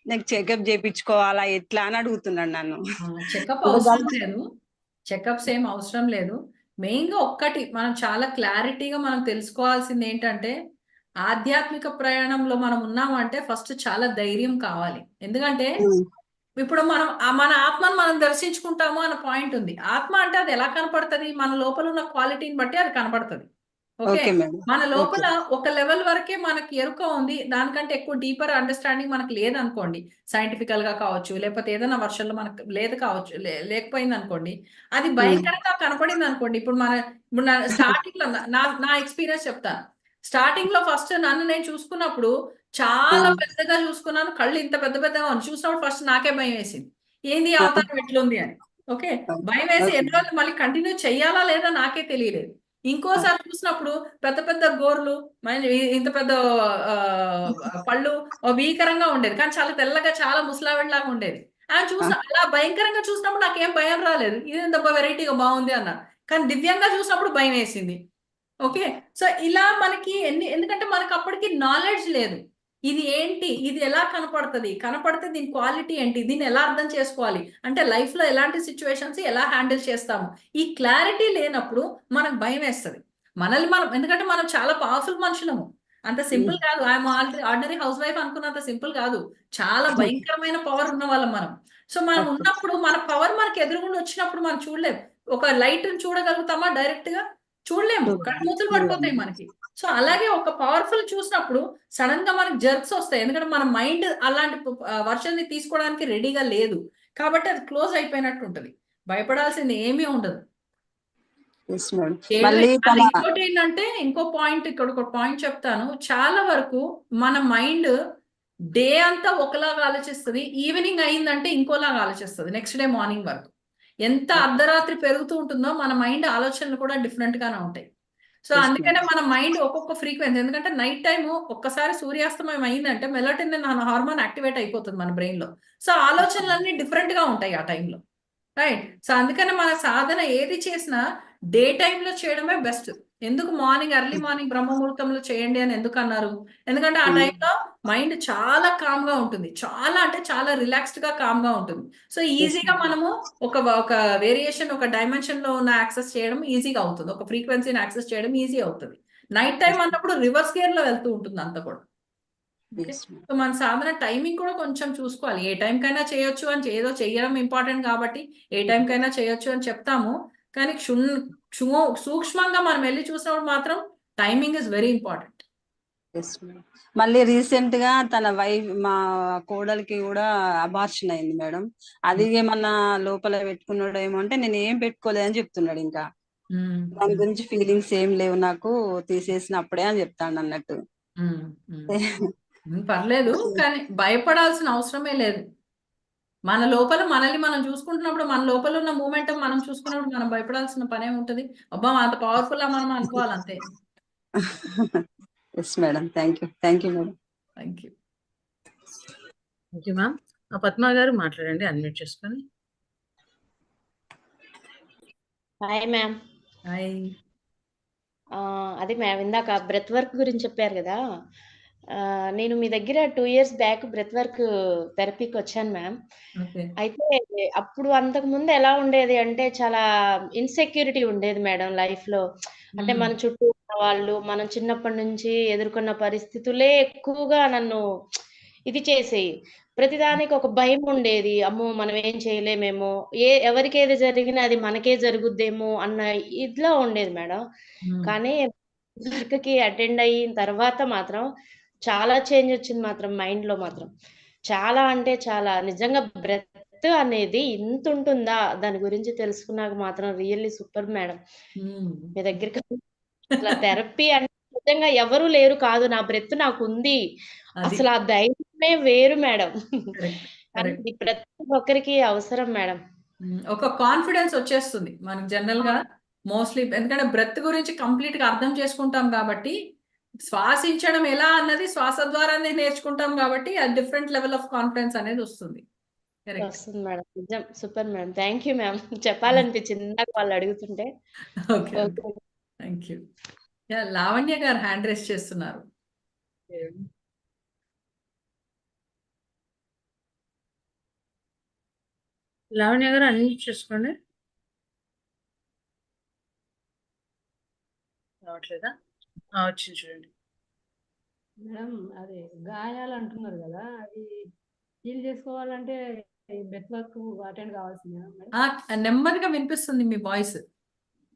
నాకు చెకప్ చేయించుకోవాలా ఎట్లా అని అడుగుతున్నాడు నన్ను. చెకప్ అవసరం లేదు, చెకప్స్ ఏం అవసరం లేదు. మెయిన్ గా ఒక్కటి మనం చాలా క్లారిటీగా మనం తెలుసుకోవాల్సింది ఏంటంటే, ఆధ్యాత్మిక ప్రయాణంలో మనం ఉన్నామంటే ఫస్ట్ చాలా ధైర్యం కావాలి. ఎందుకంటే ఇప్పుడు మనం మన ఆత్మను మనం దర్శించుకుంటాము అన్న పాయింట్ ఉంది. ఆత్మ అంటే అది ఎలా కనపడుతుంది? మన లోపల ఉన్న క్వాలిటీని బట్టి అది కనపడుతుంది. Okay, okay madam. మన ఓకే. లోపల ఒక లెవెల్ వరకే మనకి ఎరుక ఉంది, దానికంటే ఎక్కువ డీపర్ అండర్స్టాండింగ్ మనకు లేదనుకోండి, సైంటిఫికల్ గా కావచ్చు, లేకపోతే ఏదైనా వర్షన్లో మనకు లేదు కావచ్చు, లేకపోయింది అనుకోండి, అది భయంకరంగా కనపడింది అనుకోండి. ఇప్పుడు నా స్టార్టింగ్ లో నా ఎక్స్పీరియన్స్ చెప్తాను. స్టార్టింగ్ లో ఫస్ట్ నన్ను నేను చూసుకున్నప్పుడు చాలా పెద్దగా చూసుకున్నాను, కళ్ళు ఇంత పెద్ద పెద్దగా ఉంది. చూసినప్పుడు ఫస్ట్ నాకే భయం వేసింది, ఏంది ఈ అవతారం ఎట్లుంది అని. ఓకే, భయం వేసి ఓకే. ఎన్ని రోజులు మళ్ళీ కంటిన్యూ చెయ్యాలా లేదా నాకే తెలియలేదు. ఇంకోసారి చూసినప్పుడు పెద్ద పెద్ద గోర్లు, మళ్ళీ ఇంత పెద్ద ఆ, పళ్ళు భీకరంగా ఉండేది, కానీ చాలా తెల్లగా చాలా ముసలావిడిలాగా ఉండేది. అలా భయంకరంగా చూసినప్పుడు నాకేం భయం రాలేదు, ఇదేం దెబ్బ వెరైటీగా బాగుంది అన్న. కానీ దివ్యంగా చూసినప్పుడు భయం వేసింది. ఓకే, సో ఇలా మనకి ఎందుకంటే మనకు అప్పటికి నాలెడ్జ్ లేదు. ఇది ఏంటి, ఇది ఎలా కనపడితే దీని క్వాలిటీ ఏంటి, దీన్ని ఎలా అర్థం చేసుకోవాలి, అంటే లైఫ్ లో ఎలాంటి సిచ్యువేషన్స్ ఎలా హ్యాండిల్ చేస్తాము, ఈ క్లారిటీ లేనప్పుడు మనకు భయం వేస్తుంది. మనల్ని మనం, ఎందుకంటే మనం చాలా పవర్ఫుల్ మనుషులము, అంత సింపుల్ కాదు. ఐఎమ్ ఆర్డినరీ హౌస్ వైఫ్ అనుకున్నంత సింపుల్ కాదు, చాలా భయంకరమైన పవర్ ఉన్న వాళ్ళం మనం. సో మనం ఉన్నప్పుడు మన పవర్ మనకి ఎదురుగుండా వచ్చినప్పుడు మనం చూడలేము. ఒక లైట్ చూడగలుగుతామా డైరెక్ట్ గా? చూడలేము, కళ్ళమూతులు పడిపోతాయి మనకి. సో అలాగే ఒక పవర్ఫుల్ చూసినప్పుడు సడన్ గా మనకి జర్క్స్ వస్తాయి, ఎందుకంటే మన మైండ్ అలాంటి వర్షన్ ని తీసుకోవడానికి రెడీగా లేదు, కాబట్టి అది క్లోజ్ అయిపోయినట్టు ఉంటది. భయపడాల్సింది ఏమీ ఉండదు. Yes, madam. మళ్ళీ ఇంకోటి ఏంటంటే, ఇంకో పాయింట్, ఇక్కడ ఒక పాయింట్ చెప్తాను. చాలా వరకు మన మైండ్ డే అంతా ఒకలాగా ఆలోచిస్తుంది, ఈవినింగ్ అయిందంటే ఇంకోలాగా ఆలోచిస్తుంది, నెక్స్ట్ డే మార్నింగ్ వరకు. ఎంత అర్ధరాత్రి పెరుగుతూ ఉంటుందో మన మైండ్ ఆలోచనలు కూడా డిఫరెంట్ గానే ఉంటాయి. సో అందుకనే మన మైండ్ ఒక్కొక్క ఫ్రీక్వెన్సీ, ఎందుకంటే నైట్ టైం ఒక్కసారి సూర్యాస్తమయం అయిందంటే మెలటోనిన్ హార్మోన్ యాక్టివేట్ అయిపోతుంది మన బ్రెయిన్ లో. సో ఆలోచనలన్నీ డిఫరెంట్ గా ఉంటాయి ఆ టైంలో, రైట్? సో అందుకనే మన సాధన ఏది చేసినా డే టైంలో చేయడమే బెస్ట్. ఎందుకు ఎర్లీ మార్నింగ్ బ్రహ్మ ముహూర్తంలో చేయండి అని ఎందుకు అన్నారు? ఎందుకంటే ఆ టైంలో మైండ్ చాలా కామ్ గా ఉంటుంది, చాలా అంటే చాలా రిలాక్స్డ్ గా కామ్ గా ఉంటుంది. సో ఈజీగా మనము ఒక వేరియేషన్, ఒక డైమెన్షన్ లో ఉన్న యాక్సెస్ చేయడం ఈజీగా అవుతుంది, ఒక ఫ్రీక్వెన్సీని యాక్సెస్ చేయడం ఈజీ అవుతుంది. నైట్ టైం అన్నప్పుడు రివర్స్ గేర్ లో వెళ్తూ ఉంటుంది అంత కూడా. సో మన సాధన టైమింగ్ కూడా కొంచెం చూసుకోవాలి, ఏ టైం కైనా చేయొచ్చు అని, ఏదో చేయడం ఇంపార్టెంట్ కాబట్టి ఏ టైం కైనా చేయొచ్చు అని చెప్తాము, కానీ సూక్ష్మంగా మనం వెళ్ళి చూసినప్పుడు మాత్రం టైమింగ్ ఇస్ వెరీ ఇంపార్టెంట్. మళ్ళీ రీసెంట్ గా తన మా కోడలికి కూడా అబార్షన్ అయింది మేడం. అది ఏమన్నా లోపల పెట్టుకున్నాడు ఏమో అంటే, నేను ఏం పెట్టుకోలేదని చెప్తున్నాడు. ఇంకా దాని గురించి ఫీలింగ్స్ ఏం లేవు నాకు, తీసేసినప్పుడే అని చెప్తాడు అన్నట్టు. పర్లేదు, కానీ భయపడాల్సిన అవసరమే లేదు. మన లోపల మనల్ని మనం చూసుకుంటున్నప్పుడు, మన లోపల ఉన్న మూమెంట్ మనం చూసుకున్నప్పుడు మనం భయపడాల్సిన పనే ఉంటది. అబ్బా అంత పవర్ఫుల్ మనం అనుకోవాలి అంతే. Yes madam, thank you madam. Thank you ma'am. Padma garu మాట్లాడండి, అన్మ్యూట్ చేసుకొని. Hi ma'am. హాయ్. అదే మ్యామ్, ఇందాక బ్రెత్ వర్క్ గురించి చెప్పారు కదా, నేను మీ దగ్గర 2 years బ్యాక్ బ్రెత్ వర్క్ థెరపీకి వచ్చాను మ్యామ్. అయితే అప్పుడు అంతకు ముందు ఎలా ఉండేది అంటే, చాలా ఇన్సెక్యూరిటీ ఉండేది మేడం లైఫ్ లో. అంటే మన చుట్టూ ఉన్న వాళ్ళు, మనం చిన్నప్పటి నుంచి ఎదుర్కొన్న పరిస్థితులే ఎక్కువగా నన్ను ఇది చేసేయి. ప్రతిదానికి ఒక భయం ఉండేది, అమ్మో మనం ఏం చేయలేమేమో, ఎవరికి ఏది జరిగినా అది మనకే జరుగుద్దేమో అన్న ఇదిలో ఉండేది మేడం. కానీ వర్క్కి అటెండ్ అయిన తర్వాత మాత్రం చాలా చేంజ్ వచ్చింది మాత్రం, మైండ్ లో మాత్రం చాలా అంటే చాలా. నిజంగా బ్రెత్ అనేది ఇంత ఉంటుందా, దాని గురించి తెలుసుకున్నాక మాత్రం రియల్లీ సూపర్ మేడం. మీ దగ్గరికి థెరపీ అంటే నిజంగా ఎవరు లేరు కాదు, నా బ్రెత్ నాకు ఉంది, అసలు ఆ ధైర్యమే వేరు మేడం. ఇది ప్రతి ఒక్కరికి అవసరం మేడం. ఒక కాన్ఫిడెన్స్ వచ్చేస్తుంది మనకు జనరల్ గా, మోస్ట్లీ. ఎందుకంటే బ్రెత్ గురించి కంప్లీట్ గా అర్థం చేసుకుంటాం కాబట్టి, శ్వాసించడం ఎలా అన్నది శ్వాస ద్వారానే నేర్చుకుంటాం కాబట్టి, ఆ డిఫరెంట్ లెవెల్ ఆఫ్ కాన్ఫిడెన్స్ అనేది వస్తుంది. వస్తుంది మేడం, నిజం super madam. Thank you ma'am, చెప్పాలనిపించింది ఇందాక వాళ్ళు అడుగుతుంటే. Okay, thank you. లావణ్య గారు హ్యాండ్ రైస్ చేస్తున్నారు. లావణ్య గారు అన్మ్యూట్ చేసుకోండి. రావట్లేదా? వచ్చింది చూడండి. మేడం అది గాయాలు అంటున్నారు కదా, అది హీల్ చేసుకోవాలంటే బెత్ వర్క్ అటెండ్ కావాల్సిందేనా మేడం? నెమ్మదిగా వినిపిస్తుంది మీ వాయిస్.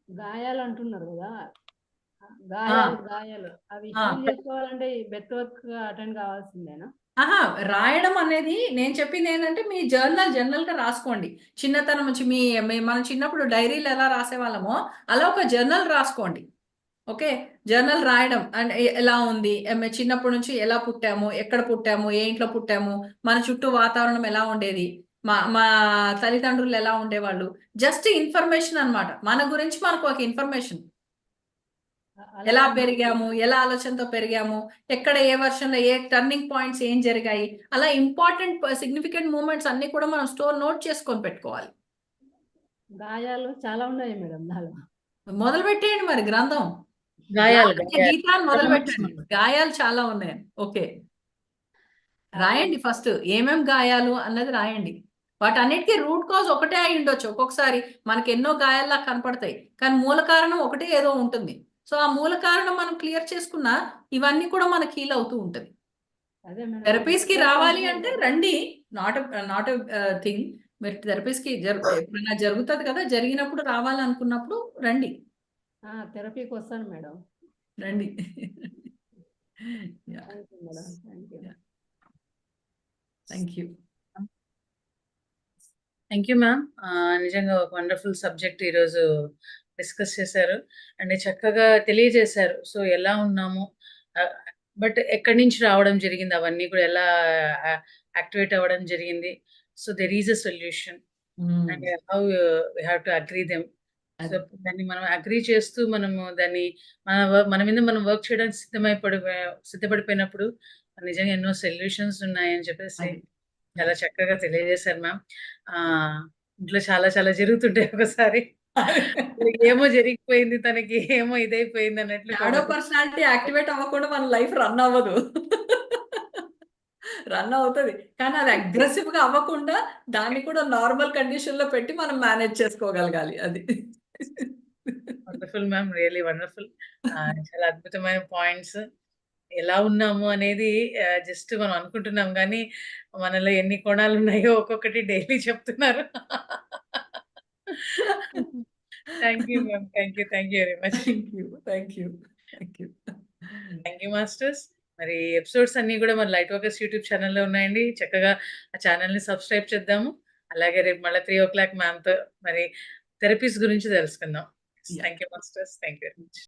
గాయాలు అంటున్నారు కదా, గాయాలు అవి ఆ. హీల్ చేసుకోవాలంటే బెత్ వర్క్ అటెండ్ కావాల్సిందేనా? ఆహా, రాయడం అనేది నేను చెప్పింది ఏంటంటే మీ జనరల్ గా రాసుకోండి. చిన్నతనం నుంచి మనం చిన్నప్పుడు డైరీలు ఎలా రాసేవాళ్ళమో అలా ఒక జర్నల్ రాసుకోండి. ఓకే, జర్నల్ రాయడం అండ్ ఎలా ఉంది, చిన్నప్పటి నుంచి ఎలా పుట్టాము, ఎక్కడ పుట్టాము, ఏ ఇంట్లో పుట్టాము, మన చుట్టూ వాతావరణం ఎలా ఉండేది, మా తల్లిదండ్రులు ఎలా ఉండేవాళ్ళు, జస్ట్ ఇన్ఫర్మేషన్ అన్నమాట. మన గురించి మనకు ఒక ఇన్ఫర్మేషన్. ఎలా పెరిగాము, ఎలా ఆలోచనతో పెరిగాము, ఎక్కడ ఏ వర్షంలో ఏ టర్నింగ్ పాయింట్స్ ఏం జరిగాయి, అలా ఇంపార్టెంట్ సిగ్నిఫికెంట్ మూమెంట్స్ అన్ని కూడా మనం నోట్ చేసుకొని పెట్టుకోవాలి. గాయాలు చాలా ఉన్నాయి మేడం నాలో. మొదలు పెట్టేయండి మరి గ్రంథం. గాయాలు గీత మొదలు పెట్టండి. గాయాలు చాలా ఉన్నాయి. ఓకే, రాయండి ఫస్ట్ ఏమేం గాయాలు అన్నది రాయండి. వాటన్నిటికీ రూట్ కాజ్ ఒకటే అయి ఉండొచ్చు. ఒక్కొక్కసారి మనకి ఎన్నో గాయాల్లా కనపడతాయి, కానీ మూల కారణం ఒకటే ఏదో ఉంటుంది. సో ఆ మూల కారణం మనం క్లియర్ చేసుకున్నా ఇవన్నీ కూడా మనకి హీల్ అవుతూ ఉంటుంది. థెరపీస్ కి రావాలి అంటే రండి, నాట్ థింగ్. మీరు థెరపీస్ కి ఎప్పుడైనా జరుగుతుంది కదా, జరిగినప్పుడు రావాలనుకున్నప్పుడు రండి. థెరపీకి వస్తాను మేడం. రండి. Thank you. Thank you ma'am. నిజంగా ఒక వండర్ఫుల్ సబ్జెక్ట్ ఈరోజు డిస్కస్ చేశారు అండ్ చక్కగా తెలియజేశారు. సో ఎలా ఉన్నాము, బట్ ఎక్కడి నుంచి రావడం జరిగింది, అవన్నీ కూడా ఎలా యాక్టివేట్ అవ్వడం జరిగింది. So there is a solution and how we have to agree them. So దాన్ని మనం అగ్రీ చేస్తూ మనము దాన్ని మన మీద మనం వర్క్ చేయడానికి సిద్ధపడిపోయినప్పుడు నిజంగా ఎన్నో సొల్యూషన్స్ ఉన్నాయని చెప్పేసి చాలా చక్కగా తెలియజేశారు మ్యామ్. ఇంట్లో చాలా చాలా జరుగుతుంటాయి ఒకసారి. ఏమో జరిగిపోయింది తనకి, ఏమో ఇదైపోయింది అన్నట్లు. షాడో పర్సనాలిటీ యాక్టివేట్ అవ్వకుండా మన లైఫ్ రన్ అవ్వదు. రన్ అవుతుంది, కానీ అది అగ్రెసివ్ గా అవ్వకుండా దాన్ని కూడా నార్మల్ కండిషన్ లో పెట్టి మనం మేనేజ్ చేసుకోగలగాలి. అది వండర్ఫుల్ మ్యామ్, రియల్లీ వండర్ఫుల్. చాలా అద్భుతమైన పాయింట్స్. ఎలా ఉన్నాము అనేది జస్ట్ మనం అనుకుంటున్నాం, కానీ మనలో ఎన్ని కోణాలు ఉన్నాయో ఒక్కొక్కటి డైలీ చెప్తున్నారు. Thank you ma'am, thank you very much. Thank you masters. మరి ఎపిసోడ్స్ అన్ని కూడా మన లైట్ వర్కర్స్ యూట్యూబ్ ఛానల్లో ఉన్నాయండి. చక్కగా ఆ ఛానల్ని సబ్స్క్రైబ్ చేద్దాము. అలాగే రేపు మళ్ళీ 3 o'clock మ్యామ్తో మరి థెరపీస్ గురించి తెలుసుకుందాం. Thank you masters, thank you very much.